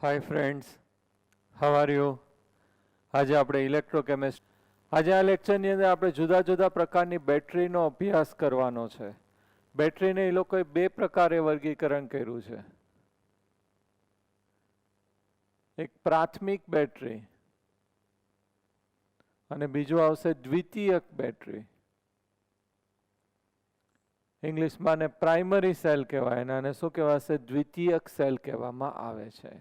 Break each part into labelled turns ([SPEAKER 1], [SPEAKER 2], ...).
[SPEAKER 1] Hi friends, how are you? આજે આપણે electrochemistry આજે આ લેક્ચરની અંદર આપણે જુદા જુદા પ્રકારની બેટરીનો અભ્યાસ કરવાનો છે. બેટરીને એ લોકોએ બે પ્રકારે વર્ગીકરણ કર્યું છે. એક પ્રાથમિક બેટરી અને બીજું આવશે દ્વિતીયક બેટરી. ઇંગ્લિશમાં ને પ્રાઇમરી સેલ કહેવાય અને શું કહેવાશે? દ્વિતીયક સેલ કહેવામાં આવે છે.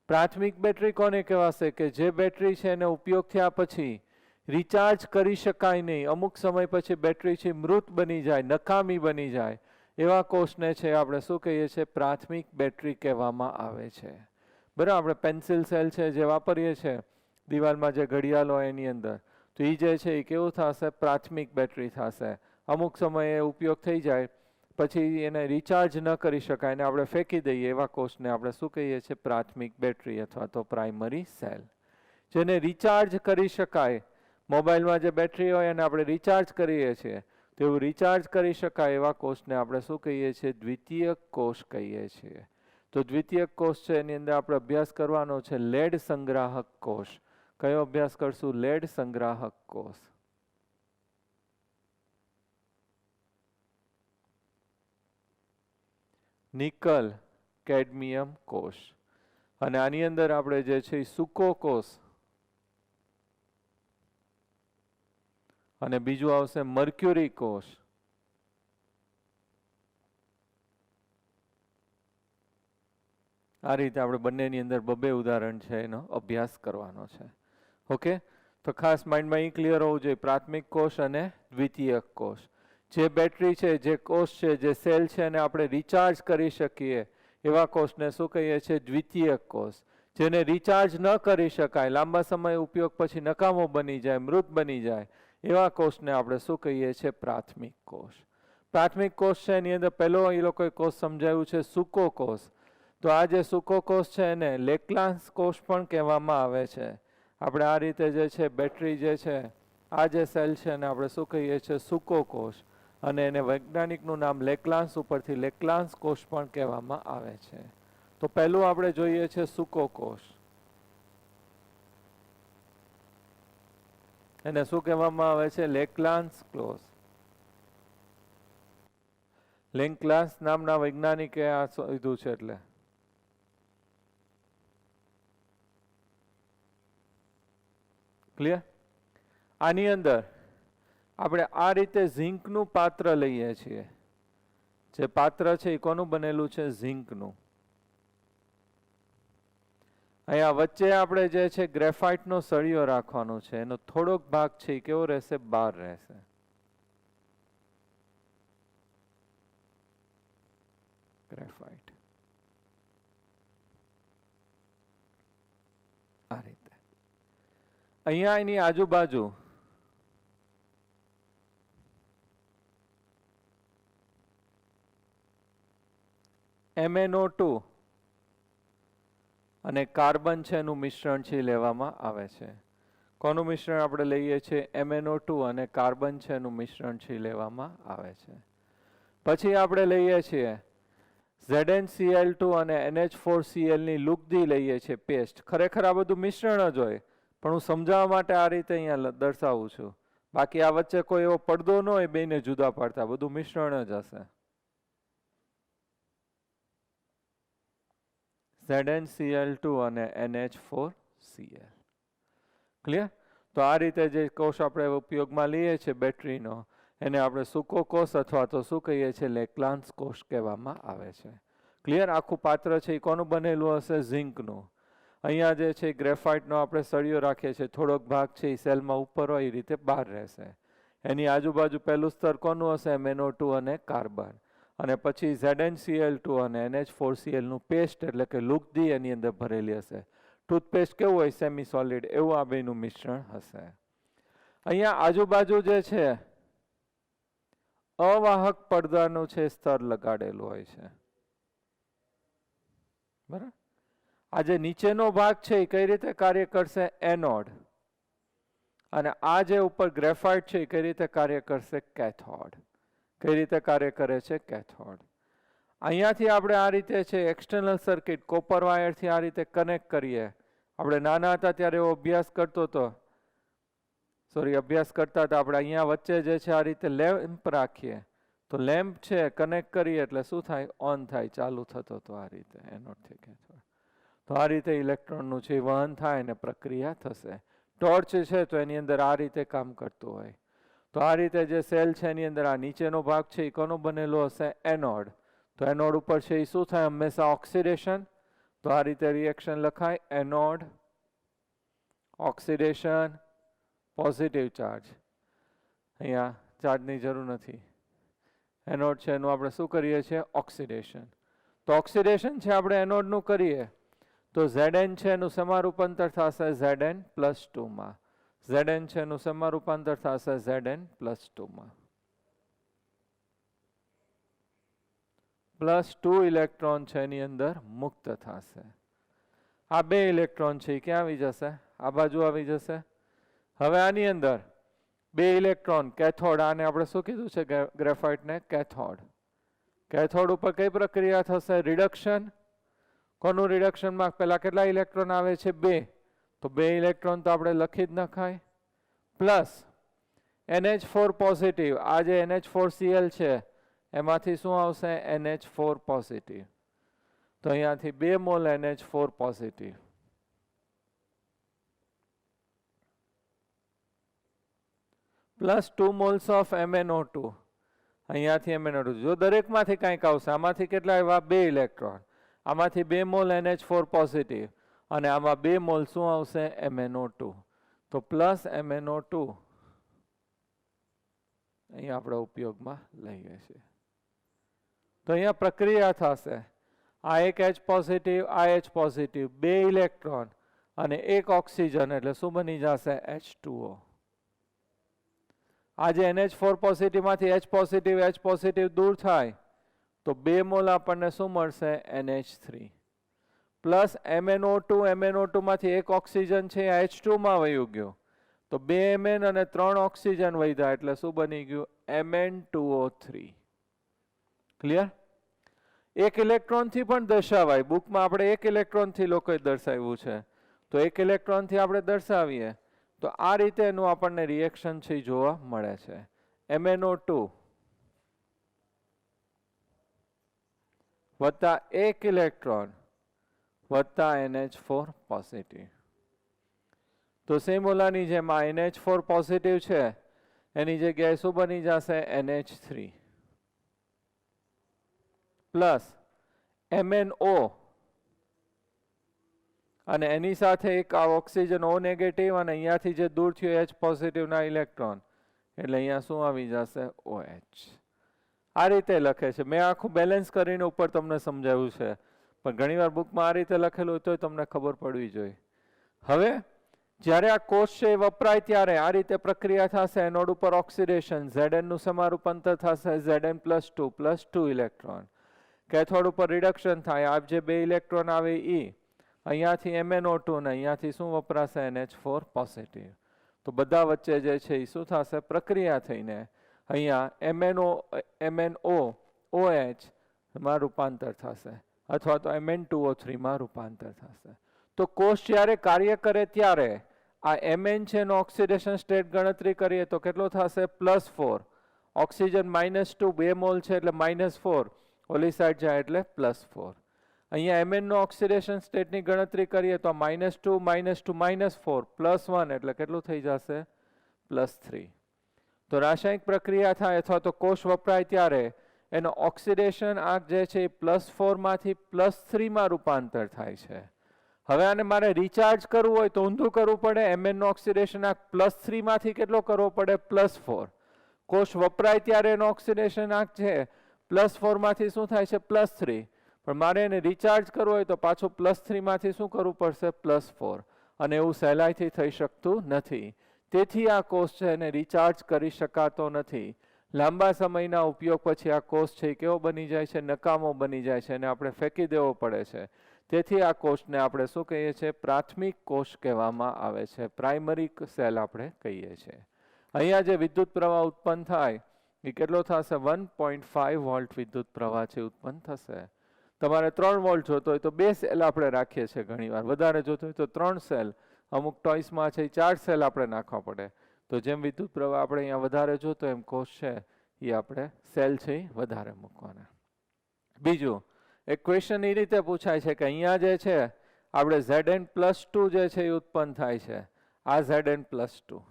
[SPEAKER 1] પ્રાથમિક બેટરી કોને કહેવાશે? કે જે બેટરી છે એને ઉપયોગ થયા પછી રિચાર્જ કરી શકાય નહીં, અમુક સમય પછી બેટરી છે મૃત બની જાય, નકામી બની જાય, એવા કોષને છે આપણે શું કહીએ છીએ? પ્રાથમિક બેટરી કહેવામાં આવે છે. બરાબર, આપણે પેન્સિલ સેલ છે જે વાપરીએ છીએ દિવાલમાં, જે ઘડિયાળ હોય એની અંદર, તો એ જે છે એ કેવું થશે? પ્રાથમિક બેટરી થશે. અમુક સમયે ઉપયોગ થઈ જાય પછી એને રિચાર્જ ન કરી શકાય ને આપણે ફેંકી દઈએ, એવા કોષને આપણે શું કહીએ છીએ? પ્રાથમિક બેટરી અથવા તો પ્રાઇમરી સેલ. જેને રિચાર્જ કરી શકાય, મોબાઈલમાં જે બેટરી હોય એને આપણે રિચાર્જ કરીએ છીએ, તેવું રિચાર્જ કરી શકાય એવા કોષને આપણે શું કહીએ છીએ? દ્વિતીયક કોષ કહીએ છીએ. તો દ્વિતીયક કોષ છે એની અંદર આપણે અભ્યાસ કરવાનો છે લેડ સંગ્રાહક કોષ. કયો અભ્યાસ કરશું? લેડ સંગ્રાહક કોષ. નિકલ કેડમિયમ કોષ. અને આની અંદર આપણે જે છે સૂકો કોષ અને બીજું આવશે મર્ક્યુરી કોષ. આ રીતે આપણે બંનેની અંદર બબે ઉદાહરણ છે એનો અભ્યાસ કરવાનો છે. ઓકે, તો ખાસ માઇન્ડમાં એ ક્લિયર હોવું જોઈએ, પ્રાથમિક કોષ અને દ્વિતીયક કોષ. જે બેટરી છે, જે કોષ છે, જે સેલ છે એને આપણે રિચાર્જ કરી શકીએ એવા કોષને શું કહીએ છીએ? દ્વિતીયક કોષ. જેને રિચાર્જ ન કરી શકાય, લાંબા સમય ઉપયોગ પછી નકામો બની જાય, મૃત બની જાય, એવા કોષને આપણે શું કહીએ છીએ? પ્રાથમિક કોષ. પ્રાથમિક કોષ છે એની અંદર પહેલો એ લોકોએ કોષ સમજાવ્યું છે સૂકો કોષ. તો આ જે સૂકો કોષ છે એને લેક્લાન્સ કોષ પણ કહેવામાં આવે છે. આપણે આ રીતે જે છે બેટરી જે છે, આ જે સેલ છે એને આપણે શું કહીએ છીએ? સૂકો કોષ. અને એને વૈજ્ઞાનિકનું નામ લેક્લાન્સ ઉપરથી લેક્લાન્સ કોષ પણ કહેવામાં આવે છે. તો પહેલું આપણે જોઈએ છે સૂકો કોષ. એને શું કહેવામાં આવે છે? લેક્લાન્સ કોષ. લેક્લાન્સ નામના વૈજ્ઞાનિકે આ શોધ્યું છે. એટલે ક્લિયર? આની અંદર આપણે આ રીતે ઝીંકનું પાત્ર લઈએ છીએ. જે પાત્ર છે એ કોનું બનેલું છે? ઝીંકનું. અહીંયા વચ્ચે આપણે જે છે ગ્રેફાઇટનો સળિયો રાખવાનો છે. એનો થોડોક ભાગ છે એ કેવો રહેશે? બહાર રહેશે. ગ્રેફાઇટ આ રીતે. અહીંયા એની આજુબાજુ MnO2 અને કાર્બન છે એનું મિશ્રણ છે લેવામાં આવે છે. કોનું મિશ્રણ આપણે લઈએ છીએ? MnO2 અને કાર્બન છે એનું મિશ્રણ છે લેવામાં આવે છે. પછી આપણે લઈએ છીએ ZnCl2 અને NH4Cl ની લુગદી લઈએ છીએ, પેસ્ટ. ખરેખર આ બધું મિશ્રણ જ હોય, પણ હું સમજાવવા માટે આ રીતે અહીંયા દર્શાવું છું. બાકી આ વચ્ચે કોઈ એવો પડદો ન હોય બેને જુદા પાડતા, બધું મિશ્રણ જ હશે. ZnCl2 અને NH4Cl. ક્લિયર? તો આ રીતે જે કોષ આપણે ઉપયોગમાં લઈએ છીએ બેટરીનો, એને આપણે સૂકો કોષ અથવા તો શું કહીએ છીએ? લેક્લાન્સ કોષ કહેવામાં આવે છે. ક્લિયર? આખું પાત્ર છે એ કોનું બનેલું હશે? ઝીંકનું. અહીંયા જે છે ગ્રેફાઇટનો આપણે સળિયો રાખીએ છીએ, થોડોક ભાગ છે એ સેલમાં ઉપર હોય એ રીતે બહાર રહેશે. એની આજુબાજુ પહેલું સ્તર કોનું હશે? MnO2 અને કાર્બન. અને પછી ZnCl2 અને NH4Cl નું પેસ્ટ એટલે કે લુગદી એની અંદર ભરેલી હશે. ટૂથપેસ્ટ કેવું હોય? Semi solid. એવું આ બેનું મિશ્રણ હશે. અહીંયા આજુબાજુ જે છે અવાહક પડદાનું છે સ્તર લગાડેલું હોય છે. બરાબર? આ જે નીચેનો ભાગ છે એ કઈ રીતે કાર્ય કરશે? એનોડ. અને આ જે ઉપર ગ્રેફાઇટ છે એ કઈ રીતે કાર્ય કરશે? કેથોડ. કઈ રીતે કાર્ય કરે છે? કેથોડ. અહીંયાથી આપણે આ રીતે છે એક્સટર્નલ સર્કિટ કોપર વાયરથી આ રીતે કનેક્ટ કરીએ. આપણે નાના હતા ત્યારે એવો અભ્યાસ કરતા હતા આપણે. અહીંયા વચ્ચે જે છે આ રીતે લેમ્પ રાખીએ તો લેમ્પ છે કનેક્ટ કરીએ એટલે શું થાય? ઓન થાય, ચાલુ થતો હતો આ રીતે એનોડથી કેથોડ. તો આ રીતે ઇલેક્ટ્રોનનું છે વહન થાય અને પ્રક્રિયા થશે. ટોર્ચ છે તો એની અંદર આ રીતે કામ કરતું હોય. તો આ રીતે જે સેલ છે એની અંદર આ નીચેનો ભાગ છે એ કોનો બનેલો હશે? એનોડ. તો એનોડ ઉપર છે એ શું થાય? હંમેશા ઓક્સિડેશન. તો આ રીતે રિએક્શન લખાય એનોડ ઓક્સિડેશન પોઝિટિવ ચાર્જ. અહીંયા ચાર્જની જરૂર નથી. એનોડ છે એનું આપણે શું કરીએ છીએ? ઓક્સિડેશન. તો ઓક્સિડેશન છે આપણે એનોડનું કરીએ તો Zn છે એનું શેમાં રૂપાંતર થશે? Zn+2 માં. Zn છે એનું શેમાં રૂપાંતર થશે? Zn+2 માં. +2 ઇલેક્ટ્રોન છે એની અંદર મુક્ત થશે. આ 2 ઇલેક્ટ્રોન છે એ ક્યાં આવી જશે? આ બાજુ આવી જશે. હવે આની અંદર 2 ઇલેક્ટ્રોન કેથોડ, આને આપણે શું કીધું છે? ગ્રેફાઇટને કેથોડ. કેથોડ ઉપર કઈ પ્રક્રિયા થશે? રિડક્શન. કોનું રિડક્શન માં? પહેલા કેટલા ઇલેક્ટ્રોન આવે છે? 2. તો 2 ઇલેક્ટ્રોન તો આપણે લખી જ નખાય. Plus NH4 positive. આ જે NH4Cl છે એમાંથી શું આવશે? NH4 positive. તો અહીંયાથી 2 mole NH4 positive. Plus 2 moles of MnO2. અહીંયાથી MnO2. જો દરેકમાંથી કંઈક આવશે. આમાંથી કેટલા આવ્યા? 2 ઇલેક્ટ્રોન. આમાંથી 2 મોલ NH4 પોઝિટિવ અને આમાં 2 મોલ શું આવશે? MnO2. તો પ્લસ MnO2 અહીંયા આપણે ઉપયોગમાં લઈએ છીએ. તો અહીંયા પ્રક્રિયા થશે. આ એક H પોઝિટિવ, આ H પોઝિટિવ, 2 ઇલેક્ટ્રોન અને 1 ઓક્સિજન એટલે શું બની જશે? H2O. આ જે NH4 પોઝિટિવ માંથી H પોઝિટિવ દૂર થાય તો 2 મોલ આપણને શું મળશે? NH3 પ્લસ MnO2 માંથી 1 ઓક્સિજન છે H2 માં વયું ગયું તો 2 Mn અને 3 ઓક્સિજન વધ્યા એટલે શું બની ગયું? Mn2O3. ક્લિયર? 1 ઇલેક્ટ્રોન થી પણ દર્શાવાય. બુકમાં આપણે 1 ઇલેક્ટ્રોન થી લોકોએ દર્શાવ્યું છે. તો 1 ઇલેક્ટ્રોન થી આપણે દર્શાવીએ તો આ રીતે એનું આપણને રિએક્શન છે જોવા મળે છે. MnO2 વત્તા 1 ઇલેક્ટ્રોન વત્તા NH4 પોઝિટિવ. તો સેમ ઓલાની જેમ આ NH4 પોઝિટિવ છે એની જગ્યાએ શું બની જશે? NH3 પ્લસ MnO અને એની સાથે એક ઓક્સિજન O નેગેટિવ અને અહીંયાથી જે દૂર થયો H પોઝિટિવ ના ઇલેક્ટ્રોન એટલે અહીંયા શું આવી જશે? OH. આ રીતે લખે છે. મેં આખું બેલેન્સ કરીને ઉપર તમને સમજાવ્યું છે પણ ઘણીવાર બુકમાં આ રીતે લખેલું હોય તો તમને ખબર પડવી જોઈએ. હવે જ્યારે આ કોષ છે એ વપરાય ત્યારે આ રીતે પ્રક્રિયા થશે. એનોડ ઉપર ઓક્સિડેશન. Zn નું સમારૂપાંતર થશે Zn+2 ઇલેક્ટ્રોન. કેથોડ ઉપર રિડક્શન થાય. આ જે 2 ઇલેક્ટ્રોન આવે ઈ અહીંયાથી MnO2 અને અહીંયાથી શું વપરાશે? NH4 positive. તો બધા વચ્ચે જે છે એ શું થશે? પ્રક્રિયા થઈને અહીંયા MnO OH માં રૂપાંતર થશે અથવા તો Mn2O3 માં રૂપાંતર થશે. તો કોષ જ્યારે કાર્ય કરે ત્યારે આ Mn છે એનો ઓક્સિડેશન સ્ટેટ ગણતરી કરીએ તો કેટલો થશે? +4. ઓક્સિજન -2 2 મોલ છે એટલે -4. ઓલી સાઈડ જાય એટલે +4. અહીંયા Mn નો ઓક્સિડેશન સ્ટેટની ગણતરી કરીએ તો -2 -4 +1 એટલે કેટલું થઈ જશે? +3. તો રાસાયણિક પ્રક્રિયા થાય અથવા તો કોષ વપરાય ત્યારે એનો ઓક્સિડેશન આંક જે છે એ +4 માંથી +3 માં રૂપાંતર થાય છે. હવે આને મારે રિચાર્જ કરવું હોય તો ઊંધું કરવું પડે. Mn નો ઓક્સિડેશન આંક +3 માંથી કેટલો કરવો પડે? +4. કોષ વપરાય ત્યારે એનો ઓક્સિડેશન આંક છે +4 માંથી શું થાય છે? +3. પણ મારે એને રિચાર્જ કરવું હોય તો પાછું +3 માંથી શું કરવું પડશે? +4. અને એવું સહેલાઈથી થઈ શકતું નથી. તેથી આ કોષ છે એને રિચાર્જ કરી શકાતો નથી. લાંબા સમયના ઉપયોગ પછી આ કોષ છે કેવો બની જાય છે? નકામો બની જાય છે અને આપણે ફેંકી દેવો પડે છે. તેથી આ કોષને આપણે શું કહીએ છીએ? પ્રાથમિક કોષ કહેવામાં આવે છે. પ્રાઇમરી સેલ આપણે કહીએ છીએ. અહીંયા જે વિદ્યુત પ્રવાહ ઉત્પન્ન થાય એ કેટલો થશે? 1.5 વોલ્ટ વિદ્યુત પ્રવાહ છે ઉત્પન્ન થશે. તમારે 3 વોલ્ટ જોતો હોય તો 2 સેલ આપણે રાખીએ છીએ ઘણીવાર. વધારે જોતો હોય તો 3 સેલ, અમુક ટોઈસમાં છે 4 સેલ આપણે નાખવા પડે. તો જેમ વિદ્યુત પ્રવાહ આપણે અહીંયા વધારે જોતો એમ કોષ છે એ આપણે સેલ છે એ વધારે મૂકવાના. બીજું એક ક્વેશ્ચન એ રીતે પૂછાય છે કે અહીંયા જે છે આપણે Zn+2 જે છે એ ઉત્પન્ન થાય છે, આ Zn+2,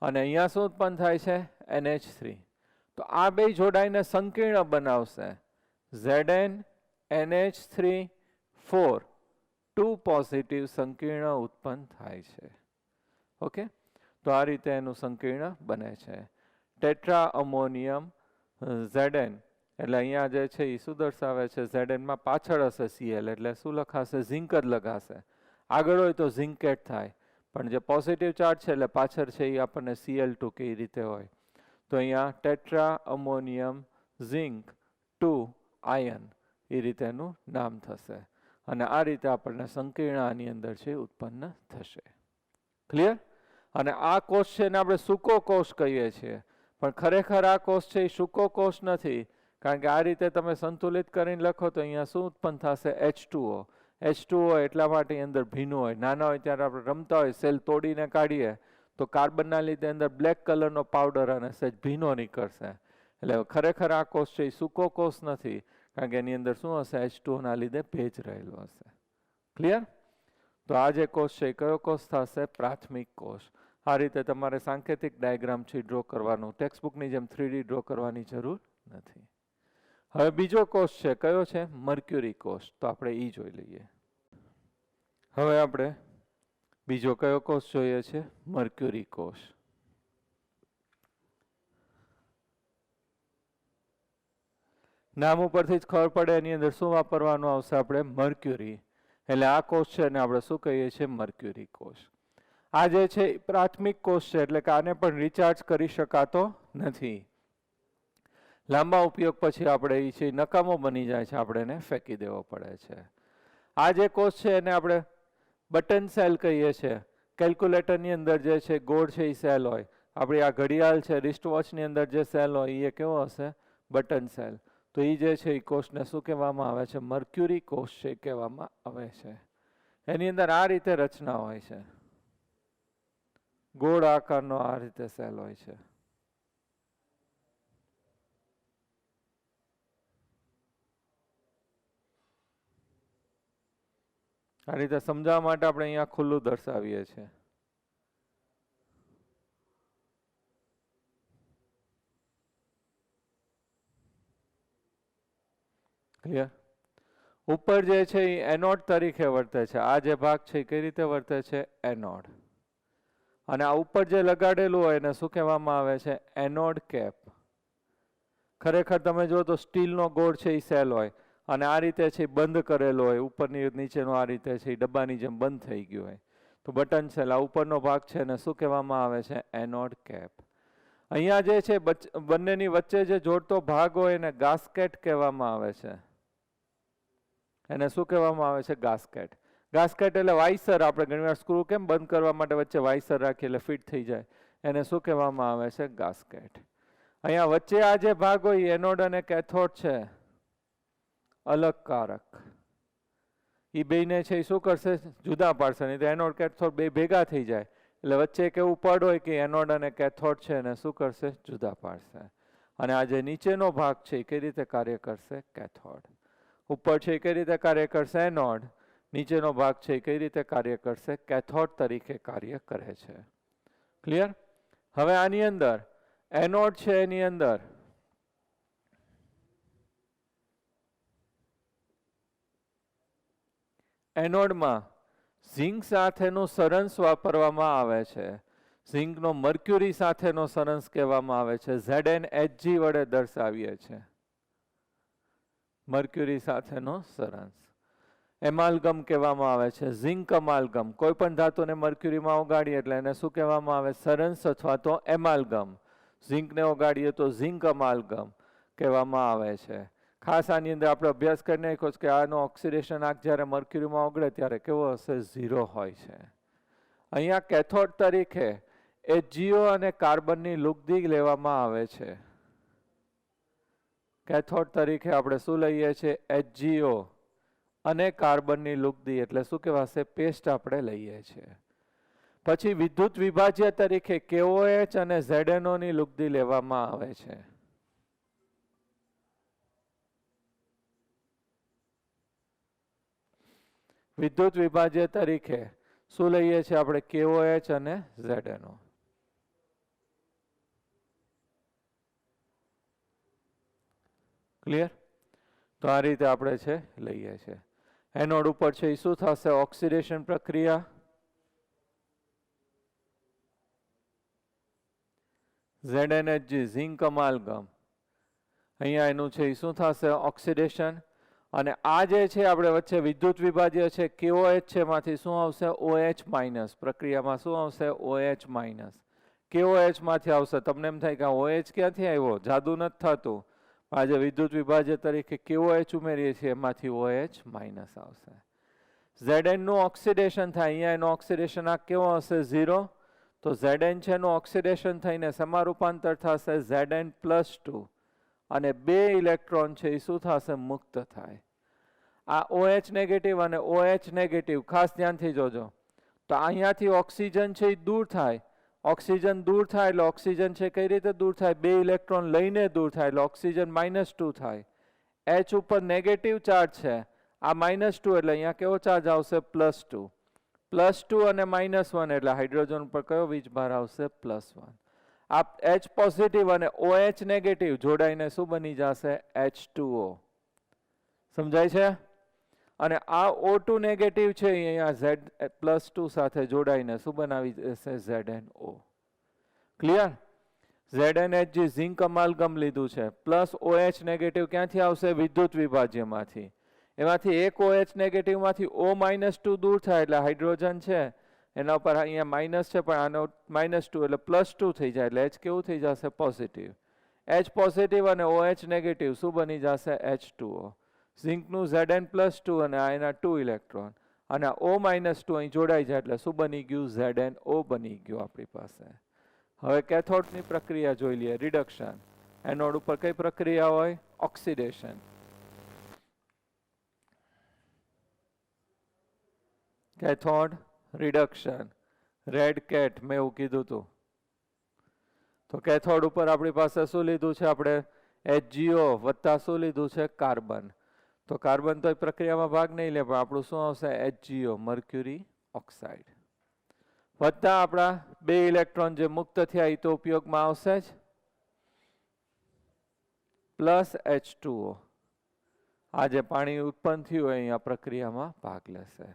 [SPEAKER 1] અને અહીંયા શું ઉત્પન્ન થાય છે? NH3. તો આ બે જોડાઈને સંકીર્ણ બનાવશે Zn NH3 4, 2 પોઝિટિવ સંકીર્ણ ઉત્પન્ન થાય છે. ઓકે, તો આ રીતે એનું સંકીર્ણ બને છે. ટેટ્રા અમોનિયમ Zn, એટલે અહીંયા જે છે એ શું દર્શાવે છે? Zn માં પાછળ હશે Cl, એટલે શું લખાશે? ઝિંક જ લખાશે. આગળ હોય તો ઝિંકેટ થાય, પણ જે પોઝિટિવ ચાર્જ છે એટલે પાછળ છે એ આપણને Cl2 કઈ રીતે હોય. તો અહીંયા ટેટ્રા અમોનિયમ ઝિંક 2 આયન એ રીતે એનું નામ થશે, અને આ રીતે આપણને સંકીર્ણ આની અંદર છે ઉત્પન્ન થશે. ક્લિયર? અને આ કોષ છે એને આપણે સૂકો કોષ કહીએ છીએ, પણ ખરેખર આ કોષ છે એ સૂકો કોષ નથી, કારણ કે આ રીતે તમે સંતુલિત કરીને લખો તો અહીંયા શું ઉત્પન્ન થશે? H2O. H2O એટલા માટે અંદર ભીનું હોય. નાના હોય ત્યારે આપણે રમતા હોય, સેલ તોડીને કાઢીએ તો કાર્બનના લીધે અંદર બ્લેક કલરનો પાવડર અને સહેજ ભીનો નીકળશે. એટલે ખરેખર આ કોષ છે એ સૂકો કોષ નથી, કારણ કે એની અંદર શું હશે? H2O ના લીધે ભેજ રહેલો હશે. ક્લિયર? તો આ જે કોષ છે એ કયો કોષ થશે? પ્રાથમિક કોષ. આ રીતે તમારે સાંકેતિક ડાયાગ્રામ છે ડ્રો કરવાનું, ટેક્સ્ટબુકની જેમ 3D ડ્રો કરવાની જરૂર નથી. હવે બીજો કોષ છે, કયો છે? મર્ક્યુરી કોષ. તો આપણે ઈ જોઈ લઈએ. હવે આપણે બીજો કયો કોષ જોઈએ છે? મર્ક્યુરી કોષ. નામ ઉપરથી જ ખબર પડે એની અંદર શું વાપરવાનું આવશે? આપણે મર્ક્યુરી. એટલે આ કોષ છે એને આપણે શું કહીએ છીએ? મર્ક્યુરી કોષ. આ જે છે પ્રાથમિક કોષ છે, એટલે કે આને પણ રિચાર્જ કરી શકાતો નથી. લાંબા ઉપયોગ પછી આપણે એ છે નકામો બની જાય છે, આપણે એને ફેંકી દેવો પડે છે. આ જે કોષ છે એને આપણે બટન સેલ કહીએ છીએ. કેલ્ક્યુલેટરની અંદર જે છે ગોળ છે એ સેલ હોય. આપણી આ ઘડિયાળ છે, રિસ્ટ વોચની અંદર જે સેલ હોય એ કેવો હશે? Button cell. તો એ જે છે એ કોષને શું કહેવામાં આવે છે? મર્ક્યુરી કોષ છે કહેવામાં આવે છે. એની અંદર આ રીતે રચના હોય છે, ગોળ આકારનો આ રીતે સેલ હોય છે. આ રીતે સમજાવવા માટે આપણે અહીંયા ખુલ્લું દર્શાવીએ છીએ. ક્લિયર? ઉપર જે છે એ એનોડ તરીકે વર્તે છે. આ જે ભાગ છે એ કઈ રીતે વર્તે છે? એનોડ. અને આ ઉપર જે લગાડેલું હોય એને શું કહેવામાં આવે છે? Anode cap. ખરેખર તમે જો તો સ્ટીલનો ગોળ છે એ સેલ હોય, અને આ રીતે છે બંધ કરેલો હોય, ઉપરની નીચેનો આ રીતે છે ડબ્બાની જેમ બંધ થઈ ગયું હોય. તો બટન સેલ, આ ઉપરનો ભાગ છે એને શું કહેવામાં આવે છે? Anode cap. અહીંયા જે છે બંનેની વચ્ચે જે જોડતો ભાગ હોય એને ગાસ્કેટ કહેવામાં આવે છે. એને શું કહેવામાં આવે છે? ગાસ્કેટ. ગાસ્કેટ એટલે વાઇસર. આપણે ઘણીવાર સ્ક્રૂ કેમ બંધ કરવા માટે વચ્ચે વાઇસર રાખીએ એટલે ફિટ થઈ જાય, એને શું કહેવામાં આવે છે? ગાસ્કેટ. અહીંયા વચ્ચે આ જે ભાગ હોય એનોડ અને કેથોડ છે, અલગ કારક. એ બેને છે એ શું કરશે? જુદા પાડશે. નહીં તો એનોડ કેથોડ બે ભેગા થઈ જાય, એટલે વચ્ચે એક એવું પડ હોય કે એનોડ અને કેથોડ છે એને શું કરશે? જુદા પાડશે. અને આ જે નીચેનો ભાગ છે એ કઈ રીતે કાર્ય કરશે? કેથોડ. ઉપર છે એ કઈ રીતે કાર્ય કરશે? એનોડ. નીચેનો ભાગ છે એ કઈ રીતે કાર્ય કરશે? કેથોડ તરીકે કાર્ય કરે છે. ક્લિયર? હવે આની અંદર એનોડ છે, એની અંદર એનોડમાં ઝિંક સાથેનું સરંસ વાપરવામાં આવે છે. ઝિંકનો મર્ક્યુરી સાથેનો સરંસ કહેવામાં આવે છે. ZnHg વડે દર્શાવીએ છીએ. મર્ક્યુરી સાથેનો સરંસ એમાલ્ગમ કહેવામાં આવે છે. ઝિંક અમાલ્ગમ. કોઈ પણ ધાતુને મર્ક્યુરીમાં ઓગાડીએ એટલે એને શું કહેવામાં આવે? સરંસ અથવા તો એમાલ્ગમ. ઝિંકને ઓગાડીએ તો ઝિંક અમાલ્ગમ કહેવામાં આવે છે. ખાસ આની અંદર આપણે અભ્યાસ કરી નાખ્યો છે કે આનો ઓક્સિડેશન આંક જ્યારે મર્ક્યુરીમાં ઓગળે ત્યારે કેવો હશે? 0 હોય છે. અહીંયા કેથોડ તરીકે HgO અને કાર્બનની લુગદી લેવામાં આવે છે. કેથોડ તરીકે આપણે શું લઈએ છીએ? HgO અને કાર્બનની લુગદી એટલે શું કહેવાશે? પેસ્ટ આપણે લઈએ છીએ. પછી વિદ્યુત વિભાજ્ય તરીકે KOH અને ZNO ની લુગદી લેવામાં આવે છે. વિદ્યુત વિભાજ્ય તરીકે શું લઈએ છીએ આપણે? KOH અને ZNO. ક્લિયર? તો આ રીતે આપણે છે લઈએ છીએ. એનોડ ઉપર છે એ શું થશે? ઓક્સિડેશન પ્રક્રિયા. ZnHg ઝિંક અમાલ્ગમ, અહીંયા એનું છે એ શું થશે? ઓક્સિડેશન. અને આ જે છે આપણે વચ્ચે વિદ્યુત વિભાજ્ય છે KOH છે, એમાંથી શું આવશે? OH minus. પ્રક્રિયામાં શું આવશે? OH minus. KOH માંથી આવશે. તમને એમ થાય કે OH ક્યાંથી આવ્યો? જાદુ નથી થતું. આજે વિદ્યુત વિભાજ્ય તરીકે KOH ઉમેરીએ છીએ, એમાંથી OH માઇનસ આવશે. Zn નું ઓક્સિડેશન થાય, અહીંયા એનો ઓક્સિડેશન આ કેવો હશે? 0. તો Zn છે એનું ઓક્સિડેશન થઈને શેમાં રૂપાંતર થશે? Zn+2 અને 2 ઇલેક્ટ્રોન છે એ શું થશે? મુક્ત થાય. આ OH નેગેટિવ અને OH નેગેટિવ ખાસ ધ્યાનથી જોજો. તો અહીંયાથી ઓક્સિજન છે એ દૂર થાય. ઓક્સિજન દૂર થાય એટલે ઓક્સિજન છે કઈ રીતે દૂર થાય? 2 ઇલેક્ટ્રોન લઈને દૂર થાય એટલે ઓક્સિજન -2 થાય. H ઉપર નેગેટિવ ચાર્જ છે, આ -2 એટલે અહીંયા કેવો ચાર્જ આવશે? +2. +2 અને -1 એટલે હાઇડ્રોજન ઉપર કયો વીજભાર આવશે? +1. આ H પોઝિટિવ અને OH નેગેટિવ જોડાઈને શું બની જશે? H2O. સમજાય છે? અને આ O2 નેગેટિવ છે અહીંયા Z+2 સાથે જોડાઈને શું બનાવી દેશે? ZNO. ક્લિયર? ZnHg ઝિંક અમાલ્ગમ લીધું છે, પ્લસ OH નેગેટિવ ક્યાંથી આવશે? વિદ્યુત વિભાજ્યમાંથી. એમાંથી એક OH નેગેટિવ માંથી O-2 દૂર થાય એટલે હાઇડ્રોજન છે એના ઉપર અહીંયા માઇનસ છે, પણ આનો -2 એટલે +2 થઈ જાય એટલે H કેવું થઈ જશે? પોઝિટિવ. H પોઝિટિવ અને OH નેગેટિવ શું બની જશે? H2O. ઝિંકનું Zn+2 અને આ એના 2 ઇલેક્ટ્રોન અને O-2 અહીં જોડાઈ જાય એટલે શું બની ગયું? ZnO બની ગયું આપણી પાસે. હવે કેથોડની પ્રક્રિયા જોઈ લઈએ. રિડક્શન. એનોડ ઉપર કઈ પ્રક્રિયા હોય? Oxidation. Cathode reduction. Red cat મેં એવું કીધું હતું. તો કેથોડ ઉપર આપણી પાસે શું લીધું છે આપણે? HgO વત્તા શું લીધું છે? કાર્બન. તો કાર્બન તો પ્રક્રિયામાં ભાગ નહીં લે, પણ આપણું શું આવશે? HgO mercury oxide. વત્તા આપણા 2 ઇલેક્ટ્રોન જે મુક્ત થયા એ તો ઉપયોગમાં આવશે જ, પ્લસ H2O. આ જે પાણી ઉત્પન્ન થયું હોય અહીંયા પ્રક્રિયામાં ભાગ લેશે.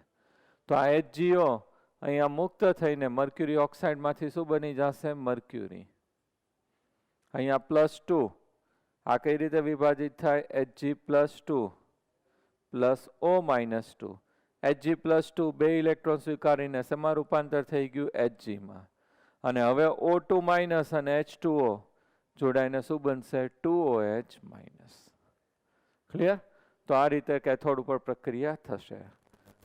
[SPEAKER 1] તો આ HgO અહીંયા મુક્ત થઈને મર્ક્યુરી ઓક્સાઇડ માંથી શું બની જશે? મર્ક્યુરી. અહીંયા +2. આ કઈ રીતે વિભાજિત થાય? Hg+2 plus O-2. Hg+2 2 electron સ્વીકારીને શેમાં રૂપાંતર થઈ ગયું? Hg માં. અને હવે O2- અને H2O જોડાઈને શું બનશે? 2OH-. ક્લિયર? તો આ રીતે કેથોડ ઉપર પ્રક્રિયા થશે.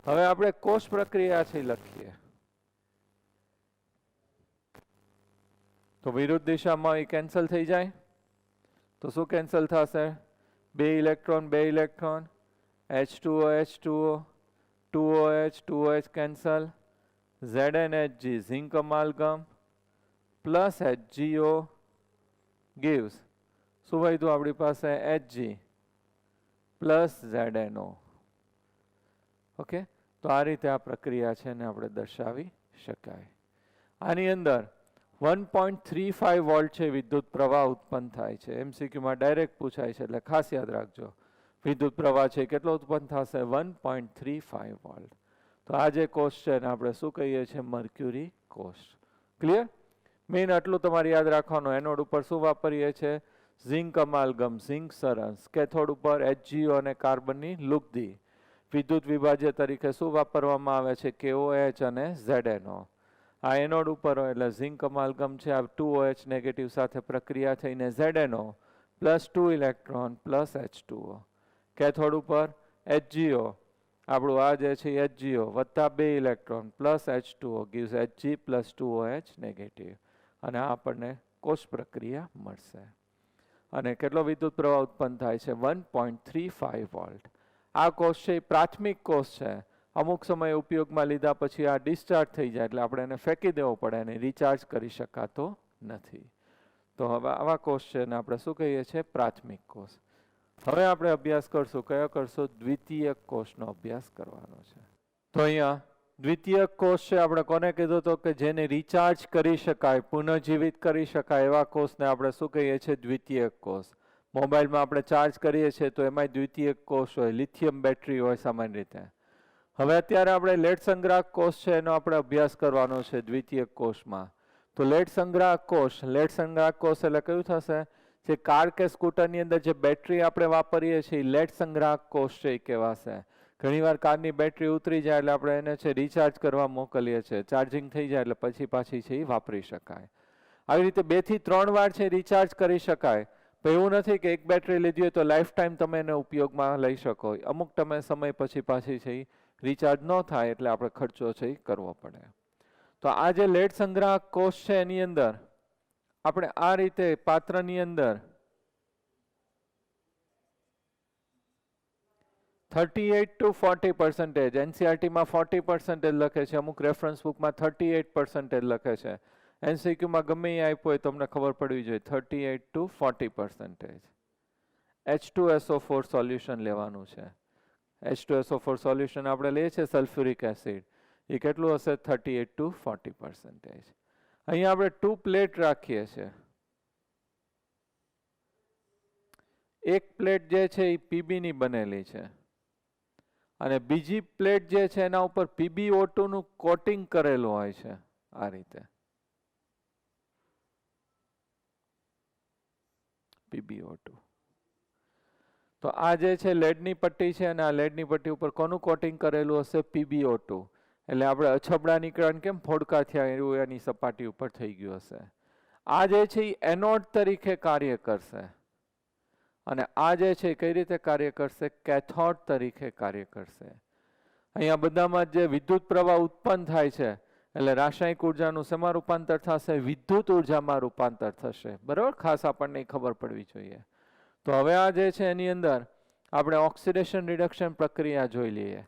[SPEAKER 1] હવે આપણે કોષ પ્રક્રિયા છે લખીએ. તો વિરુદ્ધ દિશામાં એ કેન્સલ થઈ જાય. તો શું કેન્સલ થશે? 2 electron 2 electron, H2O H2O, 2OH 2OH cancel, ZnHg zinc amalgam plus HgO gives શું વધ્યું આપણી પાસે? Hg plus ZnO. ઓકે, તો આ રીતે આ પ્રક્રિયા છે ને આપણે દર્શાવી શકાય. આની અંદર 1.35 વોલ્ટ છે વિદ્યુત પ્રવાહ ઉત્પન્ન થાય છે. MCQમાં ડાયરેક્ટ પૂછાય છે એટલે ખાસ યાદ રાખજો. વિદ્યુત પ્રવાહ છે કેટલો ઉત્પન્ન થશે? 1.35 વોલ્ટ. તો આ જે કોષ છે ને આપણે શું કહીએ છીએ? મર્ક્યુરી કોષ. ક્લિયર? મેઇન આટલું તમારે યાદ રાખવાનું. એનોડ ઉપર શું વાપરીએ છીએ? ઝિંક અમાલ્ગમ, ઝિંક સરસ. કેથોડ ઉપર HgO અને કાર્બનની લુગદી. વિદ્યુત વિભાજ્ય તરીકે શું વાપરવામાં આવે છે? KOH અને ZnO. આ એનોડ ઉપર હોય એટલે ઝિંક અમાલ્ગમ છે, આ 2OH નેગેટિવ સાથે પ્રક્રિયા થઈને ZnO plus 2 electron plus H2O. Cathode ઉપર HgO, આપણું આ જે છે HgO વત્તા 2 electron plus H2O gives Hg plus 2OH negative. અને આ આપણને કોષ પ્રક્રિયા મળશે. અને કેટલો વિદ્યુત પ્રવાહ ઉત્પન્ન થાય છે 1.35 વોલ્ટ. આ કોષ છે એ પ્રાથમિક કોષ છે. અમુક સમય ઉપયોગમાં લીધા પછી આ ડિસ્ચાર્જ થઈ જાય એટલે આપણે એને ફેંકી દેવો પડે અને રિચાર્જ કરી શકાતો નથી. તો હવે આવા કોષ છે ને આપણે શું કહીએ છીએ? પ્રાથમિક કોષ. હવે આપણે અભ્યાસ કરશું. કયો કરશું? દ્વિતીયક કોષનો અભ્યાસ કરવાનો છે. તો અહીંયા દ્વિતીયક કોષ છે આપણે કોને કીધું તો કે જેને રિચાર્જ કરી શકાય, પુનઃજીવિત કરી શકાય એવા કોષને આપણે શું કહીએ છીએ? દ્વિતીયક કોષ. મોબાઈલમાં આપણે ચાર્જ કરીએ છીએ તો એમાં દ્વિતીયક કોષ હોય, લિથિયમ બેટરી હોય સામાન્ય રીતે. હવે અત્યારે આપણે લેડ સંગ્રાહક કોષ છે એનો આપણે અભ્યાસ કરવાનો છે દ્વિતીયક કોષમાં. તો લેડ સંગ્રાહક કોષ એટલે કયું થશે? જે કાર કે સ્કૂટરની અંદર જે બેટરી આપણે વાપરીએ છીએ લેડ સંગ્રાહક કોષ છે એ કહેવાશે. ઘણીવાર કારની બેટરી ઉતરી જાય એટલે આપણે એને છે રિચાર્જ કરવા મોકલીએ છીએ. ચાર્જિંગ થઈ જાય એટલે પછી પાછી છે એ વાપરી શકાય. આવી રીતે 2 થી 3 વાર છે રિચાર્જ કરી શકાય. એવું નથી કે એક બેટરી લીધી હોય તો લાઈફ ટાઈમ તમે એને ઉપયોગમાં લઈ શકો. અમુક સમય પછી પાછી છે રિચાર્જ ન થાય એટલે આપણે ખર્ચો છે એ કરવો પડે. તો આ જે લેડ સંગ્રાહક કોષ છે એની અંદર આપણે આ રીતે પાત્રની અંદર 38 to 40%, NCERT માં 40% લખે છે, અમુક રેફરન્સ બુકમાં 38% લખે છે. MCQ માં ગમે એ આપ્યું હોય તમને ખબર પડવી જોઈએ 38 to 40%. H2SO4 સોલ્યુશન લેવાનું છે. H2SO4 સોલ્યુશન આપણે લઈએ છીએ સલ્ફ્યુરિક એસિડ. એ કેટલું હશે? 38 to 40%. અહીંયા આપણે 2 પ્લેટ રાખીએ છીએ. એક પ્લેટ જે છે એ PB ની બનેલી છે અને બીજી પ્લેટ જે છે એના ઉપર PbO2 નું કોટિંગ કરેલું હોય છે આ રીતે. PbO2. તો આ જે છે લેડની પટ્ટી છે અને આ લેડની પટ્ટી ઉપર કોનું કોટિંગ કરેલું હશે? PbO2. એટલે આપણે અછબડા નીકળ્યા કેમ ફોડકા થયા એવું એની સપાટી ઉપર થઈ ગયું હશે. આ જે છે એ એનોડ તરીકે કાર્ય કરશે અને આ જે છે કઈ રીતે કાર્ય કરશે? કેથોડ તરીકે કાર્ય કરશે. અહીંયા બધામાં જે વિદ્યુત પ્રવાહ ઉત્પન્ન થાય છે એટલે રાસાયણિક ઉર્જાનું શેમાં રૂપાંતર થશે? વિદ્યુત ઉર્જામાં રૂપાંતર થશે. બરાબર, ખાસ આપણને ખબર પડવી જોઈએ. તો હવે આ જે છે એની અંદર આપણે ઓક્સિડેશન રિડક્શન પ્રક્રિયા જોઈ લઈએ.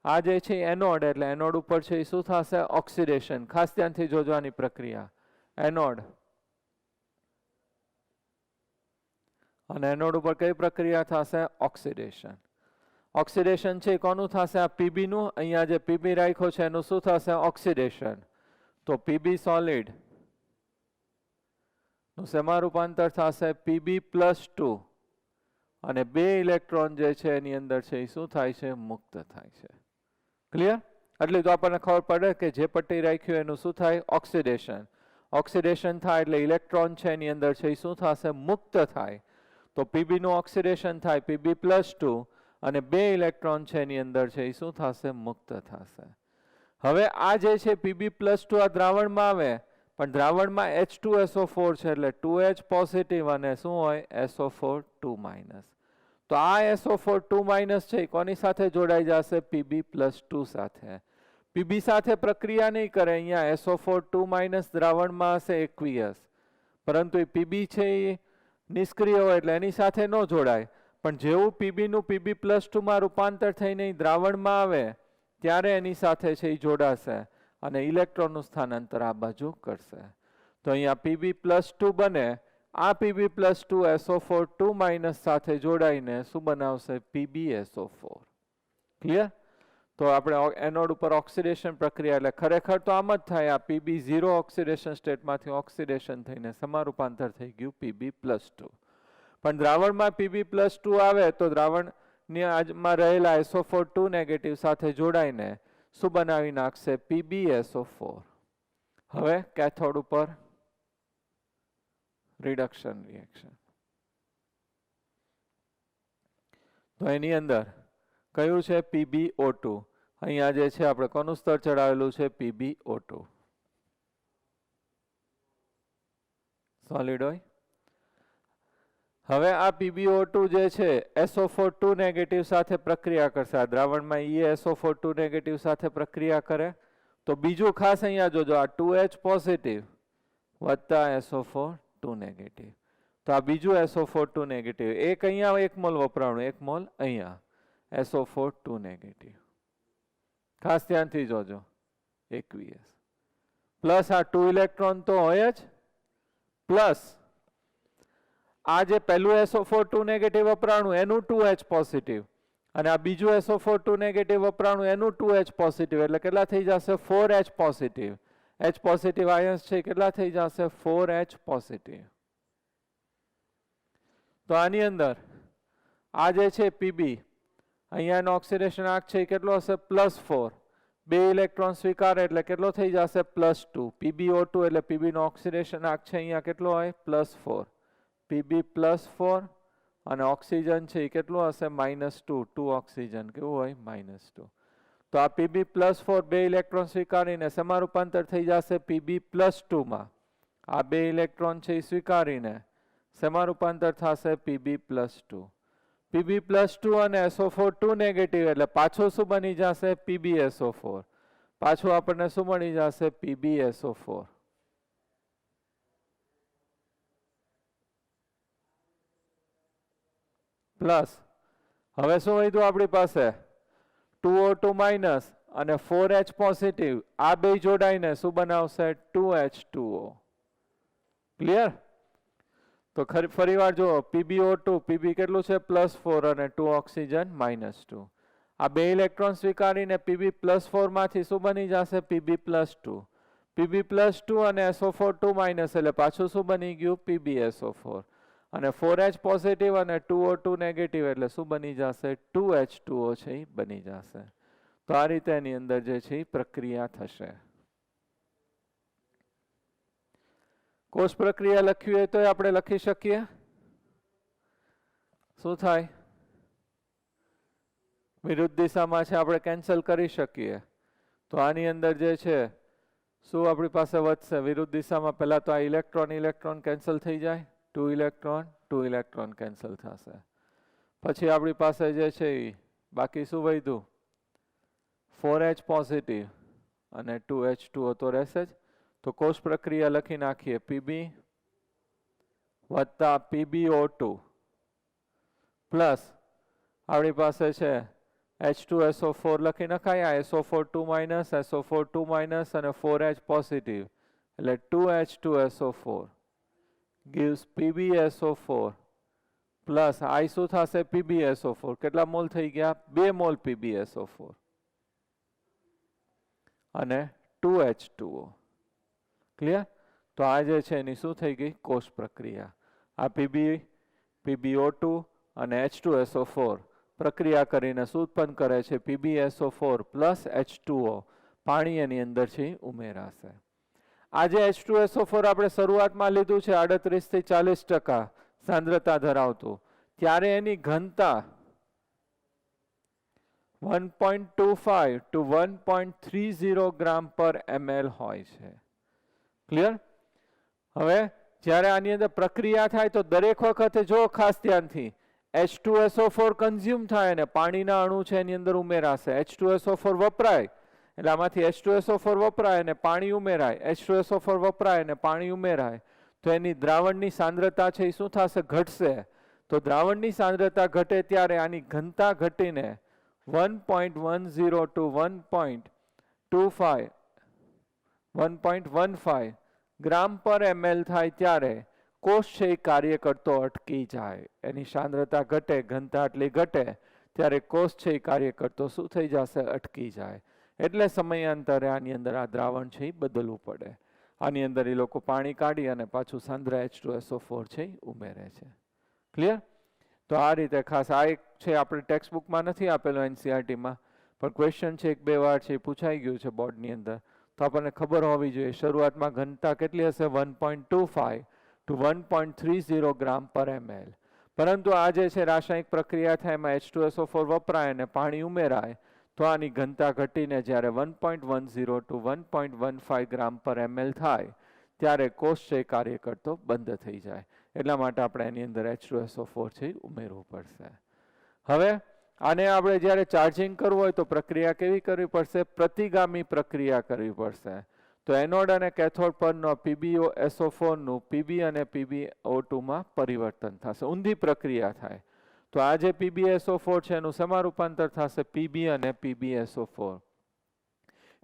[SPEAKER 1] આ જે છે એનોડ એટલે એનોડ ઉપર છે એ શું થશે? ઓક્સિડેશન. ખાસ ધ્યાનથી જોવાની પ્રક્રિયા. એનોડ અને એનોડ ઉપર કઈ પ્રક્રિયા થશે? ઓક્સિડેશન. ઓક્સિડેશન છે કોનું થશે? આ PB નું. અહીંયા જે PB રાખ્યો છે એનું શું થશે? ઓક્સિડેશન. તો PB સોલિડ નું શેમાં રૂપાંતર થશે? Pb+2 અને 2 ઇલેક્ટ્રોન જે છે એની અંદર છે એ શું થાય છે? મુક્ત થાય છે. ક્લિયર? એટલે તો આપણને ખબર પડે કે જે પટ્ટી રાખ્યું એનું શું થાય? ઓક્સિડેશન. ઓક્સિડેશન થાય એટલે ઇલેક્ટ્રોન છે એની અંદર છે એ શું થશે? મુક્ત થાય. તો PB નું ઓક્સિડેશન થાય Pb+2 અને 2 ઇલેક્ટ્રોન છે એની અંદર છે એ શું થશે? મુક્ત થશે. હવે આ જે છે Pb+2 આ દ્રાવણમાં આવે પણ દ્રાવણમાં H2SO4 છે એટલે 2H પોઝિટિવ અને શું હોય? SO4 2-. તો આ SO4 2- છે કોની સાથે જોડાઈ જશે? Pb+2 સાથે. PB સાથે પ્રક્રિયા નહીં કરે. અહીંયા SO4 2- દ્રાવણમાં હશે aqueous, પરંતુ એ PB છે એ નિષ્ક્રિય હોય એટલે એની સાથે ન જોડાય. પણ જેવું PB નું Pb+2 માં રૂપાંતર થઈને દ્રાવણમાં આવે ત્યારે એની સાથે છે એ જોડાશે અને ઇલેક્ટ્રોનનું સ્થાનાંતર આ બાજુ કરશે. તો અહીંયા Pb+2 બને. આ Pb+2 SO4 2- સાથે જોડાઈને શું બનાવશે? PbSO4. ક્લિયર? તો આપણે એનોડ ઉપર ઓક્સિડેશન પ્રક્રિયા એટલે ખરેખર તો આમ જ થાય. આ Pb0 ઓક્સિડેશન સ્ટેટમાંથી ઓક્સિડેશન થઈને શેમાં રૂપાંતર થઈ ગયું? Pb+2. પણ દ્રાવણમાં Pb+2 આવે તો દ્રાવણની આજમાં રહેલા SO4 2- સાથે જોડાઈને શું બનાવી નાખશે? PbSO4. હવે કેથોડ ઉપર રિડક્શન રિએક્શન. તો એની અંદર કયું છે? PbO2. અહીંયા જે છે આપણે કોનું સ્તર ચડાવેલું છે? PbO2. સોલિડ હોય. હવે આ PbO2 જે છે SO4 2- સાથે પ્રક્રિયા કરશે. આ દ્રાવણમાં SO4 2- સાથે પ્રક્રિયા કરે તો બીજું ખાસ અહીંયા જોજો, આ 2H પોઝિટિવ વત્તા SO4 2-. તો આ બીજું SO4 2 નેગેટિવ, એક અહીંયા 1 મોલ વપરાણું, 1 મોલ અહીંયા, SO4 2 નેગેટિવ. ખાસ ધ્યાનથી જોજો. 21 પ્લસ આ 2 ઇલેક્ટ્રોન તો હોય જ, પ્લસ આ જે પહેલું SO4 2 નેગેટિવ વપરાણું એનું 2H પોઝિટિવ, અને આ બીજું SO4 2 નેગેટિવ વપરાણું એનું 2H પોઝિટિવ, એટલે કેટલા થઈ જશે? 4H positive. H positive ions છે કેટલા થઈ જશે? 4H positive. તો આની અંદર આ જે છે PB, અહીંયાનો ઓક્સિડેશન આંક છે કેટલો હશે? +4. 2 ઇલેક્ટ્રોન સ્વીકારે એટલે કેટલો થઈ જશે? +2. PbO2 એટલે PB નો ઓક્સિડેશન આંક છે અહીંયા કેટલો હોય? +4. PB +4 અને ઓક્સિજન છે એ કેટલું હશે? -2. 2 ઓક્સિજન કેવું હોય? -2. તો આ PB +4 2 ઇલેક્ટ્રોન સ્વીકારીને શેમાં રૂપાંતર થઈ જશે? PB +2 માં. આ 2 ઇલેક્ટ્રોન છે એ સ્વીકારીને શેમાં રૂપાંતર થશે? PB +2. PB +2 અને SO4 2 નેગેટિવ એટલે પાછું શું બની જશે? PbSO4. પાછું આપણને શું મળી જશે? PbSO4. પ્લસ હવે શું વધ્યું આપણી પાસે? 2O2 માઇનસ અને 4H પોઝિટિવ, આ બે જોડાઈને શું બનાવશે? 2H2O. ક્લિયર? તો ફરીવાર જુઓ, PbO2, PB કેટલું છે? +4 અને 2 ઓક્સિજન -2. આ બે ઇલેક્ટ્રોન સ્વીકારીને PB +4 માંથી શું બની જશે? PB +2. PB +2 અને SO4 2 માઇનસ એટલે પાછું શું બની ગયું? PbSO4. અને 4H પોઝિટિવ અને 2O2 નેગેટિવ એટલે શું બની જશે? 2H2O છે એ બની જશે. તો આ રીતે એની અંદર જે છે એ પ્રક્રિયા થશે. કોષ પ્રક્રિયા લખવી હોય તો આપણે લખી શકીએ. શું થાય? વિરુદ્ધ દિશામાં છે આપણે કેન્સલ કરી શકીએ. તો આની અંદર જે છે શું આપણી પાસે વધશે? વિરુદ્ધ દિશામાં પહેલા તો આ ઇલેક્ટ્રોન કેન્સલ થઈ જાય, 2 ઇલેક્ટ્રોન કેન્સલ થશે. પછી આપણી પાસે જે છે એ બાકી શું વધ્યું? 4H પોઝિટિવ અને 2H2O તો રહેશે જ. તો કોષ પ્રક્રિયા લખી નાખીએ, PB વત્તા PbO2 પ્લસ આપણી પાસે છે H2SO4 લખી નખાય. આ SO4 2 માઇનસ, SO4 2 માઇનસ અને 4H પોઝિટિવ એટલે 2H2SO4 gives PbSO4 પ્લસ આ શું થશે? PbSO4. કેટલા મોલ થઈ ગયા? 2 મોલ PbSO4 અને 2H2O. ક્લિયર? તો આ જે છે એની શું થઈ ગઈ? કોષ પ્રક્રિયા. આ PbO2 અને H2SO4 પ્રક્રિયા કરીને શું ઉત્પન્ન કરે છે? PbSO4 plus H2O. પાણી એની અંદર છે ઉમેરાશે. આ જે H2SO4 આપણે શરૂઆતમાં લીધું છે 38 થી 40% સાંદ્રતા ધરાવતું, ત્યારે એની ઘનતા 1.25 to 1.30 ગ્રામ પર ml હોય છે. ક્લિયર? હવે જ્યારે આની અંદર પ્રક્રિયા થાય તો દરેક વખતે જો ખાસ ધ્યાનથી H2SO4 કન્ઝ્યુમ થાય અને પાણીના અણુ છે એની અંદર ઉમેરાશે. H2SO4 વપરાય એટલે આમાંથી H2SO4 વપરાય અને પાણી ઉમેરાય, H2SO4 વપરાય અને પાણી ઉમેરાય, તો એની દ્રાવણની સાંદ્રતા છે એ શું થશે? ઘટશે. તો દ્રાવણની સાંદ્રતા ઘટે ત્યારે આની ઘનતા ઘટીને 1.10 to 1.15 ગ્રામ પર ml થાય ત્યારે કોષ છે એ કાર્ય કરતો અટકી જાય. એની સાંદ્રતા ઘટે, ઘનતા આટલી ઘટે ત્યારે કોષ છે એ કાર્ય કરતો શું થઈ જશે? અટકી જાય. એટલે સમયાંતરે આની અંદર આ દ્રાવણ છે એ બદલવું પડે. આની અંદર એ લોકો પાણી કાઢી અને પાછું સાંદ્ર H2SO4 છે એ ઉમેરે છે. ક્લિયર? તો આ રીતે ખાસ આ એક છે આપણે ટેક્સ્ટ બુકમાં નથી આપેલું NCERTમાં, પણ ક્વેશ્ચન છે 1-2 વાર છે પૂછાઈ ગયું છે બોર્ડની અંદર. તો આપણને ખબર હોવી જોઈએ શરૂઆતમાં ઘનતા કેટલી હશે? 1.25 to 1.30 ગ્રામ પર ml. પરંતુ આ જે છે રાસાયણિક પ્રક્રિયા થાય એમાં H2SO4 વપરાય અને પાણી ઉમેરાય તો આની ઘનતા ઘટીને જ્યારે 1.10 to 1.15 ગ્રામ પર ml થાય ત્યારે કોષ છે કાર્ય કરતો બંધ થઈ જાય. એટલા માટે આપણે એની અંદર H2SO4 છે ઉમેરવું પડશે. હવે આને આપણે જ્યારે ચાર્જિંગ કરવું હોય તો પ્રક્રિયા કેવી કરવી પડશે? પ્રતિગામી પ્રક્રિયા કરવી પડશે. તો એનોડ અને કેથોડ પરનો PbOSO4 નું Pb અને PbO2 માં પરિવર્તન થશે, ઊંધી પ્રક્રિયા થાય. તો આ જે PbSO4 છે એનું શેમાં રૂપાંતર થશે? Pb અને PbSO4.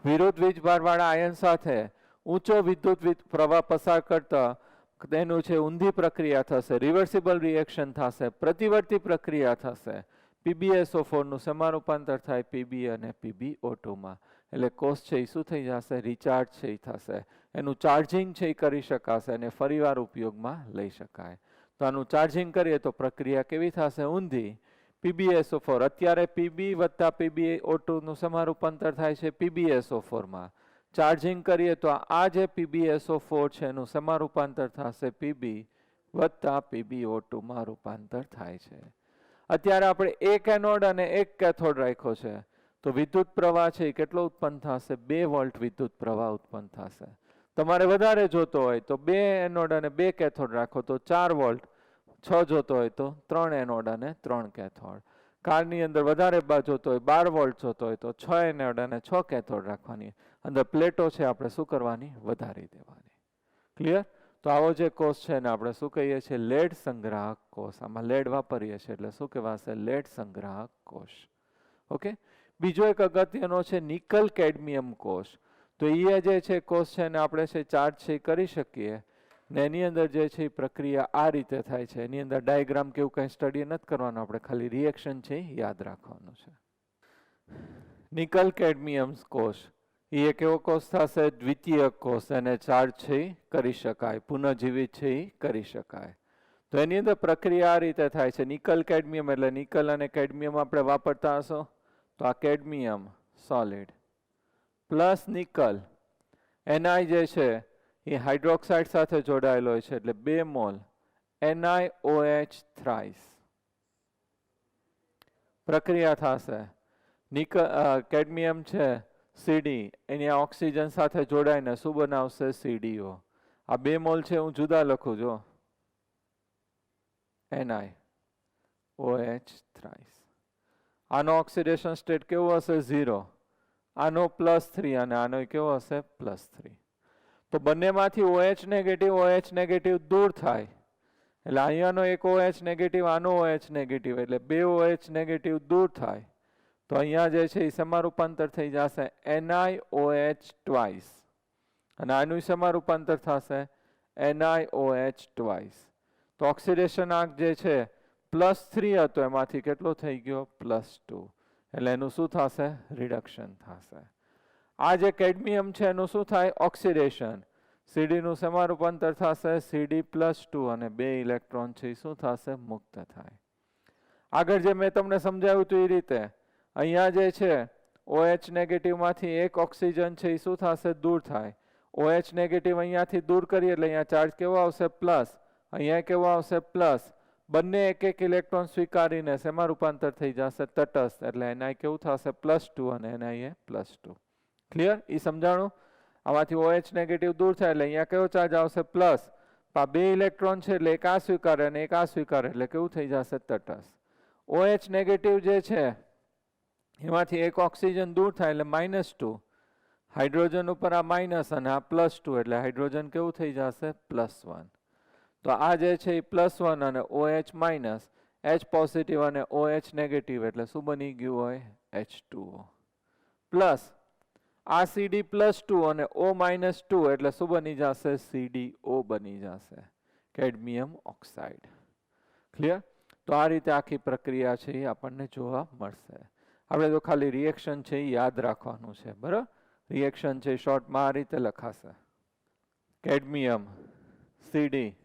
[SPEAKER 1] વિરુદ્ધ વીજભારવાળા આયન સાથે ઊંચો વિદ્યુત પ્રવાહ પસાર કરતા તેનું છે ઊંધી પ્રક્રિયા થશે, રિવર્સિબલ રિએક્શન થશે, પ્રતિવર્તી પ્રક્રિયા થશે. PbSO4 નું શેમાં રૂપાંતર થાય? Pb અને PbO2 માં. એટલે કોષ છે એ શું થઈ જશે? રિચાર્જ છે એ થશે, એનું ચાર્જિંગ છે એ કરી શકાશે અને ફરીવાર ઉપયોગમાં લઈ શકાય. તો આનું ચાર્જિંગ કરીએ તો પ્રક્રિયા કેવી થશે? ઊંધી. PbSO4 અત્યારે Pb વત્તા PbO2 નું શેમાં રૂપાંતર થાય છે? PbSO4 માં. ચાર્જિંગ કરીએ તો આ જે PbSO4 છે એનું શેમાં રૂપાંતર થશે? Pb વત્તા PbO2 માં રૂપાંતર થાય છે. અત્યારે આપણે એક એનોડ અને એક કેથોડ રાખ્યો છે, તો વિદ્યુત પ્રવાહ છે એ કેટલો ઉત્પન્ન થશે? 2 વોલ્ટ વિદ્યુત પ્રવાહ ઉત્પન્ન થશે. તમારે વધારે જોતો હોય તો 2 એનોડ અને 2 કેથોડ રાખો તો 4 વોલ્ટ, 6 જોતો હોય તો 3 એનોડ અને 3 કેથોડ. કારની અંદર વધારે જોતો હોય 12 વોલ્ટ જોતો હોય તો 6 એનોડ અને 6 કેથોડ રાખવાની. અંદર પ્લેટો છે આપણે શું કરવાની? વધારી દેવાની. ક્લિયર? તો આવો જે કોષ છે એને આપણે શું કહીએ છીએ? લેડ સંગ્રાહક કોષ. આમાં લેડ વાપરીએ છીએ એટલે શું કહેવાશે? લેડ સંગ્રાહક કોષ. ઓકે. બીજો એક અગત્યનો છે નિકલ કેડમિયમ કોષ. તો એ જે છે કોષ છે એને આપણે છે ચાર્જ છે કરી શકીએ ને એની અંદર જે છે એ પ્રક્રિયા આ રીતે થાય છે. એની અંદર ડાયાગ્રામ કે એવું કંઈ સ્ટડી નથી કરવાનું, આપણે ખાલી રિએક્શન છે યાદ રાખવાનું છે. નિકલ કેડમિયમ કોષ એ એક એવો કોષ થશે, દ્વિતીય કોષ, એને ચાર્જ છે કરી શકાય, પુનઃજીવિત છે એ કરી શકાય. તો એની અંદર પ્રક્રિયા આ રીતે થાય છે. નિકલ કેડમિયમ એટલે નિકલ અને કેડમિયમ આપણે વાપરતા હશો, તો આ cadmium solid plus nickel, Ni જે છે એ હાઇડ્રોક્સાઇડ સાથે જોડાયેલો હોય છે એટલે 2 મોલ NiOH થ્રાઇસ. પ્રક્રિયા થશે. કેડમિયમ છે Cd, એની ઓક્સિજન સાથે જોડાઈને શું બનાવશે? CdO. આ 2 મોલ છે હું જુદા લખું જો, NiOH થ્રાઇસ. આનો ઓક્સિડેશન સ્ટેટ કેવો હશે? 0. આનો +3 અને આનો કેવો હશે? +3. તો બંનેમાંથી OH નેગેટિવ દૂર થાય એટલે અહીંયાનો એક OH નેગેટિવ, આનો OH નેગેટિવ, એટલે 2 OH નેગેટિવ દૂર થાય. તો અહીંયા જે છે એ શેમાં રૂપાંતર થઈ જશે? NiOH twice. અને આનું શેમાં રૂપાંતર થશે? NiOH twice. તો ઓક્સિડેશન આંક જે છે +3 હતો એમાંથી કેટલો થઈ ગયો? +2. એટલે એનું શું થશે? રિડક્શન થશે. આ જે કેડમિયમ છે એનું શું થાય? ઓક્સિડેશન. Cd નું શેમાં રૂપાંતર થશે? Cd+2 અને 2 ઇલેક્ટ્રોન છે એ શું થશે? મુક્ત થાય. આગળ જે મેં તમને સમજાવ્યું હતું એ રીતે અહીંયા જે છે OH નેગેટિવ માંથી એક ઓક્સિજન છે એ શું થશે? દૂર થાય. OH નેગેટિવ અહીંયાથી દૂર કરીએ એટલે અહીંયા ચાર્જ કેવો આવશે? પ્લસ. અહીંયા કેવો આવશે? પ્લસ. બંને એક એક ઇલેક્ટ્રોન સ્વીકારીને શેમાં રૂપાંતર થઈ જશે? તટસ્થ. એટલે Ni કેવું થશે? +2 અને Ni એ +2. ક્લિયર? એ સમજાણું? આમાંથી OH નેગેટિવ દૂર થાય એટલે અહીંયા કેવો ચાર્જ આવશે? પ્લસ. 2 ઇલેક્ટ્રોન છે એટલે એક આ સ્વીકારે અને એક આ સ્વીકારે એટલે કેવું થઈ જશે? તટસ્થ. OH નેગેટિવ જે છે એમાંથી એક ઓક્સિજન દૂર થાય એટલે -2. હાઇડ્રોજન ઉપર આ માઇનસ અને આ +2 એટલે હાઇડ્રોજન કેવું થઈ જશે? +1. તો આ જે છે એ +1 અને OH માઇનસ, H પોઝિટિવ અને OH નેગેટિવ એટલે શું બની ગયું હોય? H2O. પ્લસ આ Cd+2 અને O-2 એટલે શું બની જશે? CdO બની જશે, કેડમિયમ ઓક્સાઇડ. ક્લિયર? તો આ રીતે આખી પ્રક્રિયા છે એ આપણને જોવા મળશે. આપણે તો ખાલી રિએક્શન છે એ યાદ રાખવાનું છે. બરાબર? રિએક્શન છે શોર્ટમાં આ રીતે લખાશે. Cadmium Cd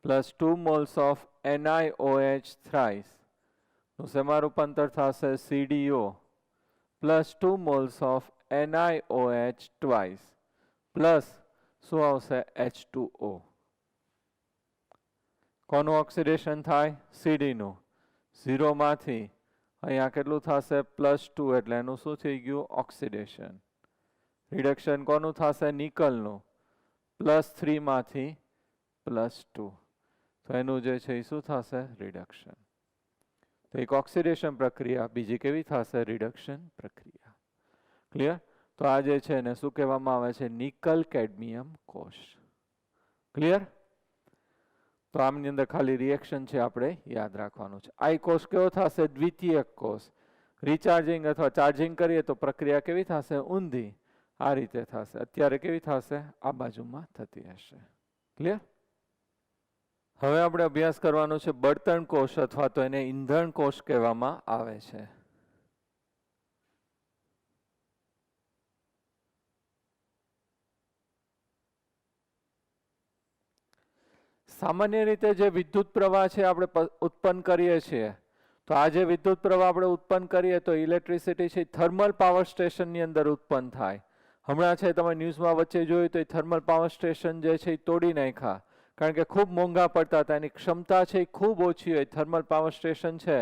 [SPEAKER 1] +2 moles of NiOH thrice નું શેમાં રૂપાંતર થશે? CdO +2 moles of NiOH twice plus શું આવશે? H2O. કોનું ઓક્સિડેશન થાય? Cd નું. 0 માંથી અહીંયા કેટલું થશે? +2 એટલે એનું શું થઈ ગયું? ઓક્સિડેશન. રિડક્શન કોનું થશે? નિકલનું. +3 માંથી +2 તો એનું જે છે એ શું થશે? રિડક્શન. તો એક ઓક્સિડેશન પ્રક્રિયા, બીજી કેવી થશે? રિડક્શન પ્રક્રિયા. ક્લિયર? તો આ જે છે એને શું કહેવામાં આવે છે? નિકલ કેડમિયમ કોષ. ક્લિયર? તો આમની અંદર ખાલી રિએક્શન છે આપણે યાદ રાખવાનું છે. આ કોષ કેવો થશે? દ્વિતીયક કોષ. રિચાર્જિંગ અથવા ચાર્જિંગ કરીએ તો પ્રક્રિયા કેવી થશે? ઊંધી. આ રીતે થશે. અત્યારે કેવી થશે? આ બાજુમાં થતી હશે. ક્લિયર? હવે આપણે અભ્યાસ કરવાનો છે બળતણ કોષ અથવા તો એને ઈંધણ કોષ કહેવામાં આવે છે. સામાન્ય રીતે જે વિદ્યુત પ્રવાહ છે આપણે ઉત્પન્ન કરીએ છીએ, તો આ જે વિદ્યુત પ્રવાહ આપણે ઉત્પન્ન કરીએ તો ઇલેક્ટ્રિસિટી છે થર્મલ પાવર સ્ટેશનની અંદર ઉત્પન્ન થાય. હમણાં છે તમે ન્યૂઝમાં વચ્ચે જોયું તો થર્મલ પાવર સ્ટેશન જે છે એ તોડી નાખ્યા, કારણ કે ખૂબ મોંઘા પડતા હતા. એની ક્ષમતા છે એ ખૂબ ઓછી હોય. થર્મલ પાવર સ્ટેશન છે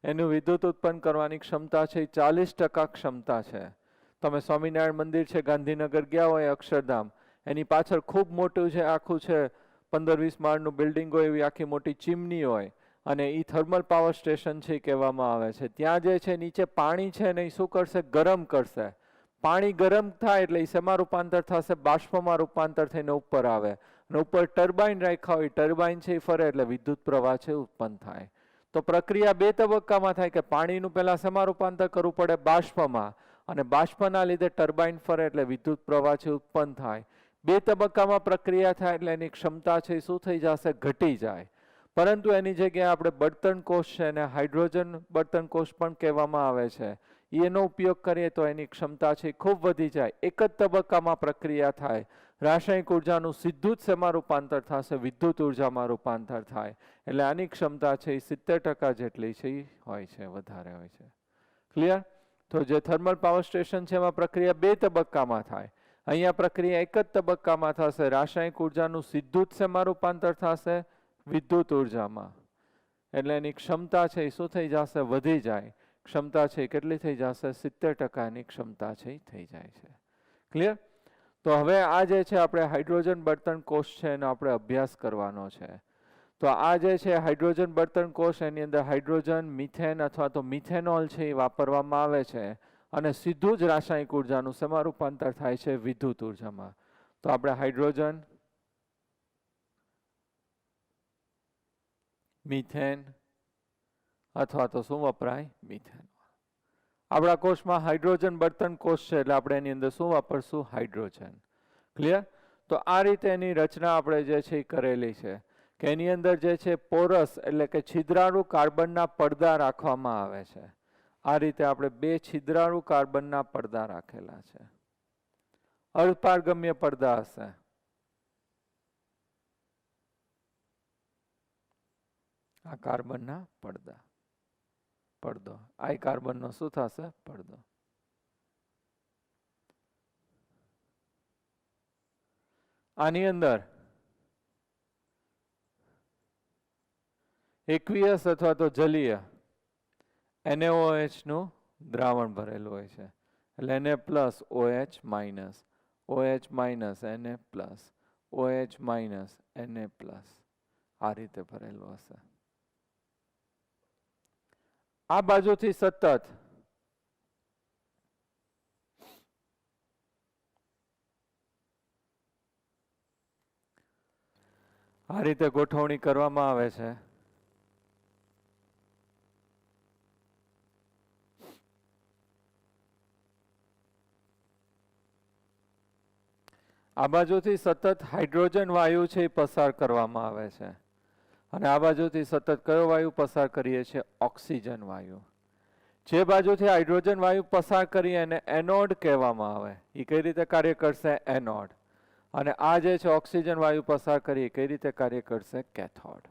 [SPEAKER 1] એનું વિદ્યુત ઉત્પન્ન કરવાની ક્ષમતા છે એ 40% ક્ષમતા છે. તમે સ્વામિનારાયણ મંદિર છે ગાંધીનગર ગયા હોય, અક્ષરધામ, એની પાછળ ખૂબ મોટું છે, આખું છે 15-20 માળનું બિલ્ડિંગ હોય, એવી આખી મોટી ચીમની હોય, અને એ થર્મલ પાવર સ્ટેશન છે કહેવામાં આવે છે. ત્યાં જે છે નીચે પાણી છે ને એ શું કરશે? ગરમ કરશે. પાણી ગરમ થાય એટલે એ શેમાં રૂપાંતર થશે? બાષ્પમાં રૂપાંતર થઈને ઉપર આવે. અને ઉપર ટર્બાઇન રાખ્યા હોય, ટર્બાઇન છે એ ફરે એટલે વિદ્યુત પ્રવાહ છે ઉત્પન્ન થાય. તો પ્રક્રિયા બે તબક્કામાં થાય કે પાણીનું પહેલા શેમાં રૂપાંતર કરવું પડે? બાષ્પમાં. અને બાષ્પના લીધે ટર્બાઇન ફરે એટલે વિદ્યુત પ્રવાહ છે ઉત્પન્ન થાય. બે તબક્કામાં પ્રક્રિયા થાય એટલે એની ક્ષમતા છે શું થઈ જશે? ઘટી જાય. પરંતુ એની જગ્યાએ આપણે બળતણ કોષ છે એને હાઇડ્રોજન બળતણ કોષ પણ કહેવામાં આવે છે. એનો ઉપયોગ કરીએ તો એની ક્ષમતા છે ખૂબ વધી જાય. એક જ તબક્કામાં પ્રક્રિયા થાય. રાસાયણિક ઉર્જાનું સીધું જ શેમાં રૂપાંતર થશે? વિદ્યુત ઉર્જામાં રૂપાંતર થાય. એટલે આની ક્ષમતા છે એ 70% જેટલી છે એ હોય છે, વધારે હોય છે. ક્લિયર? તો જે થર્મલ પાવર સ્ટેશન છે એમાં પ્રક્રિયા બે તબક્કામાં થાય. અહીંયા પ્રક્રિયા એક જ તબક્કામાં થશે. રાસાયણિક ઉર્જાનું સીધું જ શેમાં રૂપાંતર થશે? વિદ્યુત ઉર્જામાં. એટલે એની ક્ષમતા છે એ શું થઈ જશે? વધી જાય. ક્ષમતા છે કેટલી થઈ જશે? 70% એની ક્ષમતા છે થઈ જાય છે. ક્લિયર? તો હવે આ જે છે આપણે હાઇડ્રોજન બળતણ કોષ છે એનો આપણે અભ્યાસ કરવાનો છે. તો આ જે છે હાઇડ્રોજન બળતણ કોષ, એની અંદર હાઇડ્રોજન, મિથેન અથવા તો મિથેનોલ છે એ વાપરવામાં આવે છે. અને સીધું જ રાસાયણિક ઉર્જાનું શેમાં રૂપાંતર થાય છે? વિદ્યુત ઉર્જામાં. તો આપણે હાઇડ્રોજન, મિથેન અથવા તો શું વપરાય? મિથેન. આપણા કોષમાં હાઇડ્રોજન બળતણ કોષ છે એટલે આપણે એની અંદર શું વાપરશું? હાઇડ્રોજન. ક્લિયર? તો આ રીતે એની રચના આપણે જે છે એ કરેલી છે કે એની અંદર જે છે પોરસ એટલે કે છિદ્રાળુ કાર્બનના પડદા રાખવામાં આવે છે. આ રીતે આપણે બે છિદ્રાળુ કાર્બનના પડદા રાખેલા છે. અર્ધપારગમ્ય પડદા હશે. આ કાર્બનના પડદા, પડદો. આ કાર્બનનો શું થશે? પડદો. આની અંદર એક્વિયસ અથવા તો જલીય NaOH નું દ્રાવણ ભરેલું હોય છે. એટલે Na plus OH minus, OH minus Na plus, OH minus Na plus, આ રીતે ભરેલું હશે. આ બાજુથી સતત આ રીતે ગોઠવણી કરવામાં આવે છે. આ બાજુથી સતત હાઇડ્રોજન વાયુ છે એ પસાર કરવામાં આવે છે. અને આ બાજુથી સતત કયો વાયુ પસાર કરીએ છીએ? ઓક્સિજન વાયુ. જે બાજુથી હાઇડ્રોજન વાયુ પસાર કરીએ એને એનોડ કહેવામાં આવે. એ કઈ રીતે કાર્ય કરશે? એનોડ. અને આ જે છે ઓક્સિજન વાયુ પસાર કરીએ કઈ રીતે કાર્ય કરશે? કેથોડ.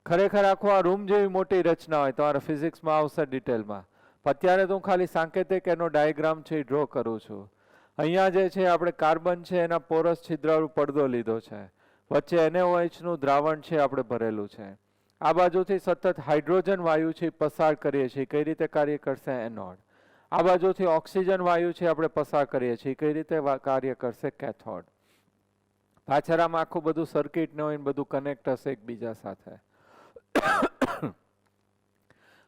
[SPEAKER 1] ખરેખર આખો આ રૂમ જેવી મોટી રચના હોય, તમારે ફિઝિક્સમાં આવશે ડિટેલમાં. અત્યારે તો હું ખાલી સાંકેતિક એનો ડાયાગ્રામ છે એ ડ્રો કરું છું. અહીંયા જે છે આપણે કાર્બન છે એના પોરસ છિદ્રાળુ પડદો લીધો છે. વચ્ચે NaOH નું દ્રાવણ છે આપણે ભરેલું છે. આ બાજુથી સતત હાઇડ્રોજન વાયુ છે પસાર કરીએ છીએ. કઈ રીતે કાર્ય કરશે? એનોડ. આ બાજુથી ઓક્સિજન વાયુ છે આપણે પસાર કરીએ છીએ. કઈ રીતે કાર્ય કરશે? કેથોડ. પાછળ આમાં આખું બધું સર્કિટ ને હોય, બધું કનેક્ટ હશે એકબીજા સાથે.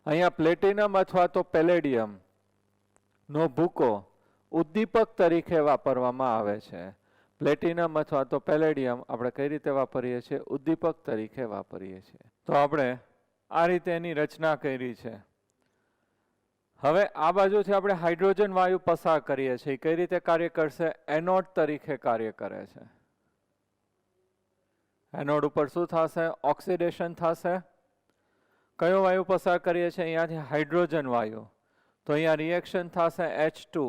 [SPEAKER 1] અહીંયા પ્લેટિનમ અથવા તો પેલેડિયમ નો ભૂકો ઉદ્દીપક તરીકે વાપરવામાં આવે છે. પ્લેટિનમ અથવા તો પેલેડિયમ આપણે કઈ રીતે વાપરીએ છીએ? ઉદ્દીપક તરીકે વાપરીએ છીએ. તો આપણે આ રીતે એની રચના કરી છે. હવે આ બાજુથી આપણે હાઇડ્રોજન વાયુ પસાર કરીએ છીએ. કઈ રીતે કાર્ય કરશે? એનોડ તરીકે કાર્ય કરે છે. એનોડ ઉપર શું થશે? ઓક્સિડેશન થશે. કયો વાયુ પસાર કરીએ છીએ? અહીંયાથી હાઇડ્રોજન વાયુ. તો અહીંયા રિએક્શન થશે H2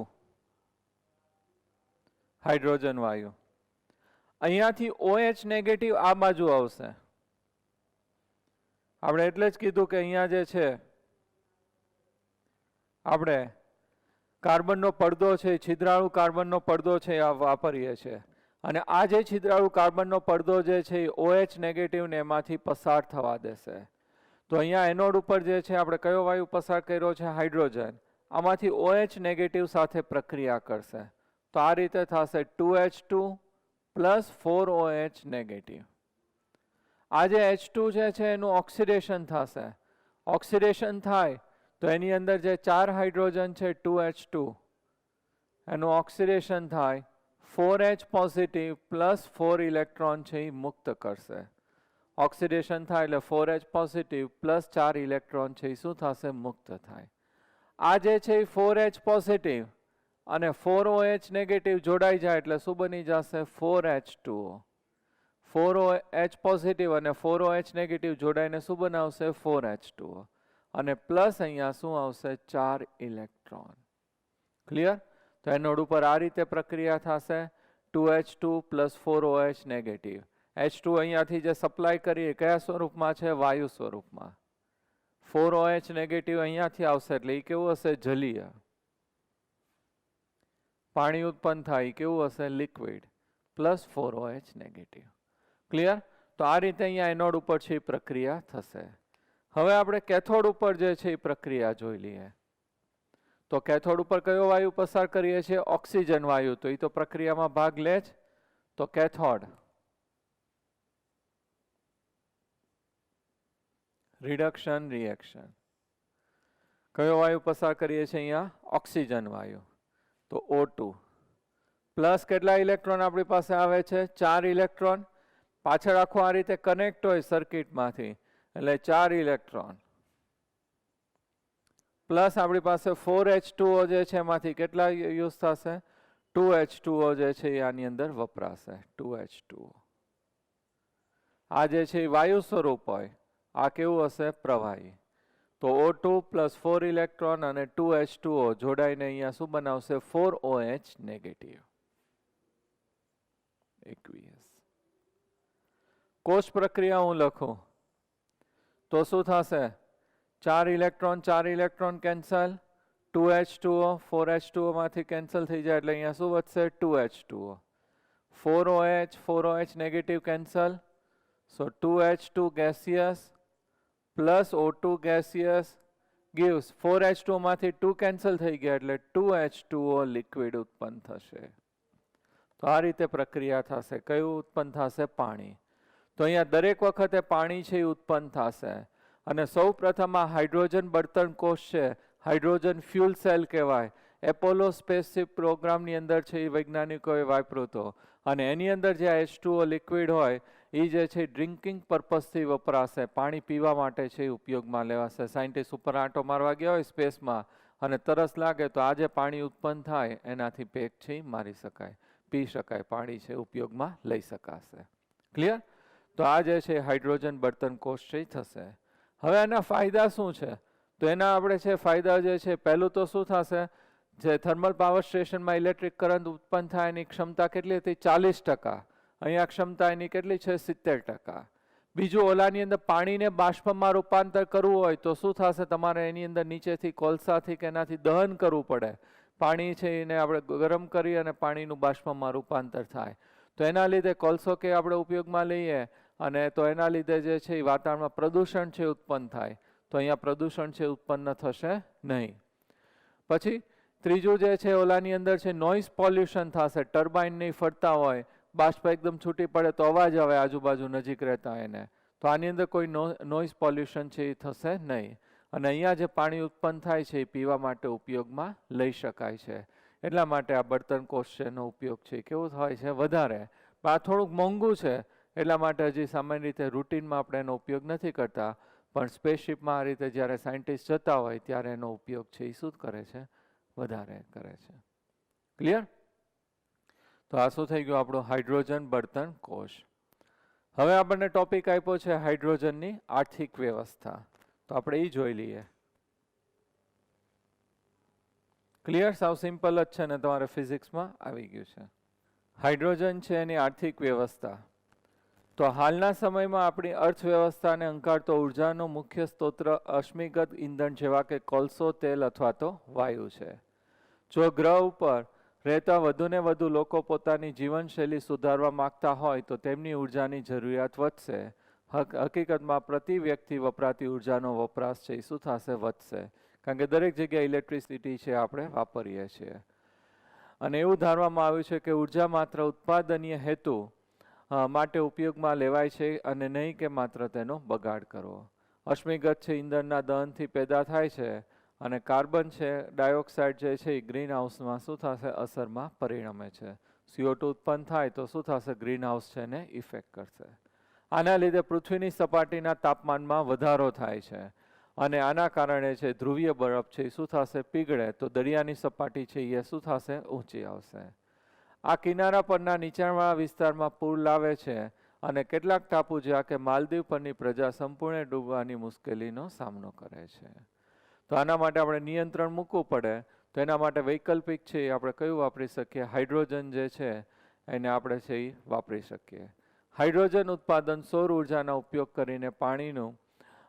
[SPEAKER 1] હાઇડ્રોજન વાયુ. અહીંયાથી OH નેગેટિવ આ બાજુ આવશે. આપણે એટલે જ કીધું કે અહીંયા જે છે આપણે કાર્બનનો પડદો છે, છિદ્રાળુ કાર્બનનો પડદો છે આ વાપરીએ છીએ. અને આ જે છિદ્રાળુ કાર્બનનો પડદો જે છે એ OH નેગેટિવ ને એમાંથી પસાર થવા દેશે. તો અહીંયા એનોડ ઉપર જે છે આપણે કયો વાયુ પસાર કર્યો છે? હાઇડ્રોજન. આમાંથી OH નેગેટિવ સાથે પ્રક્રિયા કરશે. તો આ રીતે થશે 2H2 પ્લસ 4OH નેગેટિવ. આ જે H2 જે છે એનું ઓક્સિડેશન થશે. ઓક્સિડેશન થાય તો એની અંદર જે 4 હાઇડ્રોજન છે 2H2 એનું ઓક્સિડેશન થાય 4H પોઝિટિવ પ્લસ 4 ઇલેક્ટ્રોન છે એ મુક્ત કરશે. ઓક્સિડેશન થાય એટલે 4H પોઝિટિવ પ્લસ 4 ઇલેક્ટ્રોન છે એ શું થશે? મુક્ત થાય. આ જે છે એ 4H પોઝિટિવ અને 4OH નેગેટિવ જોડાઈ જાય એટલે શું બની જશે? 4H2O. 4OH પોઝિટિવ અને 4OH નેગેટિવ જોડાઈને શું બનાવશે? 4H2O. અને પ્લસ અહીંયા શું આવશે? 4 ઇલેક્ટ્રોન. ક્લિયર? તો એનોડ ઉપર આ રીતે પ્રક્રિયા થશે. 2H2 plus 4OH negative. H2 અહીંયાથી જે સપ્લાય કરીએ કયા સ્વરૂપમાં છે? વાયુ સ્વરૂપમાં. 4OH નેગેટિવ અહીંયાથી આવશે એટલે એ કેવું હશે? જલીય. પાણી ઉત્પન્ન થાય કેવું હશે? Liquid. Plus 4OH negative. Clear? તો આ રીતે અહીંયા એનોડ ઉપર છે એ પ્રક્રિયા થશે. હવે આપણે કેથોડ ઉપર જે છે એ પ્રક્રિયા જોઈ લઈએ. તો કેથોડ ઉપર કયો વાયુ પસાર કરીએ છીએ? ઓક્સિજન વાયુ. તો એ તો પ્રક્રિયામાં ભાગ લે જ. તો કેથોડ રિડક્શન રિએક્શન. કયો વાયુ પસાર કરીએ છીએ અહીંયા? ઓક્સિજન વાયુ. તો O2 પ્લસ કેટલા ઇલેક્ટ્રોન આપણી પાસે આવે છે? 4 ઇલેક્ટ્રોન. પાછળ આખો આ રીતે કનેક્ટ હોય સર્કિટમાંથી એટલે 4 ઇલેક્ટ્રોન પ્લસ આપણી પાસે 4H2O જે છે એમાંથી કેટલા યુઝ થશે? 2H2O જે છે એ આની અંદર વપરાશે. 2H2O. આ જે છે એ વાયુ સ્વરૂપ હોય. આ કેવું હશે? પ્રવાહી. તો O2 પ્લસ 4 ઇલેક્ટ્રોન અને 2H2O જોડાઈને અહીંયા શું બનાવશે? 4OH negative. 21. કોષ પ્રક્રિયા હું લખું તો શું થશે? 4 ઇલેક્ટ્રોન કેન્સલ. 2H2O 4H2O માંથી કેન્સલ થઈ જાય એટલે અહીંયા શું વધશે? 2H2O. 4OH negative cancel. So 2H2 gaseous plus O2 gaseous gives 4H2O માંથી 2 કેન્સલ થઈ ગયા એટલે 2H2O લિક્વિડ ઉત્પન્ન થશે. તો આ રીતે પ્રક્રિયા થશે. કયું ઉત્પન્ન થશે? પાણી. તો અહીંયા દરેક વખતે પાણી છે એ ઉત્પન્ન થશે. અને સૌ પ્રથમ આ હાઇડ્રોજન બળતણ કોષ છે, હાઇડ્રોજન ફ્યુલ સેલ કહેવાય. એપોલો સ્પેસશિપ પ્રોગ્રામની અંદર છે એ વૈજ્ઞાનિકોએ વાપર્યો હતો. અને એની અંદર જે H2O લિક્વિડ હોય એ જે છે ડ્રિંકિંગ પર્પઝથી વપરાશે. પાણી પીવા માટે છે એ ઉપયોગમાં લેવાશે. સાયન્ટિસ્ટ ઉપર આંટો મારવા ગયા હોય સ્પેસમાં અને તરસ લાગે તો આ જે પાણી ઉત્પન્ન થાય એનાથી પેટ છે મારી શકાય, પી શકાય. પાણી છે ઉપયોગમાં લઈ શકાશે. ક્લિયર? તો આ જે છે હાઇડ્રોજન બળતણ કોષ છે થશે. હવે એના ફાયદા શું છે? તો એના આપણે છે ફાયદા જે છે, પહેલું તો શું થશે? જે થર્મલ પાવર સ્ટેશનમાં ઇલેક્ટ્રિક કરંટ ઉત્પન્ન થાય એની ક્ષમતા કેટલી હતી? 40%. અહીંયા ક્ષમતા એની કેટલી છે? 70%. બીજું, ઓલાની અંદર પાણીને બાષ્પમાં રૂપાંતર કરવું હોય તો શું થશે? તમારે એની અંદર નીચેથી કોલસાથી કે એનાથી દહન કરવું પડે. પાણી છે એને આપણે ગરમ કરી અને પાણીનું બાષ્પમાં રૂપાંતર થાય. તો એના લીધે કોલસો કે આપણે ઉપયોગમાં લઈએ અને તો એના લીધે જે છે એ વાતાવરણમાં પ્રદૂષણ છે ઉત્પન્ન થાય. તો અહીંયા પ્રદૂષણ છે ઉત્પન્ન થશે નહીં. પછી ત્રીજું જે છે ઓલાની અંદર છે નોઇઝ પોલ્યુશન થશે. ટર્બાઇન નહીં ફરતા હોય, બાષ્પ એકદમ છૂટી પડે તો અવાજ આવે આજુબાજુ નજીક રહેતા એને. તો આની અંદર કોઈ નોઇઝ પોલ્યુશન છે એ થશે નહીં. અને અહીંયા જે પાણી ઉત્પન્ન થાય છે એ પીવા માટે ઉપયોગમાં લઈ શકાય છે. એટલા માટે આ બળતણ કોષ છે એનો ઉપયોગ છે કેવું હોય છે વધારે. પણ આ થોડુંક મોંઘું છે એટલા માટે હજી સામાન્ય રીતે રૂટીનમાં આપણે એનો ઉપયોગ નથી કરતા, પણ સ્પેસશિપમાં આ રીતે જ્યારે સાયન્ટિસ્ટ જતા હોય ત્યારે એનો ઉપયોગ છે એ શું કરે છે, વધારે કરે છે. ક્લિયર? તો આ શું થઈ ગયું આપણું હાઇડ્રોજન બળતણ કોષ. હવે આપણને ટોપિક આપ્યો છે હાઇડ્રોજનની આર્થિક વ્યવસ્થા, તો આપણે એ જોઈ લઈએ. ક્લિયર? સાવ સિમ્પલ જ છે ને, તમારે ફિઝિક્સમાં આવી ગયું છે. હાઇડ્રોજન છે એની આર્થિક વ્યવસ્થા. તો હાલના સમયમાં આપણી અર્થવ્યવસ્થાને અંકારતો ઉર્જાનો મુખ્ય સ્ત્રોત અશ્મિગત ઈંધણ જેવા કે કોલસો, તેલ અથવા તો વાયુ છે. જો ગ્રહ ઉપર રહેતા વધુને વધુ લોકો પોતાની જીવનશૈલી સુધારવા માંગતા હોય તો તેમની ઉર્જાની જરૂરિયાત વધશે. હકીકતમાં પ્રતિ વ્યક્તિ વપરાતી ઉર્જાનો વપરાશ છે એ શું થશે, વધશે. કારણ કે દરેક જગ્યાએ ઇલેક્ટ્રિસિટી છે આપણે વાપરીએ છીએ. અને એવું ધારવામાં આવ્યું છે કે ઉર્જા માત્ર ઉત્પાદનીય હેતુ માટે ઉપયોગમાં લેવાય છે અને નહીં કે માત્ર તેનો બગાડ કરવો. અશ્મિગત છે ઈંધણના દહનથી પેદા થાય છે અને કાર્બન છે ડાયોક્સાઇડ જે છે એ ગ્રીન હાઉસમાં શું થશે, અસરમાં પરિણમે છે. CO2 ઉત્પન્ન થાય તો શું થશે, ગ્રીન હાઉસ છે એને ઇફેક્ટ કરશે. આના લીધે પૃથ્વીની સપાટીના તાપમાનમાં વધારો થાય છે અને આના કારણે છે ધ્રુવીય બરફ છે એ શું થશે, પીગળે તો દરિયાની સપાટી છે એ શું થશે, ઊંચી આવશે. આ કિનારા પરના નીચાણવાળા વિસ્તારમાં પૂર લાવે છે અને કેટલાક ટાપુ જ્યાં કે માલદીવ પરની પ્રજા સંપૂર્ણ ડૂબવાની મુશ્કેલીનો સામનો કરે છે. તો આના માટે આપણે નિયંત્રણ મૂકવું પડે. તો એના માટે વૈકલ્પિક છે એ આપણે કયું વાપરી શકીએ, હાઇડ્રોજન જે છે એને આપણે છે એ વાપરી શકીએ. હાઇડ્રોજન ઉત્પાદન સૌર ઉર્જાનો ઉપયોગ કરીને પાણીનું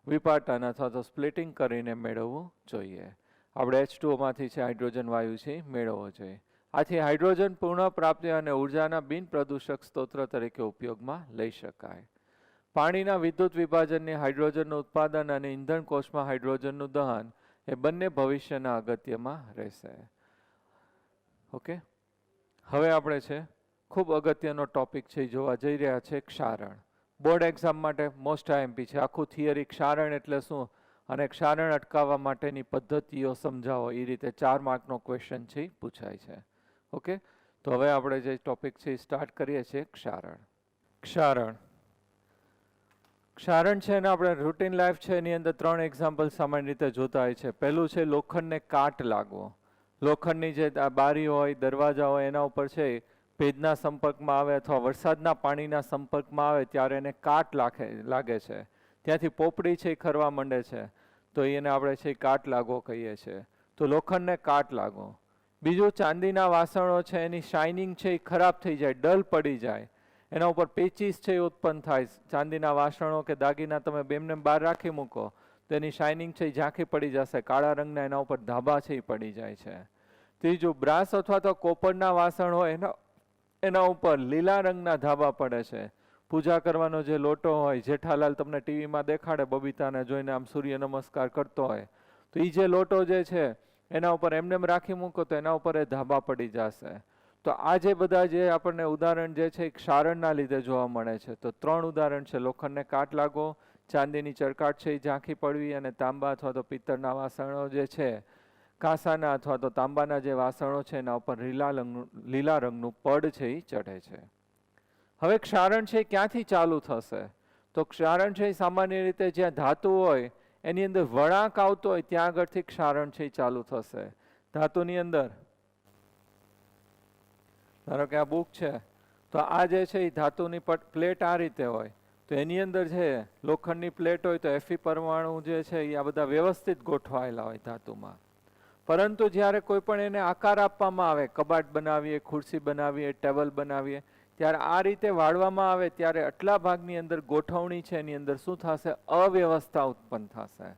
[SPEAKER 1] વિપાટન અથવા તો સ્પ્લિટિંગ કરીને મેળવવું જોઈએ. આપણે H2O માંથી છે હાઇડ્રોજન વાયુ છે મેળવવો જોઈએ. આથી હાઇડ્રોજન પૂર્ણ પ્રાપ્તિ અને ઉર્જાના બિન પ્રદૂષક સ્ત્રોત તરીકે ઉપયોગમાં લઈ શકાય. પાણીના વિદ્યુત વિભાજનની હાઇડ્રોજનનું ઉત્પાદન અને ઇંધણ કોષમાં હાઇડ્રોજનનું દહન એ બંને ભવિષ્યના અગત્યમાં રહેશે. ઓકે, હવે આપણે છે ખૂબ અગત્યનો ટોપિક છે જોવા જઈ રહ્યા છે ક્ષારણ. બોર્ડ એક્ઝામ માટે મોસ્ટ IMP છે. આખું થિયરી ક્ષારણ એટલે શું અને ક્ષારણ અટકાવવા માટેની પદ્ધતિઓ સમજાવો, એ રીતે 4 માર્કનો ક્વેશ્ચન છે પૂછાય છે. ઓકે, તો હવે આપણે જે ટોપિક છે સ્ટાર્ટ કરીએ છીએ ક્ષારણ. ક્ષારણ ક્ષારણ છે એને આપણે રૂટીન લાઈફ છે એની અંદર 3 એક્ઝામ્પલ સામાન્ય રીતે જોતા હોય છે. પહેલું છે લોખંડને કાટ લાગવો. લોખંડની જે બારી હોય, દરવાજા હોય એના ઉપર છે ભેજના સંપર્કમાં આવે અથવા વરસાદના પાણીના સંપર્કમાં આવે ત્યારે એને કાટ લાગે છે. ત્યાંથી પોપડી છે એ ખરવા માંડે છે તો એને આપણે છે કાટ લાગવો કહીએ છીએ. તો લોખંડને કાટ લાગવો. બીજું ચાંદીના વાસણો છે એની શાઇનિંગ છે એ ખરાબ થઈ જાય, ડલ પડી જાય, એના ઉપર પેચીસ છે એ ઉત્પન્ન થાય. ચાંદીના વાસણો કે દાગીના તમે બેમને બહાર રાખી મૂકો તો એની શાઇનિંગ છે એ ઝાંખી પડી જશે, કાળા રંગના એના ઉપર ધાબા છે એ પડી જાય છે. ત્રીજું બ્રાસ અથવા તો કોપરના વાસણ હોય એના ઉપર લીલા રંગના ધાબા પડે છે. પૂજા કરવાનો જે લોટો હોય, જેઠાલાલ તમને ટીવીમાં દેખાડે બબીતાને જોઈને આમ સૂર્ય નમસ્કાર કરતો હોય, તો એ જે લોટો જે છે એના ઉપર એમને રાખી મૂકો તો એના ઉપર એ ધાબા પડી જશે. તો આ જે બધા જે આપણને ઉદાહરણ જે છે એ ક્ષારણના લીધે જોવા મળે છે. તો 3 ઉદાહરણ છે, લોખંડને કાટ લાગવો, ચાંદીની ચરકાટ છે એ ઝાંખી પડવી અને તાંબા અથવા તો પિત્તળના વાસણો જે છે, કાંસાના અથવા તો તાંબાના જે વાસણો છે એના ઉપર લીલા રંગનું પડ છે એ ચઢે છે. હવે ક્ષારણ છે ક્યાંથી ચાલુ થશે? તો ક્ષારણ છે સામાન્ય રીતે જ્યાં ધાતુ હોય એની અંદર વળાંક આવતો હોય ત્યાં આગળથી ક્ષારણ છે ચાલુ થશે. ધાતુની અંદર ધારો કે આ બુક છે તો આ જે છે એ ધાતુની પ્લેટ આ રીતે હોય તો એની અંદર છે લોખંડની પ્લેટ હોય તો Fe પરમાણુ જે છે એ આ બધા વ્યવસ્થિત ગોઠવાયેલા હોય ધાતુમાં. પરંતુ જ્યારે કોઈ પણ એને આકાર આપવામાં આવે, કબાટ બનાવીએ, ખુરશી બનાવીએ, ટેબલ બનાવીએ, ત્યારે આ રીતે વાળવામાં આવે ત્યારે આટલા ભાગની અંદર ગોઠવણી છે એની અંદર શું થશે? અવ્યવસ્થા ઉત્પન્ન થશે.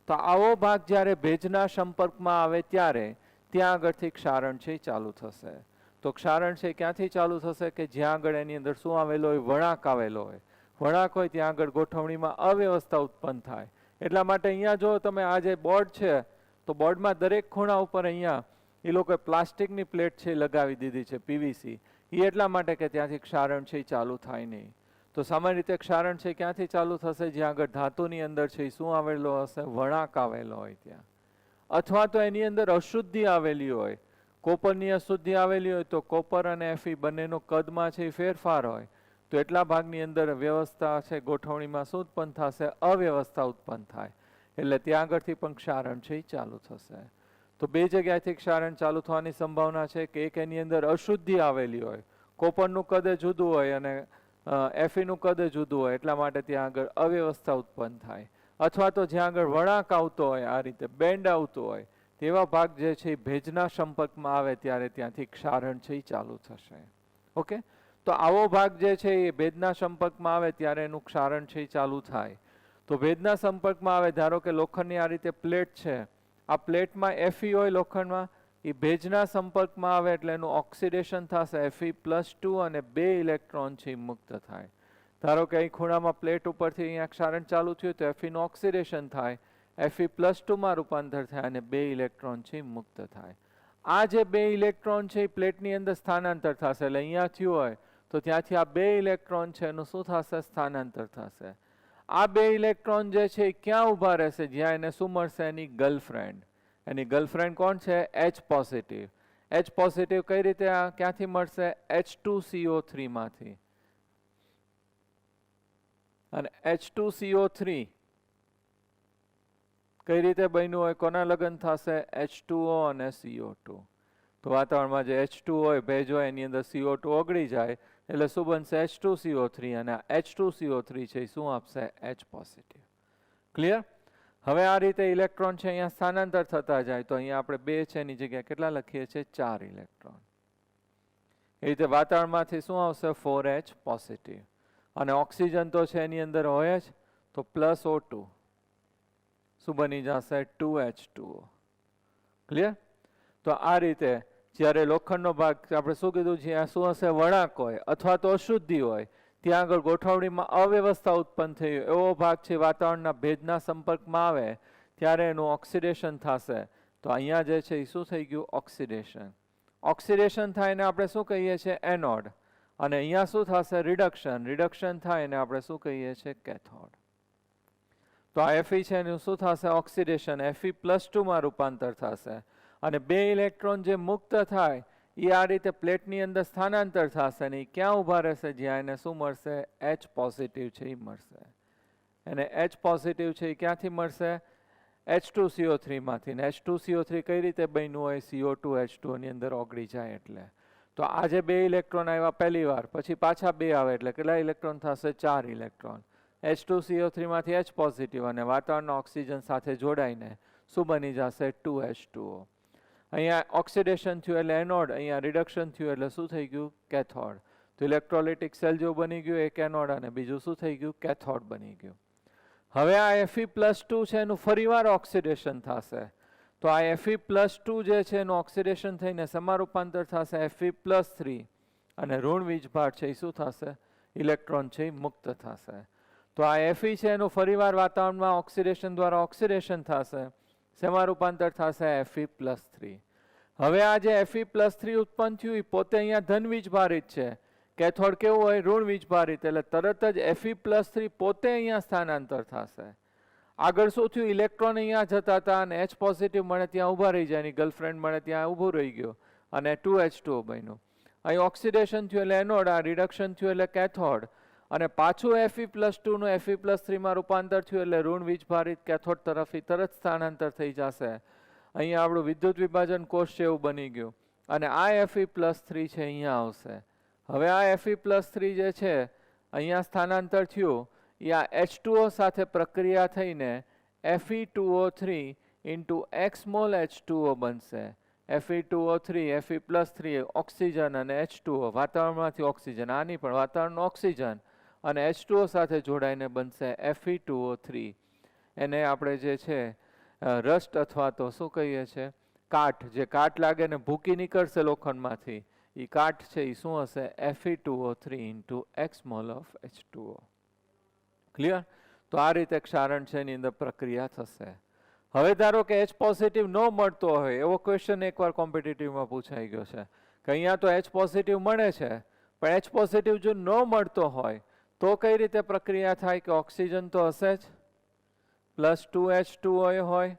[SPEAKER 1] તો આવો ભાગ જ્યારે ભેજના સંપર્કમાં આવે ત્યારે ત્યાં આગળથી ક્ષારણ છે ચાલુ થશે. તો ક્ષારણ છે ક્યાંથી ચાલુ થશે? કે જ્યાં આગળ એની અંદર શું આવેલો હોય? વળાંક આવેલો હોય. વળાંક હોય ત્યાં આગળ ગોઠવણીમાં અવ્યવસ્થા ઉત્પન્ન થાય. એટલા માટે અહીંયા જો તમે આ જે બોર્ડ છે તો બોર્ડમાં દરેક ખૂણા ઉપર અહીંયા એ લોકોએ પ્લાસ્ટિકની પ્લેટ છે લગાવી દીધી છે, PVC. એ એટલા માટે કે ત્યાંથી ક્ષારણ છે ચાલુ થાય નહીં. તો સામાન્ય રીતે ક્ષારણ છે ક્યાંથી ચાલુ થશે? જ્યાં આગળ ધાતુની અંદર છે શું આવેલો હશે? વળાંક આવેલો હોય ત્યાં, અથવા તો એની અંદર અશુદ્ધિ આવેલી હોય. કોપરની અશુદ્ધિ આવેલી હોય તો કોપર અને Fe બંનેનો કદમાં છે એ ફેરફાર હોય તો એટલા ભાગની અંદર વ્યવસ્થા છે ગોઠવણીમાં શું ઉત્પન્ન થશે? અવ્યવસ્થા ઉત્પન્ન થાય. એટલે ત્યાં આગળથી પણ ક્ષારણ છે એ ચાલુ થશે. તો બે જગ્યાએથી ક્ષારણ ચાલુ થવાની સંભાવના છે કે એક એની અંદર અશુદ્ધિ આવેલી હોય, કોપરનું કદ જુદું હોય અને Feનું કદ જુદું હોય, એટલા માટે ત્યાં આગળ અવ્યવસ્થા ઉત્પન્ન થાય. અથવા તો જ્યાં આગળ વળાંક આવતો હોય, આ રીતે બેન્ડ આવતું હોય, તેવા ભાગ જે છે એ ભેજના સંપર્કમાં આવે ત્યારે ત્યાંથી ક્ષારણ છે એ ચાલુ થશે. ઓકે, તો આવો ભાગ જે છે એ ભેજના સંપર્કમાં આવે ત્યારે એનું ક્ષારણ છે એ ચાલુ થાય. તો ભેજના સંપર્કમાં આવે, ધારો કે લોખંડની આ રીતે પ્લેટ છે, આ પ્લેટમાં Fe હોય લોખંડમાં, એ ભેજના સંપર્કમાં આવે એટલે એનું ઓક્સિડેશન થશે, Fe+2 અને 2 ઇલેક્ટ્રોન છે એ મુક્ત થાય. ધારો કે અહીં ખૂણામાં પ્લેટ ઉપરથી અહીંયા ક્ષારણ ચાલુ થયું તો Fe નું ઓક્સિડેશન થાય, Fe+2 માં રૂપાંતર થાય અને 2 ઇલેક્ટ્રોન છે એ મુક્ત થાય. આ જે 2 ઇલેક્ટ્રોન છે એ પ્લેટની અંદર સ્થાનાંતર થશે. એટલે અહીંયા થયું હોય તો ત્યાંથી આ 2 ઇલેક્ટ્રોન છે એનું શું થશે? સ્થાનાંતર થશે. આ 2 ઇલેક્ટ્રોન જે છે એ ક્યાં ઊભા રહેશે? જ્યાં એને શું મળશે? એની ગર્લફ્રેન્ડ. એની ગર્લફ્રેન્ડ કોણ છે? H positive. H પોઝિટિવ કઈ રીતે ક્યાંથી મળશે? H2CO3 માંથી. અને H2CO3 કઈ રીતે બન્યું હોય? કોના લગ્ન થશે? H2O અને CO2. તો વાતાવરણમાં જે H2 હોય, ભેજ હોય, એની અંદર CO2 ઓગળી જાય એટલે શું બનશે? H2CO3 અને H2CO3 છે શું આપશે? H positive. ક્લિયર? હવે આ રીતે ઇલેક્ટ્રોન છે અહીંયા સ્થાનાંતર થતા જાય તો અહીંયા આપણે 2 છે એની જગ્યાએ કેટલા લખીએ છીએ? 4 ઇલેક્ટ્રોન. એ રીતે વાતાવરણમાંથી શું આવશે? 4H positive. અને ઓક્સિજન તો છે એની અંદર હોય જ, તો +O2 શું બની જશે? 2H2O. ક્લિયર? તો આ રીતે જ્યારે લોખંડનો ભાગ આપણે શું કીધું? જ્યાં શું હશે? વળાંક હોય અથવા તો અશુદ્ધિ હોય, ત્યાં આગળ ગોઠવણીમાં અવ્યવસ્થા ઉત્પન્ન થઈ એવો ભાગ છે વાતાવરણના ભેજના સંપર્કમાં આવે ત્યારે એનું ઓક્સિડેશન થશે. તો અહીંયા જે છે એ શું થઈ ગયું? ઓક્સિડેશન. ઓક્સિડેશન થાય એને આપણે શું કહીએ છીએ? એનોડ. અને અહીંયા શું થશે? રિડક્શન. રિડક્શન થાય એને આપણે શું કહીએ છીએ? કેથોડ. તો આ Fe છે એનું શું થશે? ઓક્સિડેશન. Fe+2 માં રૂપાંતર થશે અને 2 ઇલેક્ટ્રોન જે મુક્ત થાય એ આ રીતે પ્લેટની અંદર સ્થાનાંતર થશે ને એ ક્યાં ઊભા રહેશે? જ્યાં એને શું મળશે? H પોઝિટિવ છે એ મળશે. એને H પોઝિટિવ છે એ ક્યાંથી મળશે? H2CO3 માંથી. ને H2CO3 કઈ રીતે બન્યું હોય? CO2H2 ની અંદર ઓગળી જાય એટલે. તો આ જે 2 ઇલેક્ટ્રોન આવ્યા પહેલી વાર, પછી પાછા 2 આવે એટલે કેટલા ઇલેક્ટ્રોન થશે? 4 ઇલેક્ટ્રોન. H2CO3 માંથી H પોઝિટિવ અને વાતાવરણના ઓક્સિજન સાથે જોડાઈને શું બની જશે? 2H2O. અહીંયા ઓક્સિડેશન થયું એટલે એનોડ, અહીંયા રિડક્શન થયું એટલે શું થઈ ગયું? કેથોડ. તો ઇલેક્ટ્રોલિટિક સેલ જેવું બની ગયું, એક એનોડ અને બીજું શું થઈ ગયું? કેથોડ બની ગયું. હવે આ Fe+2 છે એનું ફરીવાર ઓક્સિડેશન થશે. તો આ Fe+2 જે છે એનું ઓક્સિડેશન થઈને શેમાં રૂપાંતર થશે? Fe+3 અને ઋણ વીજભાર છે એ શું થશે? ઇલેક્ટ્રોન છે એ મુક્ત થશે. તો આ Fe છે એનું ફરીવાર વાતાવરણમાં ઓક્સિડેશન દ્વારા ઓક્સિડેશન થશે. શેમાં રૂપાંતર થશે? Fe+3. હવે આ જે Fe+3 ઉત્પન્ન થયું એ પોતે અહીંયા ધન વીજભારિત છે. કેથોડ કેવું હોય? ઋણ વીજભારિત. એટલે તરત જ Fe+3 પોતે અહીંયા સ્થાનાંતર થશે. આગળ શું થયું? ઇલેક્ટ્રોન અહીંયા જતા હતા અને H પોઝિટિવ મળે ત્યાં ઊભા રહી જાય, એની ગર્લફ્રેન્ડ મળે ત્યાં ઊભું રહી ગયો અને 2H2O બન્યું. અહીં ઓક્સિડેશન થયું એટલે એનોડ, આ રિડક્શન થયું એટલે કેથોડ અને પાછું Fe+2 નું Fe+3 માં રૂપાંતર થયું એટલે ઋણ વીજભારિત કેથોડ તરફથી તરત સ્થાનાંતર થઈ જશે. અહીંયા આપણું વિદ્યુત વિભાજન કોષ છે એવું બની ગયું અને આ Fe+3 છે અહીંયા આવશે. હવે આ Fe+3 જે છે અહીંયા સ્થાનાંતર થયું એ આ H2O સાથે પ્રક્રિયા થઈને Fe2O3 into x mall H2O બનશે. Fe2O3, Fe+3 ઓક્સિજન અને H2O વાતાવરણમાંથી ઓક્સિજન, આની પણ વાતાવરણ ઓક્સિજન અને H2O સાથે જોડાઈને બનશે Fe2O3. એને આપણે જે છે રસ્ટ અથવા તો શું કહીએ છીએ? કાટ. જે કાટ લાગે ને ભૂકી નીકળશે લોખંડમાંથી એ કાટ છે એ શું હશે? Fe2O3 into x mall of H2O. Clear? તો આ રીતે ક્ષારણ છે એની અંદર પ્રક્રિયા થશે. હવે ધારો કે H પોઝિટિવ ન મળતો હોય એવો ક્વેશ્ચન એકવાર કોમ્પિટિટિવમાં પૂછાઈ ગયો છે કે અહીંયા તો H પોઝિટિવ મળે છે પણ H પોઝિટિવ જો ન મળતો હોય તો કઈ રીતે પ્રક્રિયા થાય? કે ઓક્સિજન તો હશે જ, +2H2O હોય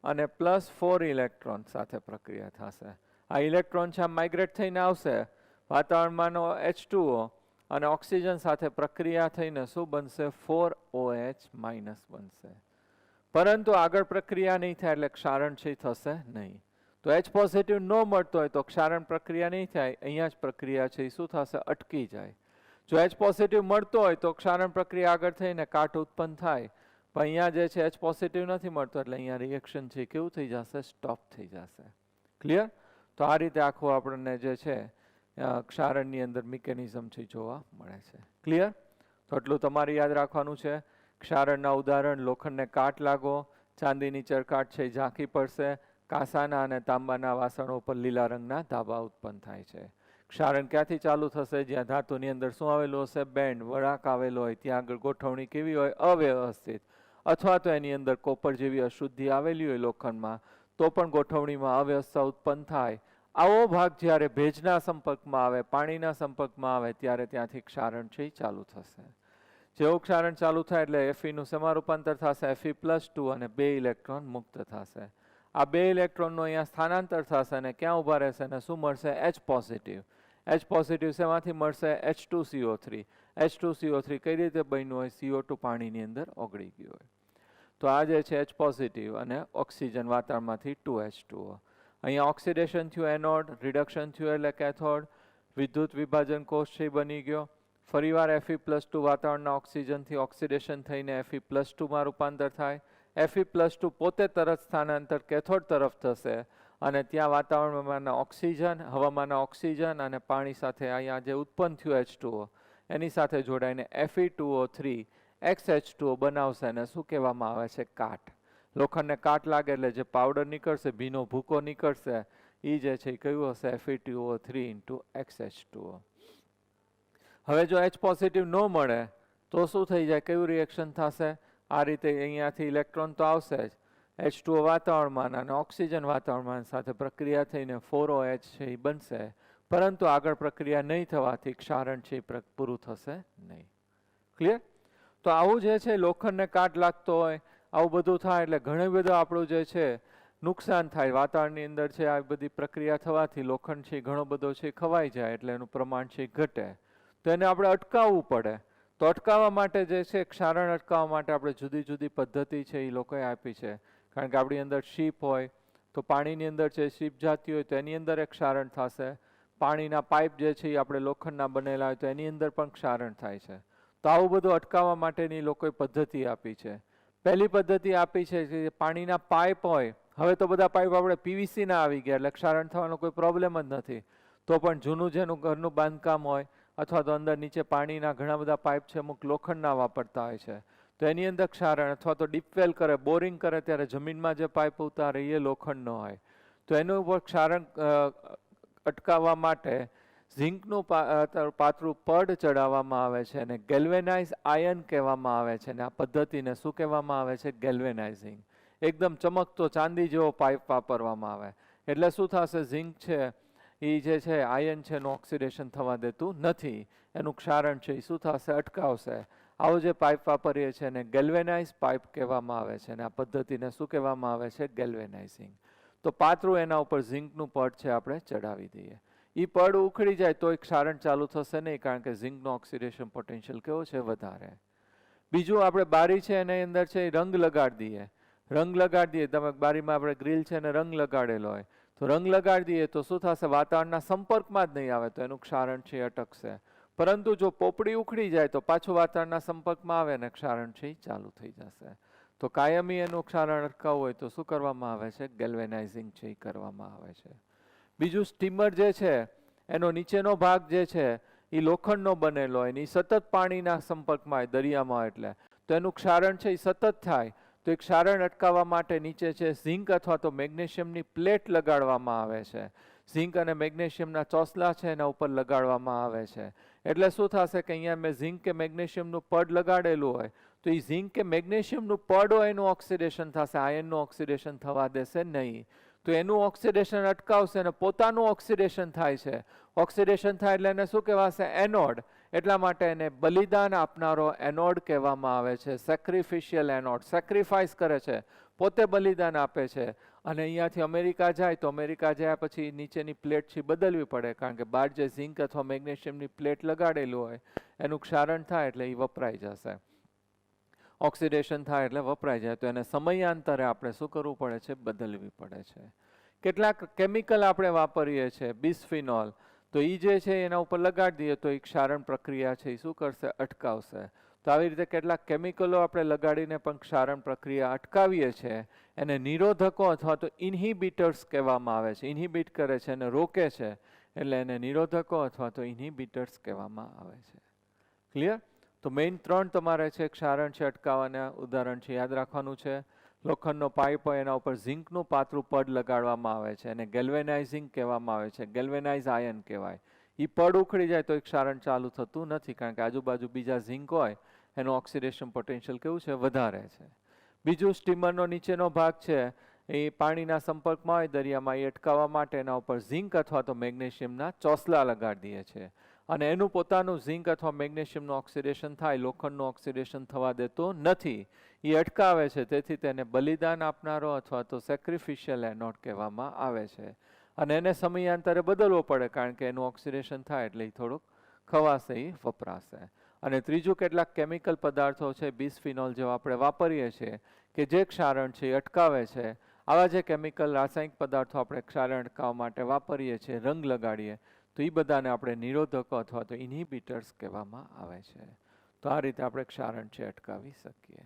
[SPEAKER 1] અને +4 ઇલેક્ટ્રોન સાથે પ્રક્રિયા થશે. આ ઇલેક્ટ્રોન છે માઇગ્રેટ થઈને આવશે વાતાવરણમાંનો H2O અને ઓક્સિજન સાથે પ્રક્રિયા થઈને શું બનશે 4OH માઇનસ બનશે. પરંતુ આગળ પ્રક્રિયા નહીં થાય એટલે ક્ષારણ છે થશે નહીં. તો H પોઝિટિવ ન મળતો હોય તો ક્ષારણ પ્રક્રિયા નહીં થાય, અહીંયા જ પ્રક્રિયા છે એ શું થશે અટકી જાય. જો H પોઝિટિવ મળતો હોય તો ક્ષારણ પ્રક્રિયા આગળ થઈને કાટ ઉત્પન્ન થાય, પણ અહીંયા જે છે H પોઝિટિવ નથી મળતો એટલે અહીંયા રિએક્શન છે કેવું થઈ જશે સ્ટોપ થઈ જશે. ક્લિયર? તો આ રીતે આખું આપણને જે છે ક્ષારણની અંદર મિકેનિઝમ છે જોવા મળે છે. ક્લિયર? તો એટલું તમારે યાદ રાખવાનું છે. ક્ષારણના ઉદાહરણ લોખંડને કાટ લાગો, ચાંદીની ચરકાટ છે ઝાંખી પડશે, કાંસાના અને તાંબાના વાસણો પર લીલા રંગના ધાબા ઉત્પન્ન થાય છે. ક્ષારણ ક્યાંથી ચાલુ થશે? જ્યાં ધાતુની અંદર શું આવેલું હશે? બેન્ડ વળાંક આવેલો હોય, ત્યાં આગળ ગોઠવણી કેવી હોય? અવ્યવસ્થિત, અથવા તો એની અંદર કોપર જેવી અશુદ્ધિ આવેલી હોય લોખંડમાં તો પણ ગોઠવણીમાં અવ્યવસ્થા ઉત્પન્ન થાય. આવો ભાગ જ્યારે ભેજના સંપર્કમાં આવે, પાણીના સંપર્કમાં આવે ત્યારે ત્યાંથી ક્ષારણ છે એ ચાલુ થશે. જેવું ક્ષારણ ચાલુ થાય એટલે Fe નું શેમાં રૂપાંતર થશે? Fe+2 અને 2 ઇલેક્ટ્રોન મુક્ત થશે. આ 2 ઇલેક્ટ્રોનનું અહીંયા સ્થાનાંતર થશે અને ક્યાં ઊભા રહેશે અને શું મળશે? H positive. H પોઝિટિવ શેમાંથી મળશે? H2CO3. H2CO3 કઈ રીતે બન્યું હોય? CO2 પાણીની અંદર ઓગળી ગયું હોય. તો આ જે છે H પોઝિટિવ અને ઓક્સિજન વાતાવરણમાંથી 2H2O. અહીંયા ઓક્સિડેશન થયું એનોડ, રિડક્શન થયું એટલે કેથોડ, વિદ્યુત વિભાજન કોષ છે બની ગયો. ફરીવાર Fe+2 વાતાવરણના ઓક્સિજનથી ઓક્સિડેશન થઈને Fe+2માં રૂપાંતર થાય. Fe+2 પોતે તરત સ્થાનાંતર કેથોડ તરફ થશે અને ત્યાં વાતાવરણમાંના ઓક્સિજન, હવામાંના ઓક્સિજન અને પાણી સાથે અહીંયા જે ઉત્પન્ન થયું H2O એની સાથે જોડાઈને Fe2O3 XH2O બનાવશે અને શું કહેવામાં આવે છે? કાટ. લોખંડને કાટ લાગે એટલે જે પાવડર નીકળશે, ભીનો ભૂકો નીકળશે, એ જે છે એ કયું હશે? Fe2O3 × XH2O. હવે જો H પોઝિટિવ ન મળે તો શું થઈ જાય? કયું રિએક્શન થશે? આ રીતે અહીંયાથી ઇલેક્ટ્રોન તો આવશે જ, H2O વાતાવરણમાં અને ઓક્સિજન વાતાવરણમાં સાથે પ્રક્રિયા થઈને 4OH છે એ બનશે, પરંતુ આગળ પ્રક્રિયા નહીં થવાથી ક્ષારણ છે એ પૂરું થશે નહીં. ક્લિયર? તો આવું જે છે લોખંડને કાટ લાગતો હોય, આવું બધું થાય એટલે ઘણું બધું આપણું જે છે નુકસાન થાય. વાતાવરણની અંદર છે આ બધી પ્રક્રિયા થવાથી લોખંડ છે ઘણો બધો છે ખવાઈ જાય એટલે એનું પ્રમાણ છે ઘટે. તો એને આપણે અટકાવવું પડે. તો અટકાવવા માટે જે છે ક્ષારણ અટકાવવા માટે આપણે જુદી જુદી પદ્ધતિ છે એ લોકોએ આપી છે. કારણ કે આપણી અંદર શીપ હોય તો પાણીની અંદર છે શીપ જાતી હોય તો એની અંદર એક ક્ષારણ થશે. પાણીના પાઇપ જે છે એ આપણે લોખંડના બનેલા હોય તો એની અંદર પણ ક્ષારણ થાય છે. તો આવું બધું અટકાવવા માટેની લોકોએ પદ્ધતિ આપી છે. પહેલી પદ્ધતિ આપી છે કે પાણીના પાઇપ હોય, હવે તો બધા પાઇપ આપણે PVC ના આવી ગયા એટલે ક્ષારણ થવાનો કોઈ પ્રોબ્લેમ જ નથી. તો પણ જૂનું જેનું ઘરનું બાંધકામ હોય અથવા તો અંદર નીચે પાણીના ઘણા બધા પાઇપ છે અમુક લોખંડના વાપરતા હોય છે તો એની અંદર ક્ષારણ, અથવા તો ડીપવેલ કરે, બોરિંગ કરે ત્યારે જમીનમાં જે પાઇપ ઉતારે એ લોખંડનો હોય તો એનું ઉપર ક્ષારણ અટકાવવા માટે ઝીંકનું પાતળું પડ ચડાવવામાં આવે છે અને ગેલ્વેનાઇઝ આયન કહેવામાં આવે છે. અને આ પદ્ધતિને શું કહેવામાં આવે છે? ગેલ્વેનાઇઝિંગ. એકદમ ચમકતો ચાંદી જેવો પાઇપ વાપરવામાં આવે એટલે શું થશે? ઝીંક છે એ જે છે આયન છે એનું ઓક્સિડેશન થવા દેતું નથી, એનું ક્ષારણ છે એ શું થશે? અટકાવશે. આવો જે પાઇપ વાપરીએ છીએ એને ગેલ્વેનાઇઝ પાઇપ કહેવામાં આવે છે અને આ પદ્ધતિને શું કહેવામાં આવે છે? ગેલ્વેનાઇઝિંગ. તો પાતળું એના ઉપર ઝીંકનું પડ છે આપણે ચડાવી દઈએ. એ પડ ઉખડી જાય તો ક્ષારણ ચાલુ થશે નહીં, કારણ કે ઝીંકનો ઓક્સિડેશન પોટેન્શિયલ કેવો છે? વધારે. બીજું આપણે બારી છે એની અંદર છે રંગ લગાડી દઈએ. રંગ લગાડી દઈએ, તમે બારીમાં આપણે ગ્રીલ છે અને રંગ લગાડેલો હોય તો રંગ લગાડી દઈએ તો શું થશે? વાતાવરણના સંપર્કમાં જ નહીં આવે તો એનું ક્ષારણ છે અટકશે. પરંતુ જો પોપડી ઉખડી જાય તો પાછું વાતાવરણના સંપર્કમાં આવે અને ક્ષારણ છે ચાલુ થઈ જશે. તો કાયમી એનું ક્ષારણ અટકાવવું હોય તો શું કરવામાં આવે છે? ગેલ્વેનાઇઝિંગ છે એ કરવામાં આવે છે. બીજું સ્ટીમર જે છે એનો નીચેનો ભાગ જે છે એ લોખંડનો બનેલો હોય ને એ સતત પાણીના સંપર્કમાં હોય દરિયામાં, એટલે તો એનું ક્ષારણ છે એ સતત થાય. તો એક ક્ષારણ અટકાવવા માટે નીચે છે ઝીંક અથવા તો મેગ્નેશિયમની પ્લેટ લગાડવામાં આવે છે. ઝીંક અને મેગ્નેશિયમના ચોસલા છે એના ઉપર લગાડવામાં આવે છે. એટલે શું થશે કે અહીંયા મેં ઝીંક કે મેગ્નેશિયમનું પડ લગાડેલું હોય તો એ ઝીંક કે મેગ્નેશિયમનું પડ હોય એનું ઓક્સિડેશન થશે, આયનનું ઓક્સિડેશન થવા દેશે નહીં. તો એનું ઓક્સિડેશન અટકાવશે અને પોતાનું ઓક્સિડેશન થાય છે. ઓક્સિડેશન થાય એટલે એને શું કહેવાશે? એનોડ. એટલા માટે એને બલિદાન આપનારો એનોડ કહેવામાં આવે છે. સેક્રિફિશિયલ એનોડ. સેક્રિફાઈસ કરે છે, પોતે બલિદાન આપે છે અને અહીંયાથી અમેરિકા જાય તો અમેરિકા જાય પછી નીચેની પ્લેટ છે બદલવી પડે, કારણ કે બહાર જે ઝિંક અથવા મેગ્નેશિયમની પ્લેટ લગાડેલું હોય એનું ક્ષારણ થાય એટલે એ વપરાઈ જશે, ઓક્સિડેશન થાય એટલે વપરાઈ જાય, તો એને સમયાંતરે આપણે શું કરવું પડે છે, બદલવી પડે છે. કેટલાક કેમિકલ આપણે વાપરીએ છીએ, બિસ્ફિનોલ, તો એ જે છે એના ઉપર લગાડી દઈએ તો એ ક્ષારણ પ્રક્રિયા છે એ શું કરશે, અટકાવશે. તો આવી રીતે કેટલાક કેમિકલો આપણે લગાડીને પણ ક્ષારણ પ્રક્રિયા અટકાવીએ છીએ, એને નિરોધકો અથવા તો ઇન્હિબિટર્સ કહેવામાં આવે છે. ઇન્હિબિટ કરે છે અને રોકે છે એટલે એને નિરોધકો અથવા તો ઇન્હિબિટર્સ કહેવામાં આવે છે. ક્લિયર? તો મેઇન 3 તમારે છે ક્ષારણ છે અટકાવવાના ઉદાહરણ છે યાદ રાખવાનું છે. લોખંડનો પાઇપ હોય એના ઉપર ઝિંકનું પાતળું પડ લગાડવામાં આવે છે, એને ગેલ્વેનાઇઝિંગ કહેવામાં આવે છે, ગેલ્વેનાઇઝ આયન કહેવાય. એ પડ ઉખડી જાય તો એ ક્ષારણ ચાલુ થતું નથી, કારણ કે આજુબાજુ બીજા ઝિંક હોય એનું ઓક્સિડેશન પોટેન્શિયલ કેવું છે, વધારે છે. બીજું, સ્ટીમરનો નીચેનો ભાગ છે એ પાણીના સંપર્કમાં હોય દરિયામાં, એ અટકાવવા માટે એના ઉપર ઝિંક અથવા તો મેગ્નેશિયમના ચોસલા લગાડી દઈએ છીએ, અને એનું પોતાનું ઝિંક અથવા મેગ્નેશિયમનું ઓક્સિડેશન થાય, લોખંડનું ઓક્સિડેશન થવા દેતું નથી, એ અટકાવે છે. તેથી તેને બલિદાન આપનારો અથવા તો સેક્રિફિશિયલ એનોડ કહેવામાં આવે છે. અને એને સમયાંતરે બદલવો પડે, કારણ કે એનું ઓક્સિડેશન થાય એટલે એ થોડુંક ખવાશે, એ વપરાશે. અને ત્રીજું, કેટલાક કેમિકલ પદાર્થો છે બિસ્ફિનોલ જેવા આપણે વાપરીએ છીએ કે જે ક્ષારણ છે એ અટકાવે છે. આવા જે કેમિકલ રાસાયણિક પદાર્થો આપણે ક્ષારણ અટકાવવા માટે વાપરીએ છીએ, રંગ લગાડીએ, તો એ બધાને આપણે નિરોધકો અથવા તો ઇન્હિબિટર્સ કહેવામાં આવે છે. તો આ રીતે આપણે ક્ષારણ છે અટકાવી શકીએ.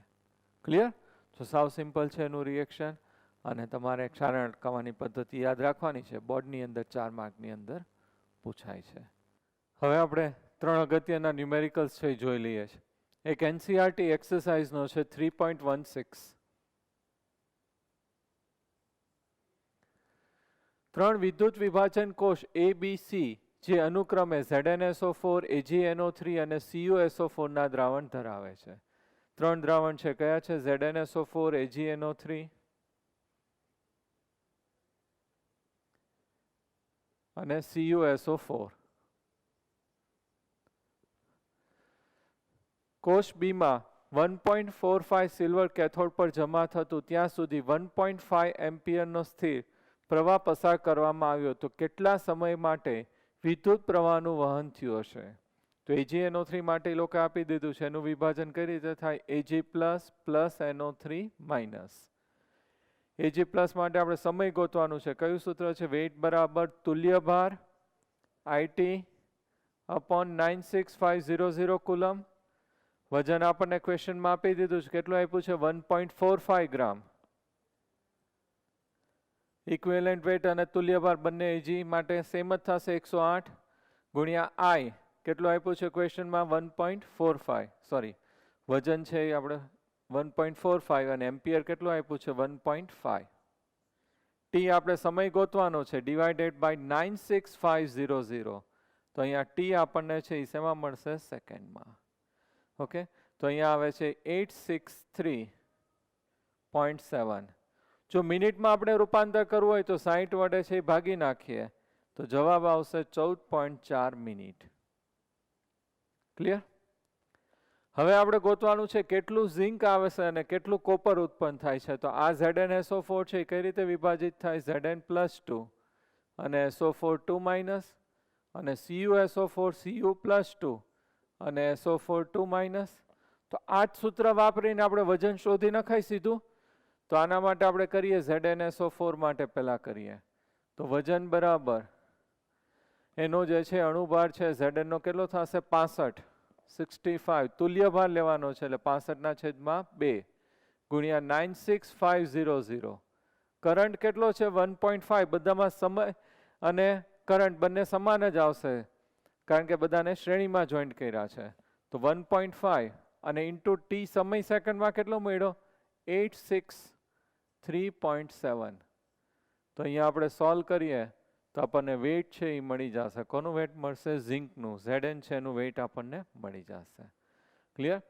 [SPEAKER 1] ક્લિયર? તો સાવ સિમ્પલ છે એનું રિએક્શન, અને તમારે ક્ષારણ અટકાવવાની પદ્ધતિ યાદ રાખવાની છે. બોર્ડની અંદર 4 માર્કની અંદર પૂછાય છે. હવે આપણે 3 અગત્યના ન્યુમેરિકલ્સ છે જોઈ લઈએ છીએ. એક એનસીઆરટી એક્સરસાઇઝનો છે 3.16. 3 વિદ્યુત વિભાજન કોષ ABC જે અનુક્રમે ZnSO4, AgNO3 અને CuSO4 ના દ્રાવણ ધરાવે છે. 3 દ્રાવણ છે, કયા છે? ZnSO4, AgNO3 અને CuSO4. કોષ બીમાં 1.45 સિલ્વર કેથોડ પર જમા થતું ત્યાં સુધી 1.5 એમ્પિયરનો સ્થિર પ્રવાહ પસાર કરવામાં આવ્યો, તો કેટલા સમય માટે વિદ્યુત પ્રવાહનું વહન થયું હશે? તો AgNO3 માટે એ લોકો આપી દીધું છે, એનું વિભાજન કઈ રીતે થાય? Ag plus NO3 minus. Ag plus માટે આપણે સમય ગોતવાનું છે. કયું સૂત્ર છે? વેઇટ બરાબર તુલ્ય ભાર IT અપોન 96500 કુલમ. વજન આપણને ક્વેશ્ચનમાં આપી દીધું છે, કેટલું આપ્યું છે? 1.45 ગ્રામ. ઇક્વિવેલન્ટ વેટ અને તુલ્ય ભાર બંને Ag માટે સેમ જ થશે, 108 ગુણ્યા I. કેટલું આપ્યું છે ક્વેશ્ચનમાં? 1.45. સોરી, વજન છે આપણે 1.45 અને એમ્પિયર કેટલું આપ્યું છે? 1.5. ટી આપણે સમય ગોતવાનો છે, ડિવાઇડેડ બાય 96500. તો અહીંયા ટી આપણને છે એ શેમાં મળશે? સેકન્ડમાં. ઓકે, તો અહીંયા આવે છે 863.7. જો મિનિટમાં આપણે રૂપાંતર કરવું હોય તો 60 વડે છે એ ભાગી નાખીએ તો જવાબ આવશે 14.4 મિનિટ. ક્લિયર? હવે આપણે ગોતવાનું છે કેટલું ઝિંક આવે છે અને કેટલું કોપર ઉત્પન્ન થાય છે. તો આ ZnSO4 છે એ કઈ રીતે વિભાજિત થાય? Zn+2 અને SO4 2 માઇનસ, અને CuSO4 Cu+2 અને SO4 2 માઇનસ. તો આ જ સૂત્ર વાપરીને આપણે વજન શોધી નખાય સીધું. તો આના માટે આપણે કરીએ ZnSO4 માટે પહેલા કરીએ. તો વજન બરાબર એનો જે છે અણુભાર છે Zn નો કેટલો થશે? 65 તુલ્ય ભાર લેવાનો છે એટલે 65/2 ગુણ્યા 96500. કરંટ કેટલો છે? 1.5. બધામાં સમય અને કરંટ બંને સમાન જ આવશે, કારણ કે બધાને શ્રેણીમાં જોઈન્ટ કર્યા છે. તો 1.5 અને ઇન્ટુ ટી સમય સેકન્ડમાં કેટલો મળ્યો? 863.7. તો અહીંયા આપણે સોલ્વ કરીએ તો આપણને વેઇટ છે એ મળી જશે. કોનું વેઇટ મળશે? ઝિંકનું. Zn છે એનું વેઇટ આપણને મળી જશે. ક્લિયર?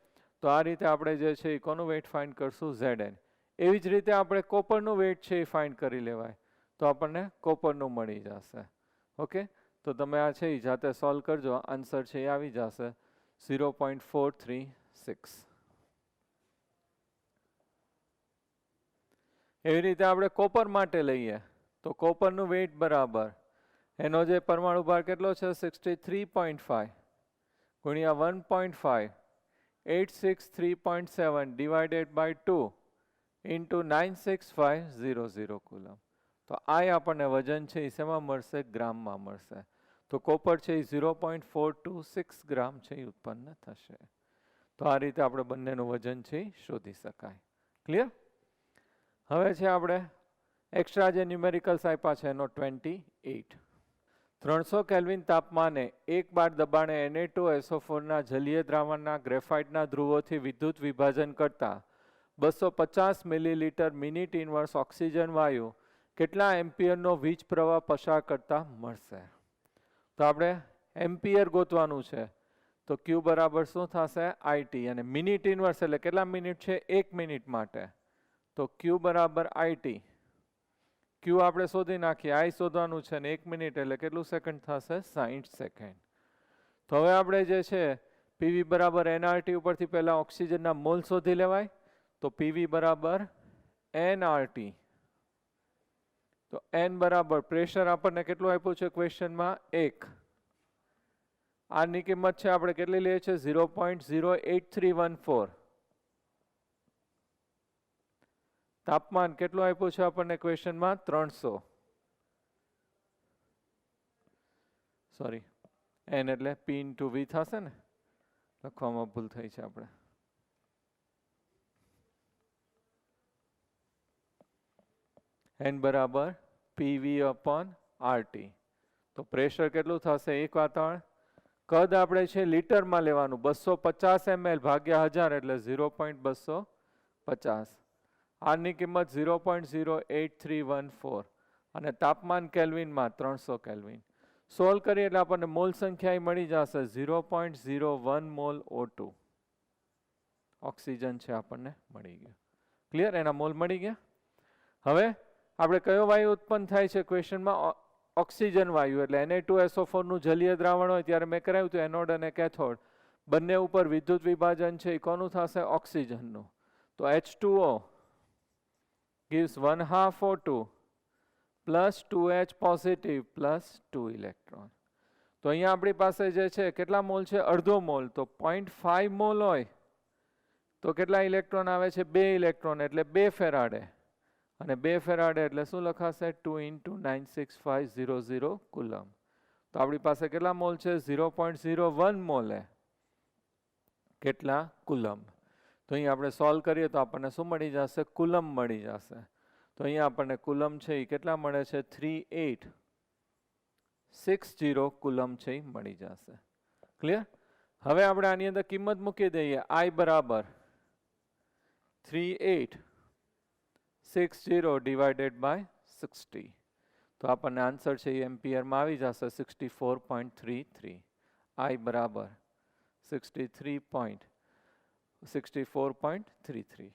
[SPEAKER 1] તો આ રીતે આપણે જે છે એ કોનું વેઇટ ફાઇન્ડ કરશું? Zn. એવી જ રીતે આપણે કોપરનું વેઇટ છે એ ફાઇન્ડ કરી લેવાય, તો આપણને કોપરનું મળી જશે. ઓકે, તો તમે આ છે એ જાતે સોલ્વ કરજો, આન્સર છે એ આવી જશે 0.436. એવી રીતે આપણે કોપર માટે લઈએ તો કોપરનું વેઇટ બરાબર એનો જે પરમાણુ ભાર કેટલો છે 63.5 ગુણ્યા 1.5 863.7 ડિવાઇડેડ બાય 2 ઇન્ટુ 96500 કુલમ. તો આ આપણને વજન છે એ શેમાં મળશે? ગ્રામમાં મળશે. તો કોપર છે એ 0.426 ગ્રામ છે એ ઉત્પન્ન થશે. તો આ રીતે આપણે બંનેનું વજન છે એ શોધી શકાય. ક્લિયર? હવે છે આપણે એક્સ્ટ્રા જે ન્યુમેરિકલ્સ આપ્યા છે એનો 28. 300 કેલ્વિન તાપમાને 1 બાર દબાણે Na2SO4 ના જલીય દ્રાવણના ગ્રેફાઇટના ધ્રુવોથી વિદ્યુત વિભાજન કરતા 250 મિલીલીટર મિનિટ ઇનવર્સ ઓક્સિજન વાયુ કેટલા એમ્પિયરનો વીજ પ્રવાહ પસાર કરતા મળશે? તો આપણે એમ્પિયર ગોતવાનું છે. તો Q બરાબર શું થશે? IT. અને મિનિટ ઇનવર્સ એટલે કેટલા મિનિટ છે? 1 મિનિટ માટે. તો Q બરાબર IT. Q આપણે શોધી નાખીએ. I શોધવાનું છે ને 1 મિનિટ એટલે કેટલું સેકન્ડ થશે? 60 સેકન્ડ. તો હવે આપણે જે છે PV બરાબર nRT ઉપરથી પહેલા ઓક્સિજનના મોલ શોધી લેવાય. તો PV બરાબર nRT. તો N બરાબર પ્રેશર આપણને કેટલું આપ્યું છે ક્વેશ્ચનમાં? 1. આની કિંમત છે આપણે કેટલી લઈએ છીએ? 0.08314. તાપમાન કેટલું આપ્યું છે આપણને ક્વેશ્ચનમાં? 300. સોરી, N એટલે P ઇન્ટુ V થશે ને, લખવામાં ભૂલ થઈ છે આપણે. N બરાબર PV upon RT. તો પ્રેશર કેટલું થશે? એક વાતાવરણ. કદ આપણે છે લીટરમાં લેવાનું. 250 ml ભાગ્યા 1000 એટલે 0.250. આની કિંમત 0.08314 અને તાપમાન કેલ્વિનમાં 300 કેલ્વિન. સોલ્વ કરીએ એટલે આપણને મોલ સંખ્યા મળી જશે 0.01 મોલ O2 ઓક્સિજન છે આપણને મળી ગયું. ક્લિયર? એના મોલ મળી ગયા. હવે આપણે કયો વાયુ ઉત્પન્ન થાય છે ક્વેશ્ચનમાં? ઓક્સિજન વાયુ. એટલે Na2SO4 નું જલીય દ્રાવણ હોય ત્યારે મેં કરાવ્યું હતું એનોડ અને કેથોડ બંને ઉપર વિદ્યુત વિભાજન છે એ કોનું થશે? ઓક્સિજનનું. તો H2O gives 1/2 O2 plus 2H positive plus 2 electron. તો અહીંયા આપણી પાસે જે છે કેટલા મોલ છે? અડધો મોલ. તો 0.5 મોલ હોય તો કેટલા ઇલેક્ટ્રોન આવે છે? 2 ઇલેક્ટ્રોન એટલે 2 ફેરાડે. અને 2 ફેરાડે એટલે શું લખાશે? 2 into 96500 કુલમ. તો આપણી પાસે કેટલા મોલ છે? 0.01 મોલે કેટલા? કુલમ. તો અહીં આપણે સોલ્વ કરીએ તો આપણને શું મળી જશે? કુલમ મળી જશે. તો અહીંયા આપણને કુલમ છે એ કેટલા મળે છે? 3860 કુલમ છે એ મળી જશે. ક્લિયર? હવે આપણે આની અંદર કિંમત મૂકી દઈએ. I બરાબર 3860 ડિવાઇડેડ બાય 60. તો આપણને આન્સર છે એ એમ્પિયરમાં આવી જશે 64.33. I બરાબર 64.33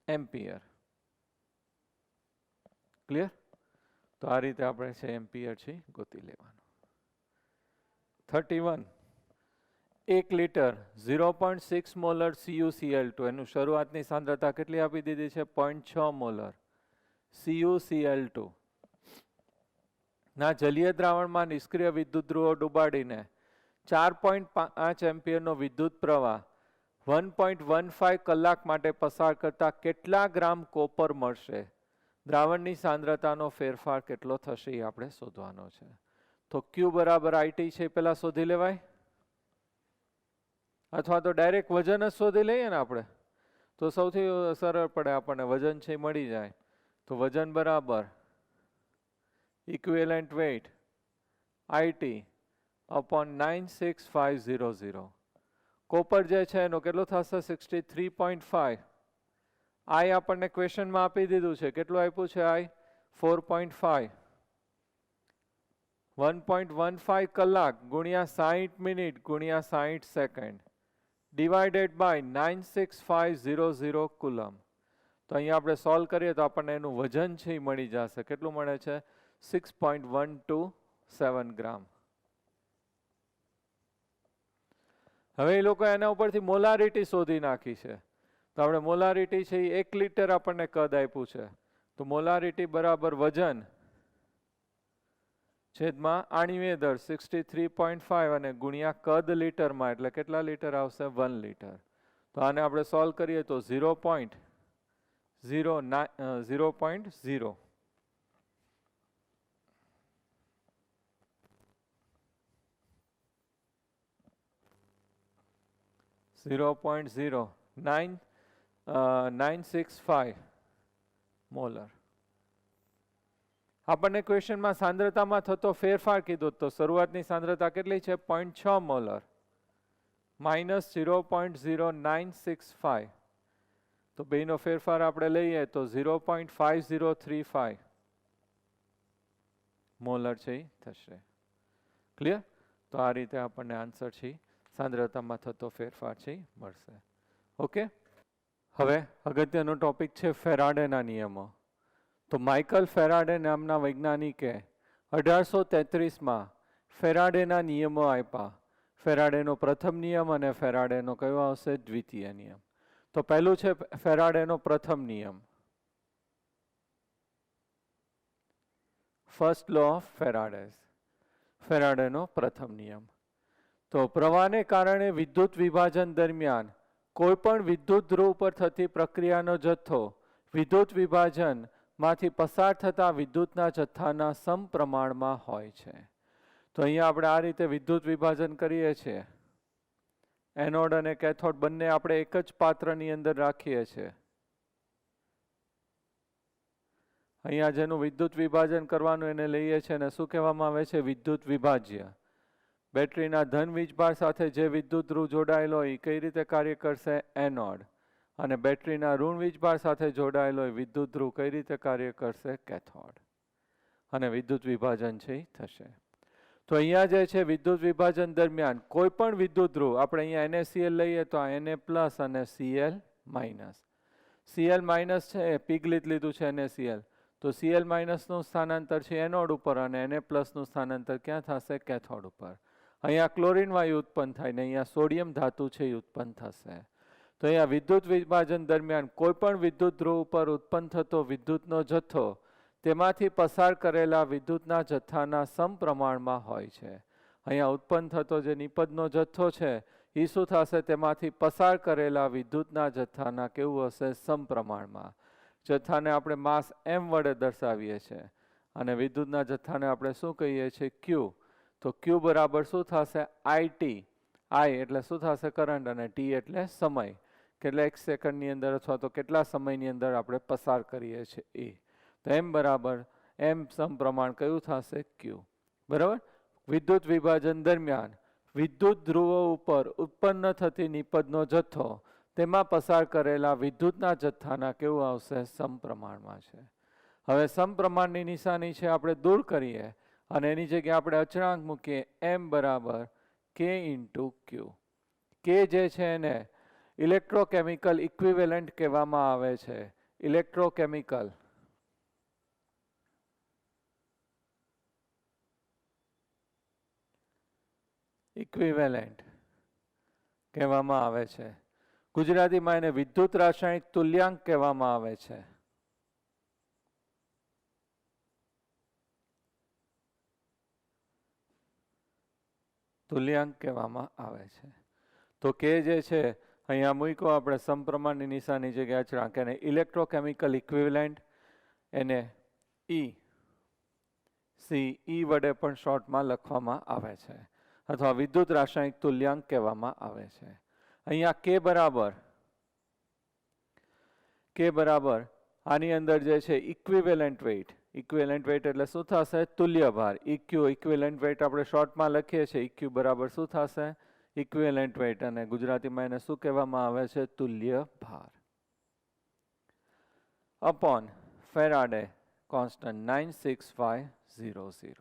[SPEAKER 1] એમ્પિયર. ક્લિયર? તો આ રીતે આપણે છે એમ્પિયર છે ગોતી લેવાનું. 31. 1 લીટર 0.6 મોલર CuCl2 એનું શરૂઆતની સાંદ્રતા કેટલી આપી દીધી છે? 0.6 મોલર CuCl2 ના જલીય દ્રાવણમાં નિષ્ક્રિય વિદ્યુત ધ્રુવો ડુબાડીને 4.5 એમ્પિયરનો વિદ્યુત પ્રવાહ 1.15 કલાક માટે પસાર કરતા કેટલા ગ્રામ કોપર મળશે? દ્રાવણની સાંદ્રતાનો ફેરફાર કેટલો થશે એ આપણે શોધવાનો છે. તો Q બરાબર IT છે પેલા શોધી લેવાય, અથવા તો ડાયરેક્ટ વજન જ શોધી લઈએ ને આપણે તો સૌથી સરળ પડે. આપણને વજન છે મળી જાય. તો વજન બરાબર equivalent weight IT upon 96500. Copper જે છે એનો કેટલો થશે? 63.5. I આપણને ક્વેશ્ચનમાં આપી દીધું છે. કેટલું આપ્યું છે? I 4.5. 1.15 કલાક ગુણ્યા 60 મિનિટ ગુણ્યા 60 સેકન્ડ ડિવાઇડેડ બાય 96500 કુલમ. તો અહીંયા આપણે સોલ્વ કરીએ તો આપણને એનું વજન છે એ મળી જશે. કેટલું મળે છે? 6.127 ગ્રામ. હવે એ લોકો એના ઉપરથી મોલારિટી શોધી નાખી છે. તો આપણે મોલારિટી છે એ 1 લિટર આપણને કદ આપ્યું છે, તો મોલારિટી બરાબર વજન છેદમાં આણ્વીય દર 63.5 અને ગુણ્યા કદ લીટરમાં, એટલે કેટલા લીટર આવશે? 1 લીટર. તો આને આપણે સોલ્વ કરીએ તો 0.0 0.0965 મોલર. આપણને ક્વેશ્ચનમાં સાંદ્રતામાં થતો ફેરફાર કીધો, તો શરૂઆતની સાંદ્રતા કેટલી છે? 0.6 મોલર માઇનસ 0.0965, તો બેનો ફેરફાર આપણે લઈએ તો 0.5035 મોલર છે થશે. ક્લિયર? તો આ રીતે આપણને આન્સર છે સાંદ્રતામાં થતો ફેરફાર છે મળશે. ઓકે, હવે અગત્યનો ટોપિક છે ફેરાડેના નિયમો. તો માઇકલ ફેરાડે નામના વૈજ્ઞાનિકે 1833માં ફેરાડેના નિયમો આપ્યા. ફેરાડેનો પ્રથમ નિયમ અને ફેરાડેનો કયો આવશે? દ્વિતીય નિયમ. તો પહેલું છે ફેરાડેનો પ્રથમ નિયમ, ફર્સ્ટ લો ઓફ ફેરાડેઝ. ફેરાડેનો પ્રથમ નિયમ. તો પ્રવાહને કારણે વિદ્યુત વિભાજન દરમિયાન કોઈ પણ વિદ્યુત ધ્રુવ પર થતી પ્રક્રિયાનો જથ્થો વિદ્યુત વિભાજન માંથી પસાર થતા વિદ્યુતના જથ્થાના સમપ્રમાણમાં હોય છે. તો અહીંયા આપણે આ રીતે વિદ્યુત વિભાજન કરીએ છીએ. એનોડ અને કેથોડ બંને આપણે એક જ પાત્રની અંદર રાખીએ છીએ. અહીંયા જેનું વિદ્યુત વિભાજન કરવાનું એને લઈએ છીએ અને શું કહેવામાં આવે છે? વિદ્યુત વિભાજ્ય. બેટરીના ધન વીજભાર સાથે જે વિદ્યુત ધ્રુવ જોડાયેલો હોય એ કઈ રીતે કાર્ય કરશે? એનોડ. અને બેટરીના ઋણ વીજભાર સાથે જોડાયેલો હોય વિદ્યુત ધ્રુવ કઈ રીતે કાર્ય કરશે? કેથોડ. અને વિદ્યુત વિભાજન છે થશે. તો અહીંયા જે છે વિદ્યુત વિભાજન દરમિયાન કોઈ પણ વિદ્યુત ધ્રુવ, આપણે અહીંયા NaCl લઈએ તો આ Na પ્લસ અને Cl માઇનસ. Cl માઇનસ છે એ પિગલિત લીધું છે NaCl, તો Cl માઇનસનું સ્થાનાંતર છે એનોડ ઉપર અને Na પ્લસનું સ્થાનાંતર ક્યાં થશે? કેથોડ ઉપર. અહીંયા ક્લોરીન વાયુ ઉત્પન્ન થાય ને અહીંયા સોડિયમ ધાતુ છે એ ઉત્પન્ન થશે. તો અહીંયા વિદ્યુત વિભાજન દરમિયાન કોઈ પણ વિદ્યુત ધ્રુવ ઉપર ઉત્પન્ન થતો વિદ્યુતનો જથ્થો તેમાંથી પસાર કરેલા વિદ્યુતના જથ્થાના સમપ્રમાણમાં હોય છે. અહીંયા ઉત્પન્ન થતો જે નિપજનો જથ્થો છે એ શું થશે? તેમાંથી પસાર કરેલા વિદ્યુતના જથ્થાના કેવું હશે? સમપ્રમાણમાં. જથ્થાને આપણે માસ m વડે દર્શાવીએ છીએ અને વિદ્યુતના જથ્થાને આપણે શું કહીએ છીએ? q. તો q બરાબર શું થશે? IT. I એટલે શું થશે? કરંટ, અને t એટલે સમય. કેટલા એક સેકન્ડની અંદર અથવા તો કેટલા સમયની અંદર આપણે પસાર કરીએ છીએ એ. તો m બરાબર m સમપ્રમાણ કયું થશે? q. બરાબર. વિદ્યુત વિભાજન દરમિયાન વિદ્યુત ધ્રુવો ઉપર ઉત્પન્ન થતી નિપજનો જથ્થો તેમાં પસાર કરેલા વિદ્યુતના જથ્થાના કેવું આવશે? સમપ્રમાણમાં છે. હવે સમપ્રમાણની નિશાની છે આપણે દૂર કરીએ અને એની જગ્યાએ આપણે અચળાંક મૂકીએ m બરાબર k ઇન્ટુ q. k જે છે એને ઇલેક્ટ્રોકેમિકલ ઇક્વિવેલન્ટ કહેવામાં આવે છે. ઇલેક્ટ્રોકેમિકલ ઇક્વિવેલન્ટ કહેવામાં આવે છે. ગુજરાતીમાં એને વિદ્યુત રાસાયણિક તુલ્યાંક કહેવામાં આવે છે. તુલ્યાંક કહેવામાં આવે છે. તો કે જે છે અહીંયા મૂક્યો આપણે સમપ્રમાણની નિશાની જગ્યાએ અચળાંક, એને ઇલેક્ટ્રોકેમિકલ ઇક્વિવેલન્ટ, એને EC વડે પણ શોર્ટમાં લખવામાં આવે છે અથવા વિદ્યુત રાસાયણિક તુલ્યાંક કહેવામાં આવે છે. અહીંયા કે બરાબર આની અંદર જે છે ઇક્વિવેલન્ટ વેઇટ. ઇક્વિવેલન્ટ વેઇટ એટલે શું થશે? તુલ્ય ભાર. EQ ઇક્વિવેલન્ટ વેઇટ આપણે શોર્ટમાં લખીએ છીએ. EQ બરાબર શું થશે? ઇક્વિવેલન્ટ વેઇટ, અને ગુજરાતીમાં એને શું કહેવામાં આવે છે? તુલ્ય ભાર. Upon Faraday constant 96500.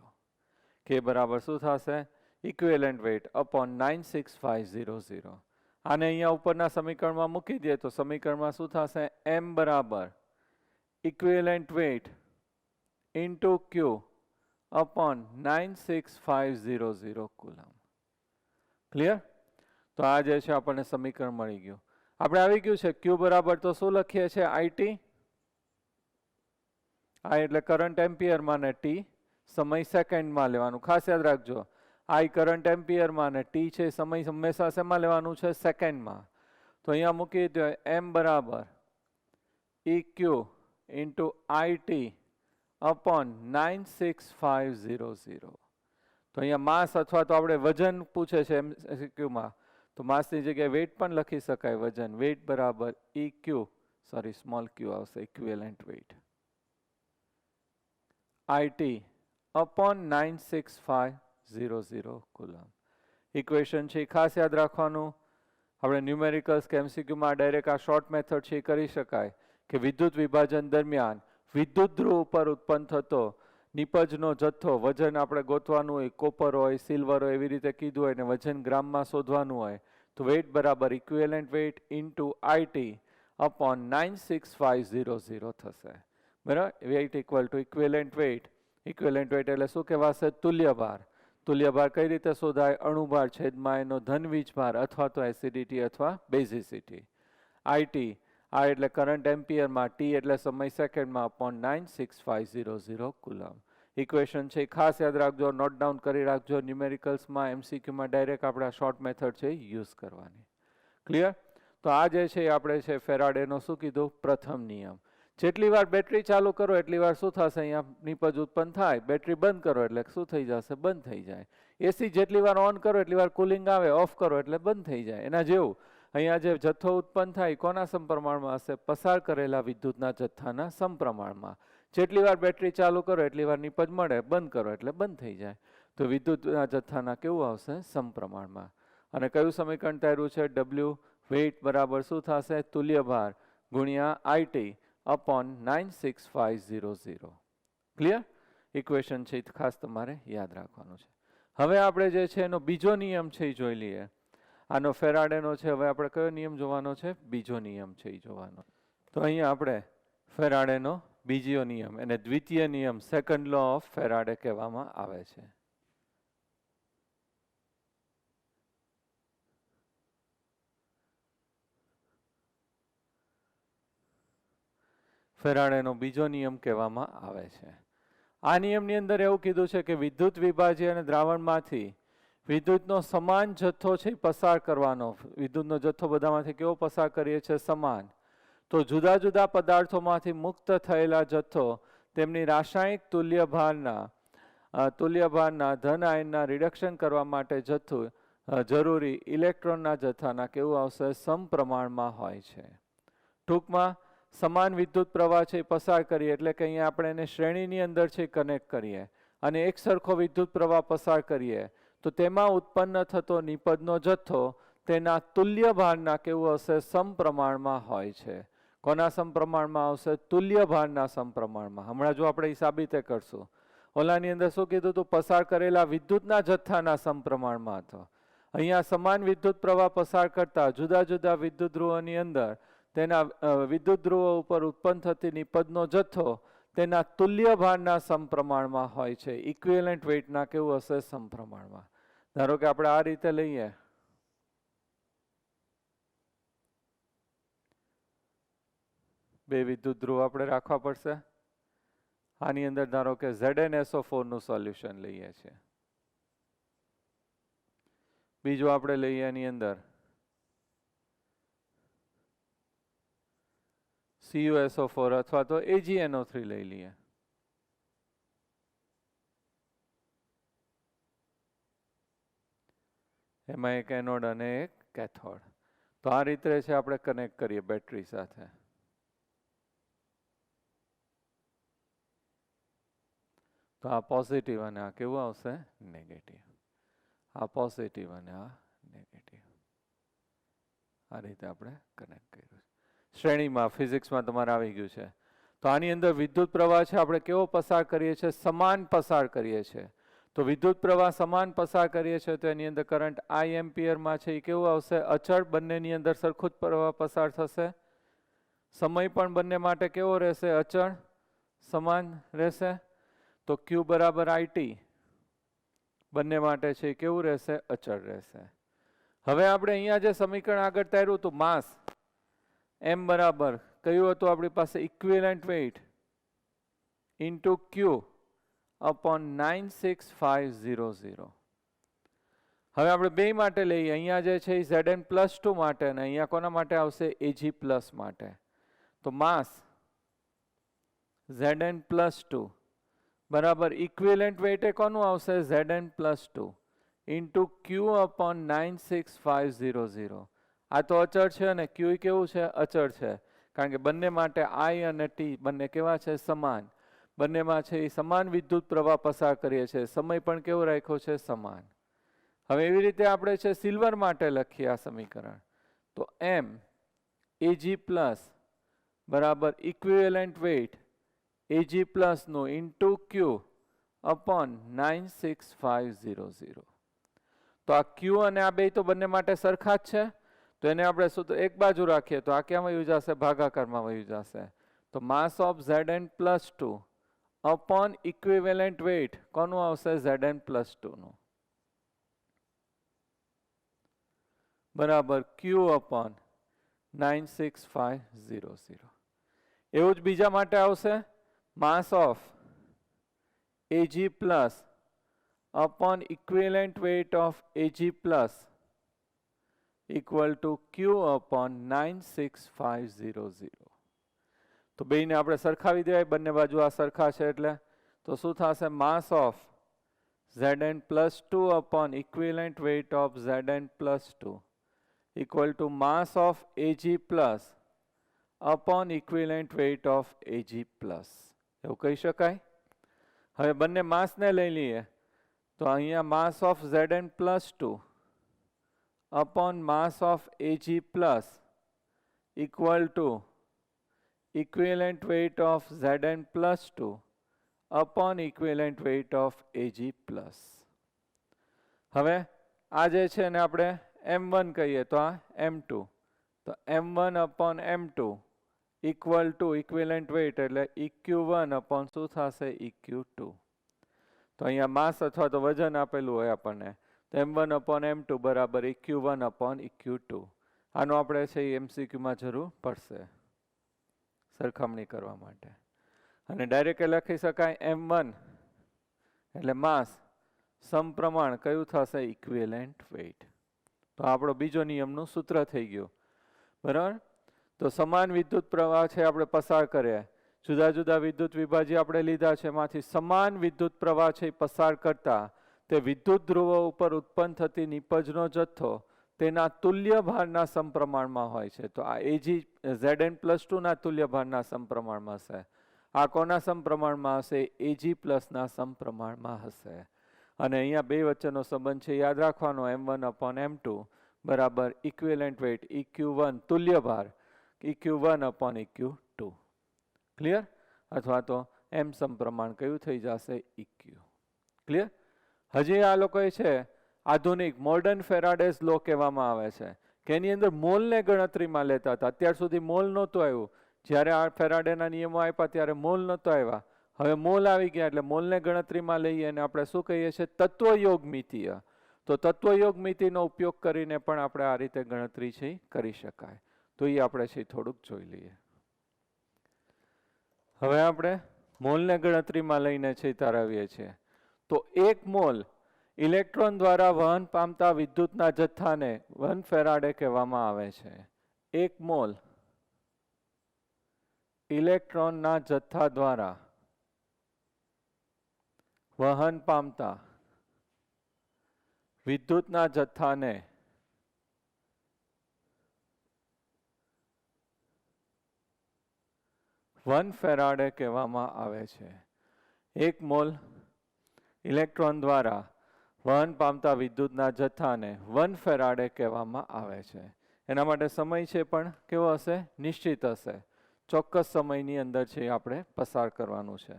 [SPEAKER 1] કે બરાબર શું થશે? Equivalent weight upon 96500. આને અહીંયા ઉપરના સમીકરણમાં મૂકી દઈએ તો સમીકરણમાં શું થશે? m બરાબર equivalent weight into q upon 96500 coulomb. Clear? તો આ જે છે આપણને સમીકરણ મળી ગયું. આપણે આવી ગયું છે ક્યુ બરાબર તો શું લખીએ છીએ આઈટી, આઈ એટલે કરંટ એમ્પિયરમાં ને ટી સમય સેકન્ડમાં લેવાનું. ખાસ યાદ રાખજો, આઈ કરંટ એમ્પિયરમાં ને ટી છે સમય હંમેશા શેમાં લેવાનું છે? સેકન્ડમાં. તો અહીંયા મૂકી દો એમ બરાબર ઈ ક્યુ ઇન્ટુ આઈટી અપોન 96500. તો અહીંયા માસ અથવા તો આપણે વજન પૂછે છે એમસીક્યુમાં, તો માસની જગ્યાએ વેઇટ પણ લખી શકાય. વજન વેઇટ બરાબર ઈ ક્યુ, સોરી સ્મોલ ક્યુ આવશે, equivalent weight IT upon 96500 coulomb. Equation છે ખાસ યાદ રાખવાનું. આપણે ન્યુમેરિકલ્સ કે એમસીક્યુમાં ડાયરેક્ટ આ શોર્ટ મેથડ છે કરી શકાય કે વિદ્યુત વિભાજન દરમિયાન વિદ્યુત ધ્રુવ ઉપર ઉત્પન્ન થતો નિપજનો જથ્થો, વજન આપણે ગોતવાનું હોય, કોપર હોય, સિલ્વર હોય, એવી રીતે કીધું હોય, ને વજન ગ્રામમાં શોધવાનું હોય, તો વેઇટ બરાબર equivalent weight into IT upon 96500 થશે. બરાબર, weight equal to equivalent weight. Equivalent weight એટલે શું કહેવાશે? તુલ્યભાર. તુલ્યભાર કઈ રીતે શોધાય? અણુભાર છેદમાં એનો ધન વીજભાર અથવા તો એસિડિટી અથવા બેઝિસિટી. આઈટી, આ એટલે કરંટ એમ્પિયરમાં, ટી એટલે સમય સેકન્ડમાં અપોન 96500 કુલમ. ઇક્વેશન છે ખાસ યાદ રાખજો, નોટ ડાઉન કરી રાખજો. ન્યુમેરિકલ્સમાં એમસીક્યુમાં ડાયરેક્ટ આપણે આ શોર્ટ મેથડ છે યુઝ કરવાની. ક્લિયર? તો આ જે છે આપણે છે ફેરાડેનો શું કીધું? પ્રથમ નિયમ. જેટલી વાર બેટરી ચાલુ કરો એટલી વાર શું થશે? અહીંયા નિપજ ઉત્પન્ન થાય. બેટરી બંધ કરો એટલે શું થઈ જશે? બંધ થઈ જાય. એસી જેટલી વાર ઓન કરો એટલી વાર કુલિંગ આવે, ઓફ કરો એટલે બંધ થઈ જાય. એના જેવું અહીંયા જે જથ્થો ઉત્પન્ન થાય કોના સમપ્રમાણમાં હશે? પસાર કરેલા વિદ્યુતના જથ્થાના સમપ્રમાણમાં. જેટલી વાર બેટરી ચાલુ કરો એટલી વાર નિપજ મળે, બંધ કરો એટલે બંધ થઈ જાય. તો વિદ્યુતના જથ્થાના કેવું આવશે? સમપ્રમાણમાં. અને કયું સમીકરણ તાર્યું છે? ડબલ્યુ વેઇટ બરાબર શું થશે? તુલ્યભાર ગુણ્યા આઈટી અપોન 96500. ક્લિયર? ઇક્વેશન છે ખાસ તમારે યાદ રાખવાનું છે. હવે આપણે જે છે એનો બીજો નિયમ છે એ જોઈ લઈએ. આનો ફેરાડેનો છે. હવે આપણે કયો નિયમ જોવાનો છે? બીજો નિયમ છે એ જોવાનો. તો અહીંયા આપણે ફેરાડેનો બીજો નિયમ, એને દ્વિતીય નિયમ, સેકન્ડ લો ઓફ ફેરાડે કહેવામાં આવે છે. ફેરાડેનો બીજો નિયમ કહેવામાં આવે છે. આ નિયમની અંદર એવું કીધું છે કે વિદ્યુત વિભાજ્ય અને દ્રાવણમાંથી વિદ્યુતનો સમાન જથ્થો છે પસાર કરવાનો. વિદ્યુતનો જથ્થો બધામાંથી કેવો પસાર કરીએ છીએ? સમાન. તો જુદા જુદા પદાર્થોમાંથી મુક્ત થયેલા જથ્થો તેમની રાસાયણિક તુલ્યભારના ધન આયનના રિડક્શન કરવા માટે જથ્થો જરૂરી ઇલેક્ટ્રોનના જથ્થાના કેવું આવશે? સમપ્રમાણમાં હોય છે. ટૂંકમાં સમાન વિદ્યુત પ્રવાહ છે પસાર કરીએ એટલે કે અહીંયા આપણે એને શ્રેણીની અંદર છે કનેક્ટ કરીએ અને એક સરખો વિદ્યુત પ્રવાહ પસાર કરીએ તો તેમાં ઉત્પન્ન થતો નિપજનો જથ્થો તેના તુલ્ય ભારના કેવું હશે? સમપ્રમાણમાં હોય છે. કોના સમપ્રમાણમાં આવશે? તુલ્ય ભારના સમપ્રમાણમાં. હમણાં જો આપણે સાબિતે કરશું. ઓલાની અંદર શું કીધું હતું? પસાર કરેલા વિદ્યુતના જથ્થાના સમપ્રમાણમાં હતો. અહીંયા સમાન વિદ્યુત પ્રવાહ પસાર કરતા જુદા જુદા વિદ્યુત ધ્રુવોની અંદર તેના વિદ્યુત ધ્રુવો ઉપર ઉત્પન્ન થતી નિપજનો જથ્થો તેના તુલ્ય ભારના સમપ્રમાણમાં હોય છે. ઇક્વિવેલન્ટ વેઇટના કેવું હશે? સમપ્રમાણમાં. ધારો કે આપણે આ રીતે લઈએ, બે વિદ્યુત ધ્રુવ આપણે રાખવા પડશે. આની અંદર ધારો કે ZnSO4 નું સોલ્યુશન લઈએ છીએ. બીજું આપણે લઈએ એની અંદર CuSO4 અથવા તો AgNO3 લઈ લઈએ. એમાં એક એનોડ અને એક કેથોડ. તો આ રીતે છે આપણે કનેક્ટ કરીએ બેટરી સાથે. તો આ પોઝિટિવ અને આ કેવું આવશે? નેગેટિવ. આ પોઝિટિવ અને આ નેગેટિવ. આ રીતે આપણે કનેક્ટ કર્યું. શ્રેણીમાં ફિઝિક્સમાં તમારે આવી ગયું છે. તો આની અંદર વિદ્યુત પ્રવાહ છે આપણે કેવો પસાર કરીએ છીએ? સમાન પસાર કરીએ છીએ. તો વિદ્યુત પ્રવાહ સમાન પસાર કરીએ છીએ તો એની અંદર કરંટ I એમ્પિયરમાં છે એ કેવું આવશે? અચળ. બંનેની અંદર સરખું જ પ્રવાહ પસાર થશે. સમય પણ બંને માટે કેવો રહેશે? અચળ, સમાન રહેશે. તો Q બરાબર IT બંને માટે છે કેવું રહેશે? અચળ રહેશે. હવે આપણે અહીંયા જે સમીકરણ આગળ તાર્યું હતું માસ, એમ બરાબર કયું હતું આપણી પાસે ઇક્વિવેલન્ટ વેઇટ ઇન્ટુ ક્યુ અપોન 96500. હવે આપણે બે માટે લઈએ. અહીંયા જે છે એ Zn+2 માટે અને અહીંયા કોના માટે આવશે? Ag+ માટે. તો માસ Zn+2 બરાબર ઇક્વિવેલન્ટ વેઇટ એ કોનું આવશે? Zn+2 ઇન્ટુ ક્યુ અપોન 96500. આ તો અચળ છે અને ક્યુ કેવું છે? અચળ છે. કારણ કે બંને માટે I અને T બંને કેવા છે? સમાન. બંનેમાં છે એ સમાન વિદ્યુત પ્રવાહ પસાર કરીએ છીએ. સમય પણ કેવો રાખ્યો છે? સમાન. હવે એવી રીતે આપણે છે સિલ્વર માટે લખીએ આ સમીકરણ. તો M Ag+ બરાબર ઇક્વિવેલન્ટ વેઇટ Ag+ નું ઇન્ટુ ક્યુ અપોન 96500. તો આ ક્યુ અને આ બે તો બંને માટે સરખા જ છે. તો એને આપણે સૂત્ર એક બાજુ રાખીએ તો આ ક્યાંમાં વહી જશે? ભાગાકારમાં વહી જશે. તો mass of Zn+2 upon equivalent weight કોનું આવશે? Zn+2 નું બરાબર ક્યુ અપોન 96500. એવું જ બીજા માટે આવશે. Mass of Ag+ upon equivalent weight of Ag+ equal to q upon 96500. તો બેને આપણે સરખાવી દેવાય. બંને બાજુ આ સરખા છે એટલે તો શું થશે? Mass of Zn+2 upon equivalent weight of Zn+2 equal to mass of Ag+ upon equivalent weight of Ag+. એવું કહી શકાય. હવે બંને માસને લઈ લઈએ તો અહીંયા mass of Zn+2 upon mass of Ag+ equal to equivalent weight of Zn+2 upon equivalent weight of Ag+. હવે આ જે છે ને આપણે M1 કહીએ તો આ M2. તો M1 upon M2 equal to equivalent weight એટલે EQ1 અપોન શું થશે? EQ2. તો અહીંયા માસ અથવા તો વજન આપેલું હોય આપણને તો M1 અપોન M2 બરાબર EQ1 અપોન EQ2. આનો આપણે છે MCQમાં જરૂર પડશે સરખામણી કરવા માટે. અને ડાયરેક્ટ લખી શકાય M1 એટલે માસ સમપ્રમાણ કયું થશે? Equivalent weight. તો આપણો બીજો નિયમનું સૂત્ર થઈ ગયું. બરાબર. તો સમાન વિદ્યુત પ્રવાહ છે આપણે પસાર કર્યા. જુદા જુદા વિદ્યુત વિભાજ્ય આપણે લીધા છે. એમાંથી સમાન વિદ્યુત પ્રવાહ છે પસાર કરતા તે વિદ્યુત ધ્રુવો ઉપર ઉત્પન્ન થતી નિપજનો જથ્થો તેના તુલ્ય ભારના સમપ્રમાણમાં હોય છે. તો આ Zn+2 ના તુલ્ય ભારના સમપ્રમાણમાં હશે. આ કોના સમપ્રમાણમાં હશે? Ag+ ના સમપ્રમાણમાં હશે. અને અહીંયા બે વચ્ચેનો સંબંધ છે યાદ રાખવાનો. M1 અપોન M2 બરાબર ઇક્વિવેલન્ટ વેઇટ EQ1 તુલ્ય ભાર EQ1 અપોન EQ2. ક્લિયર? અથવા તો M સમપ્રમાણ કયું થઈ જશે? EQ. ક્લિયર? હજી આ લોકો છે આધુનિક મોડર્ન ફેરાડેઝ લો કહેવામાં આવે છે કે એની અંદર મોલને ગણતરીમાં લેતા હતા. અત્યાર સુધી મોલ નહોતું આવ્યું. જ્યારે આ ફેરાડેના નિયમો આપ્યા ત્યારે મોલ નહોતો આવ્યા. હવે મોલ આવી ગયા એટલે મોલને ગણતરીમાં લઈએ અને આપણે શું કહીએ છીએ? તત્વયોગમિતીય. તો તત્વયોગમિતિનો ઉપયોગ કરીને પણ આપણે આ રીતે ગણતરી છે કરી શકાય. તો એ આપણે છે થોડુંક જોઈ લઈએ. હવે આપણે મોલને ગણતરીમાં લઈને છે તારવીએ છીએ. તો 1 મોલ ઇલેક્ટ્રોન દ્વારા વહન પામતા વિદ્યુતના જથ્થાને 1 ફેરાડે કહેવામાં આવે છે. 1 મોલ ઇલેક્ટ્રોનના જથ્થા દ્વારા વહન પામતા વિદ્યુતના જથ્થાને 1 ફેરાડે કહેવામાં આવે છે. 1 મોલ ઇલેક્ટ્રોન દ્વારા વહન પામતા વિદ્યુતના જથ્થાને 1 ફેરાડે કહેવામાં આવે છે. એના માટે સમય છે પણ કેવો હશે? નિશ્ચિત હશે. ચોક્કસ સમયની અંદર છે આપણે પસાર કરવાનું છે.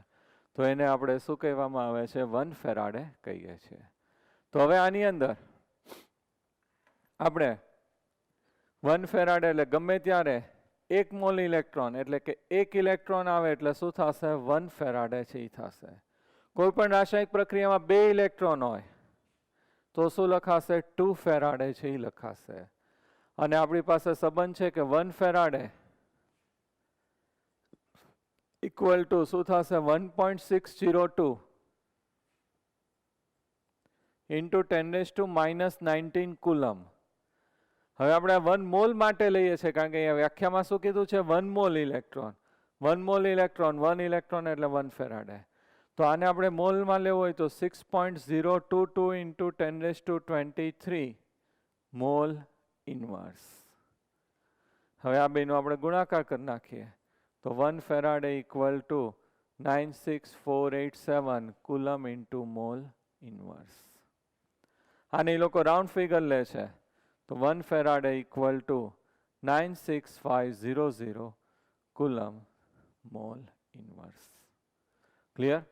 [SPEAKER 1] તો એને આપણે શું કહેવામાં આવે છે? 1 ફેરાડે કહીએ છીએ. તો હવે આની અંદર આપણે 1 ફેરાડે એટલે ગમે ત્યારે 1 મોલ ઇલેક્ટ્રોન એટલે કે 1 ઇલેક્ટ્રોન આવે એટલે શું થશે? 1 ફેરાડે છે એ થશે. કોઈ પણ રાસાયણિક પ્રક્રિયામાં 2 ઇલેક્ટ્રોન હોય તો શું લખાશે? 2 ફેરાડે છે એ લખાશે. અને આપણી પાસે સંબંધ છે કે 1 ફેરાડે ઇક્વલ ટુ શું થશે 1.602 ઇન્ટુ 10⁻⁻19 કુલમ. હવે આપણે 1 મોલ માટે લઈએ છીએ કારણ કે અહીંયા વ્યાખ્યામાં શું કીધું છે 1 mall electron. 1 mall electron 1 electron એટલે 1 ફેરાડે. તો આને આપણે મોલમાં લેવું હોય તો 6.022 ઇન્ટુ 10⁻23 મોલ ઇન્વર્સ. હવે આ બેનો આપણે ગુણાકાર કરી નાખીએ તો 1 faraday equal to 96487 coulomb into mole inverse. આને એ લોકો રાઉન્ડ ફિગર લે છે તો 1 faraday equal to 96500 coulomb mole inverse. Clear?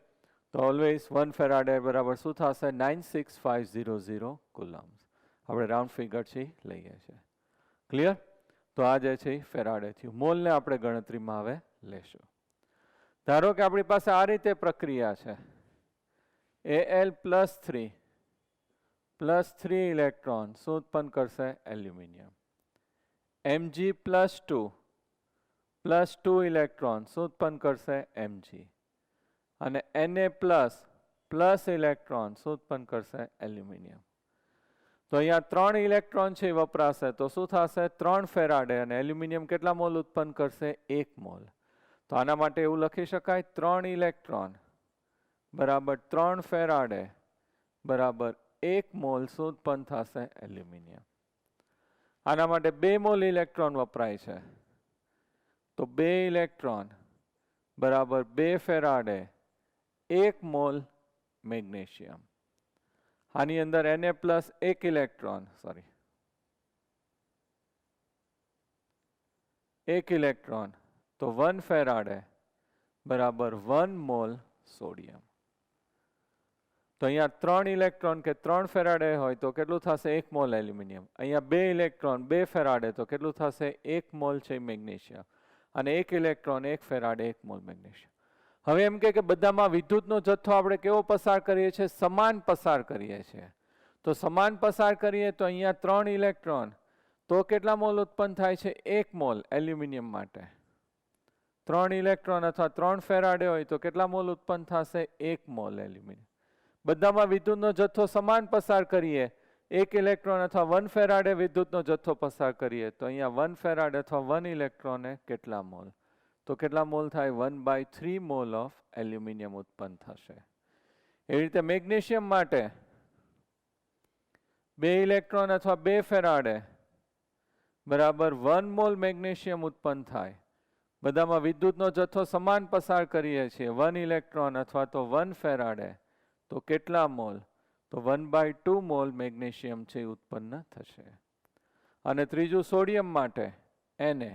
[SPEAKER 1] તો ઓલવેઝ 1 ફેરાડે બરાબર શું થશે 96500 કુલમ. આપણે રાઉન્ડ ફિગર છે લઈએ છીએ. ક્લિયર? તો આ જે છે ફેરાડે થયું. મોલને આપણે ગણતરીમાં હવે લેશું. ધારો કે આપણી પાસે આ રીતે પ્રક્રિયા છે. Al+3 ઇલેક્ટ્રોન શું ઉત્પન્ન કરશે એલ્યુમિનિયમ. Mg+2 ઇલેક્ટ્રોન શું ઉત્પન્ન કરશે Mg. અને Na+ ઇલેક્ટ્રોન શું ઉત્પન્ન કરશે એલ્યુમિનિયમ. તો અહીંયા 3 ઇલેક્ટ્રોન છે વપરાશે તો શું થશે 3 ફેરાડે અને એલ્યુમિનિયમ કેટલા મોલ ઉત્પન્ન કરશે 1 મોલ. તો આના માટે એવું લખી શકાય 3 ઇલેક્ટ્રોન બરાબર 3 ફેરાડે બરાબર 1 મોલ શું ઉત્પન્ન થશે એલ્યુમિનિયમ. આના માટે 2 મોલ ઇલેક્ટ્રોન વપરાય છે તો 2 ઇલેક્ટ્રોન બરાબર 2 ફેરાડે 1 મોલ મેગ્નેશિયમ. આની અંદર Na+ 1 ઇલેક્ટ્રોન 1 ઇલેક્ટ્રોન તો 1 ફેરાડે બરાબર 1 મોલ સોડિયમ. તો અહીંયા 3 ઇલેક્ટ્રોન કે 3 ફેરાડે હોય તો કેટલું થશે 1 મોલ એલ્યુમિનિયમ. અહીંયા 2 ઇલેક્ટ્રોન 2 ફેરાડે તો કેટલું થશે 1 મોલ છે મેગ્નેશિયમ. અને 1 ઇલેક્ટ્રોન 1 ફેરાડે 1 મોલ મેગ્નેશિયમ. હવે એમ કે બધામાં વિદ્યુતનો જથ્થો આપણે કેવો પસાર કરીએ છીએ સમાન પસાર કરીએ છીએ. તો સમાન પસાર કરીએ તો અહીંયા 3 ઇલેક્ટ્રોન તો કેટલા મોલ ઉત્પન્ન થાય છે 1 મોલ એલ્યુમિનિયમ માટે. 3 ઇલેક્ટ્રોન અથવા 3 ફેરાડે હોય તો કેટલા મોલ ઉત્પન્ન થશે 1 મોલ એલ્યુમિનિયમ. બધામાં વિદ્યુતનો જથ્થો સમાન પસાર કરીએ 1 ઇલેક્ટ્રોન અથવા 1 ફેરાડે વિદ્યુતનો જથ્થો પસાર કરીએ તો અહીંયા 1 ફેરાડે અથવા 1 ઇલેક્ટ્રોને કેટલા મોલ તો કેટલા મોલ થાય 1/3 મોલ ઓફ એલ્યુમિનિયમ ઉત્પન્ન થશે. એવી રીતે મેગ્નેશિયમ માટે 2 ઇલેક્ટ્રોન અથવા 2 ફેરાડે બરાબર 1 મોલ મેગ્નેશિયમ ઉત્પન્ન થાય. બધામાં વિદ્યુતનો જથ્થો સમાન પસાર કરીએ છીએ 1 ઇલેક્ટ્રોન અથવા તો 1 ફેરાડે તો કેટલા મોલ તો 1/2 મોલ મેગ્નેશિયમ છે ઉત્પન્ન થશે. અને ત્રીજું સોડિયમ માટે Na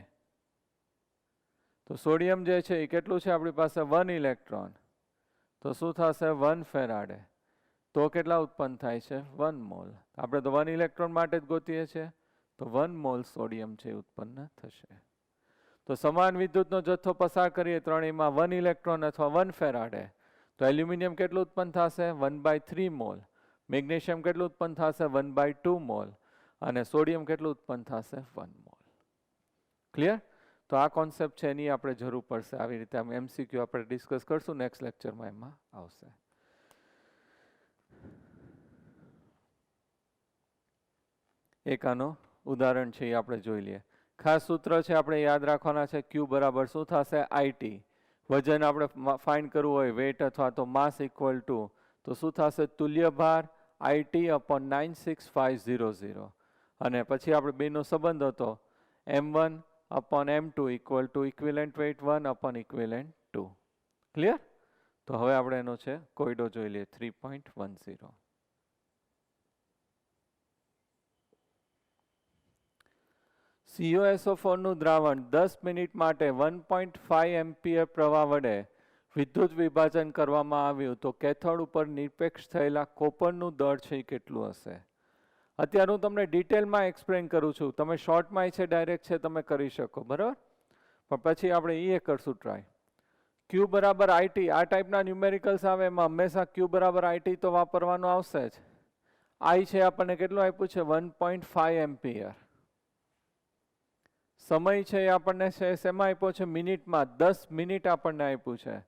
[SPEAKER 1] તો સોડિયમ જે છે એ કેટલું છે આપણી પાસે 1 ઇલેક્ટ્રોન તો શું થશે 1 ફેરાડે તો કેટલા ઉત્પન્ન થાય છે 1 મોલ. આપણે તો 1 ઇલેક્ટ્રોન માટે જ ગોતીએ છીએ તો 1 મોલ સોડિયમ છે ઉત્પન્ન થશે. તો સમાન વિદ્યુતનો જથ્થો પસાર કરીએ ત્રણેયમાં 1 ઇલેક્ટ્રોન અથવા 1 ફેરાડે તો એલ્યુમિનિયમ કેટલું ઉત્પન્ન થશે 1/3 મોલ. મેગ્નેશિયમ કેટલું ઉત્પન્ન થશે 1/2 મોલ. અને સોડિયમ કેટલું ઉત્પન્ન થશે 1 મોલ. ક્લિયર? તો આ કોન્સેપ્ટ છે એની આપણે જરૂર પડશે. આવી રીતે આમ MCQ આપણે ડિસ્કસ કરશું નેક્સ્ટ લેક્ચરમાં એમાં આવશે. એક આનો ઉદાહરણ છે એ આપણે જોઈ લઈએ. ખાસ સૂત્ર છે આપણે યાદ રાખવાના છે Q બરાબર શું થશે IT. વજન આપણે ફાઇન્ડ કરવું હોય વેટ અથવા તો માસ ઇક્વલ ટુ તો શું થશે તુલ્ય ભાર IT/96500 અને પછી આપણે બેનો સંબંધ હતો M1/M2 equal to equivalent weight 1/ઇક્વિવેલન્ટ 2. ક્લિયર? તો હવે આપણે એનો છે કોયડો જોઈ લઈએ 3.10. COSO4 નું દ્રાવણ 10 મિનિટ માટે 1.5 એમ્પિયર પ્રવાહ વડે વિદ્યુત વિભાજન કરવામાં આવ્યું તો કેથોડ ઉપર નિરપેક્ષ થયેલા કોપરનું દળ છે એ કેટલું હશે? અત્યારે હું તમને ડિટેલમાં એક્સપ્લેન કરું છું. તમે શોર્ટમાં છે ડાયરેક્ટ છે તમે કરી શકો બરાબર, પણ પછી આપણે એ કરશું ટ્રાય. Q બરાબર IT આ ટાઈપના ન્યુમેરિકલ્સ આવે એમાં હંમેશા Q બરાબર IT તો વાપરવાનું આવશે જ. I છે આપણને કેટલું આપ્યું છે 1.5 એમ્પિયર. સમય છે એ આપણને શેમાં આપ્યો છે? મિનિટમાં. 10 મિનિટ આપણને આપ્યું છે,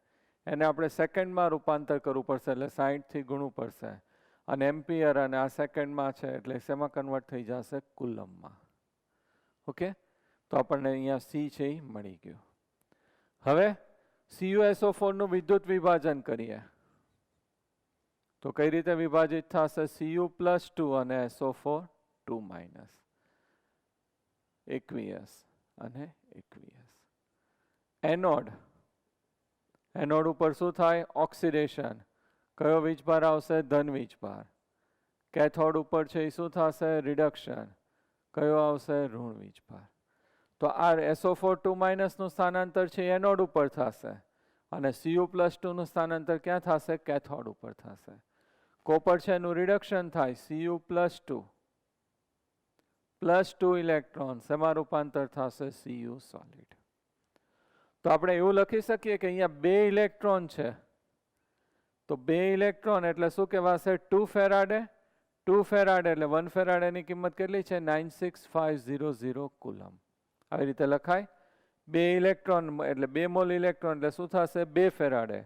[SPEAKER 1] એને આપણે સેકન્ડમાં રૂપાંતર કરવું પડશે, એટલે 60 થી ગુણવું પડશે. અને એમ્પિયર અને આ સેકન્ડમાં છે એટલે શેમાં કન્વર્ટ થઈ જશે? કુલમમાં. ઓકે, તો આપણને અહીંયા સી છે એ મળી ગયું. હવે CuSO4 નું વિદ્યુત વિભાજન કરીએ તો કઈ રીતે વિભાજિત થશે? Cu+2 અને SO4 2- aqueous અને aqueous. એનોડ, એનોડ ઉપર શું થાય? ઓક્સિડેશન. કયો વીજભાર આવશે? ધન વીજભાર. કેથોડ ઉપર છે એ શું થશે? રિડક્શન. કયો આવશે? ઋણ વીજભાર. તો આ SO4 2- નું સ્થાનાંતર છે એનોડ ઉપર થશે અને Cu+2 નું સ્થાનાંતર ક્યાં થશે? કેથોડ ઉપર થશે. કોપર છે એનું રિડક્શન થાય, Cu+2 +2 ઇલેક્ટ્રોન શેમાં રૂપાંતર થશે? Cu solid. તો આપણે એવું લખી શકીએ કે અહીંયા 2 ઇલેક્ટ્રોન છે, તો 2 ઇલેક્ટ્રોન એટલે શું કહેવાશે? 2 ફેરાડે. 2 ફેરાડે એટલે 1 ફેરાડેની કિંમત કેટલી છે? 96500 કુલમ. આવી રીતે લખાય. 2 ઇલેક્ટ્રોન એટલે 2 મોલ ઇલેક્ટ્રોન એટલે શું થશે? 2 ફેરાડે.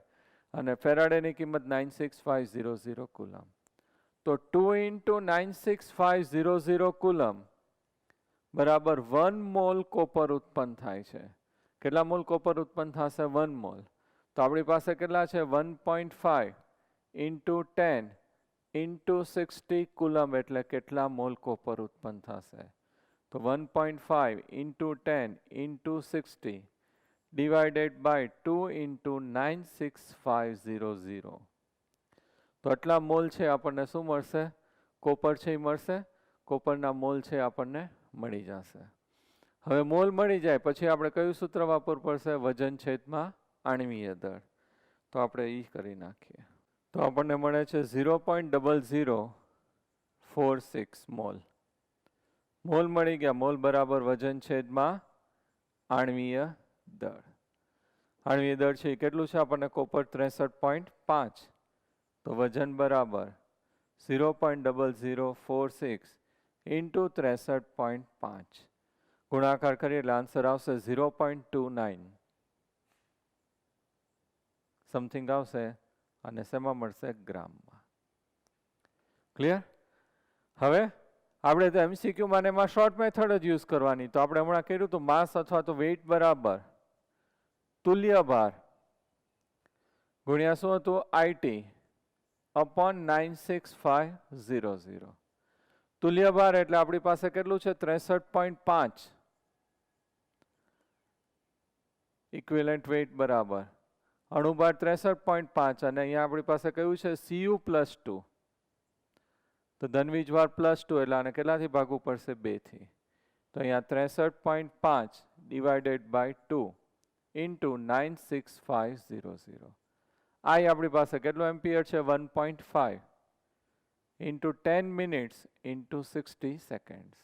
[SPEAKER 1] અને ફેરાડેની કિંમત 96500 કુલમ. તો 2 × 96500 કુલમ બરાબર 1 મોલ કોપર ઉત્પન્ન થાય છે. કેટલા મોલ કોપર ઉત્પન્ન થશે? 1 મોલ. તો આપણી પાસે કેટલા છે? 1.5 × 10 × 60 કુલમ એટલે કેટલા મોલ કોપર ઉત્પન્ન થશે? તો 1.5 × 10 × 60 ડિવાઇડેડ બાય 2 × 96500. તો આટલા મોલ છે આપણને શું મળશે? કોપર છે એ મળશે. કોપરના મોલ છે આપણને મળી જશે. હવે મોલ મળી જાય પછી આપણે કયું સૂત્ર વાપરવું પડશે? વજન છેદમાં આણ્વીય દળ. તો આપણે એ કરી નાખીએ તો આપણને મળે છે 0.0046 મોલ. મોલ મળી ગયા. મોલ બરાબર વજન છેદમાં આણ્વીય દળ. આણ્વીય દળ છે એ કેટલું છે આપણને? કોપર 63.5. તો વજન બરાબર 0.0046 × 63.5 ગુણાકાર કરીએ એટલે આન્સર આવશે 0.29 સમથિંગ આવશે અને શેમાં મળશે? ગ્રામમાં. ક્લિયર? હવે આપણે તો MCQ માં એમાં શોર્ટ મેથડ જ યુઝ કરવાની. તો આપણે હમણાં કર્યું તો માસ અથવા તો વેઇટ બરાબર તુલ્ય ભાર ગુણ્યા શું હતું? IT upon 96500. તુલ્ય ભાર એટલે આપણી પાસે કેટલું છે? 63.5. ઇક્વિવેલન્ટ વેઇટ બરાબર અણુભાર 63.5 અને અહીંયા આપણી પાસે કયું છે? Cu+2. તો ધનવીજભાર +2 એટલે આને કેટલાથી ભાગવું પડશે? 2 થી. તો અહીંયા 63.5 ડિવાઇડેડ બાય 2 × 96500. આ આપણી પાસે કેટલો એમ્પિયર છે? 1.5 × 10 મિનિટ્સ × 60 સેકન્ડ્સ.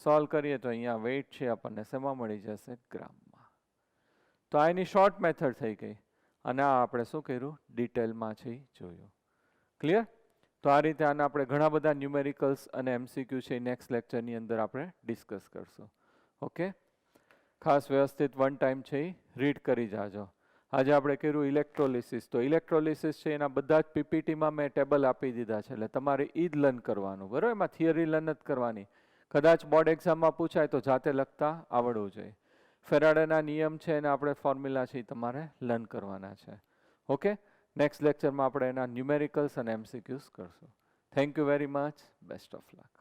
[SPEAKER 1] સોલ્વ કરીએ તો અહીંયા વેઇટ છે આપણને શેમાં મળી જશે? ગ્રામમાં. તો આ એની શોર્ટ મેથડ થઈ ગઈ અને આ આપણે શું કર્યું? ડિટેલમાં છે જોયું. ક્લિયર? તો આ રીતે આના આપણે ઘણા બધા ન્યુમેરિકલ્સ અને MCQ છે નેક્સ્ટ લેક્ચરની અંદર આપણે ડિસ્કસ કરશું. ઓકે, ખાસ વ્યવસ્થિત વન ટાઈમ છે રીડ કરી જાજો. આજે આપણે કર્યું ઇલેક્ટ્રોલિસિસ. તો ઇલેક્ટ્રોલિસિસ છે એના બધા જ PPTમાં મેં ટેબલ આપી દીધા છે એટલે તમારે ઈ જ લર્ન કરવાનું. બરાબર? એમાં થિયરી લર્ન જ કરવાની. કદાચ બોર્ડ એક્ઝામમાં પૂછાય તો જાતે લખતા આવડવું જોઈએ. ફેરાડેના નિયમ છે અને આપણે ફોર્મ્યુલા છે તમારે લર્ન કરવાના છે. ઓકે, નેક્સ્ટ લેક્ચરમાં આપણે એના ન્યુમેરિકલ્સ અને MCQs કરશું. Thank you very much. Best of luck.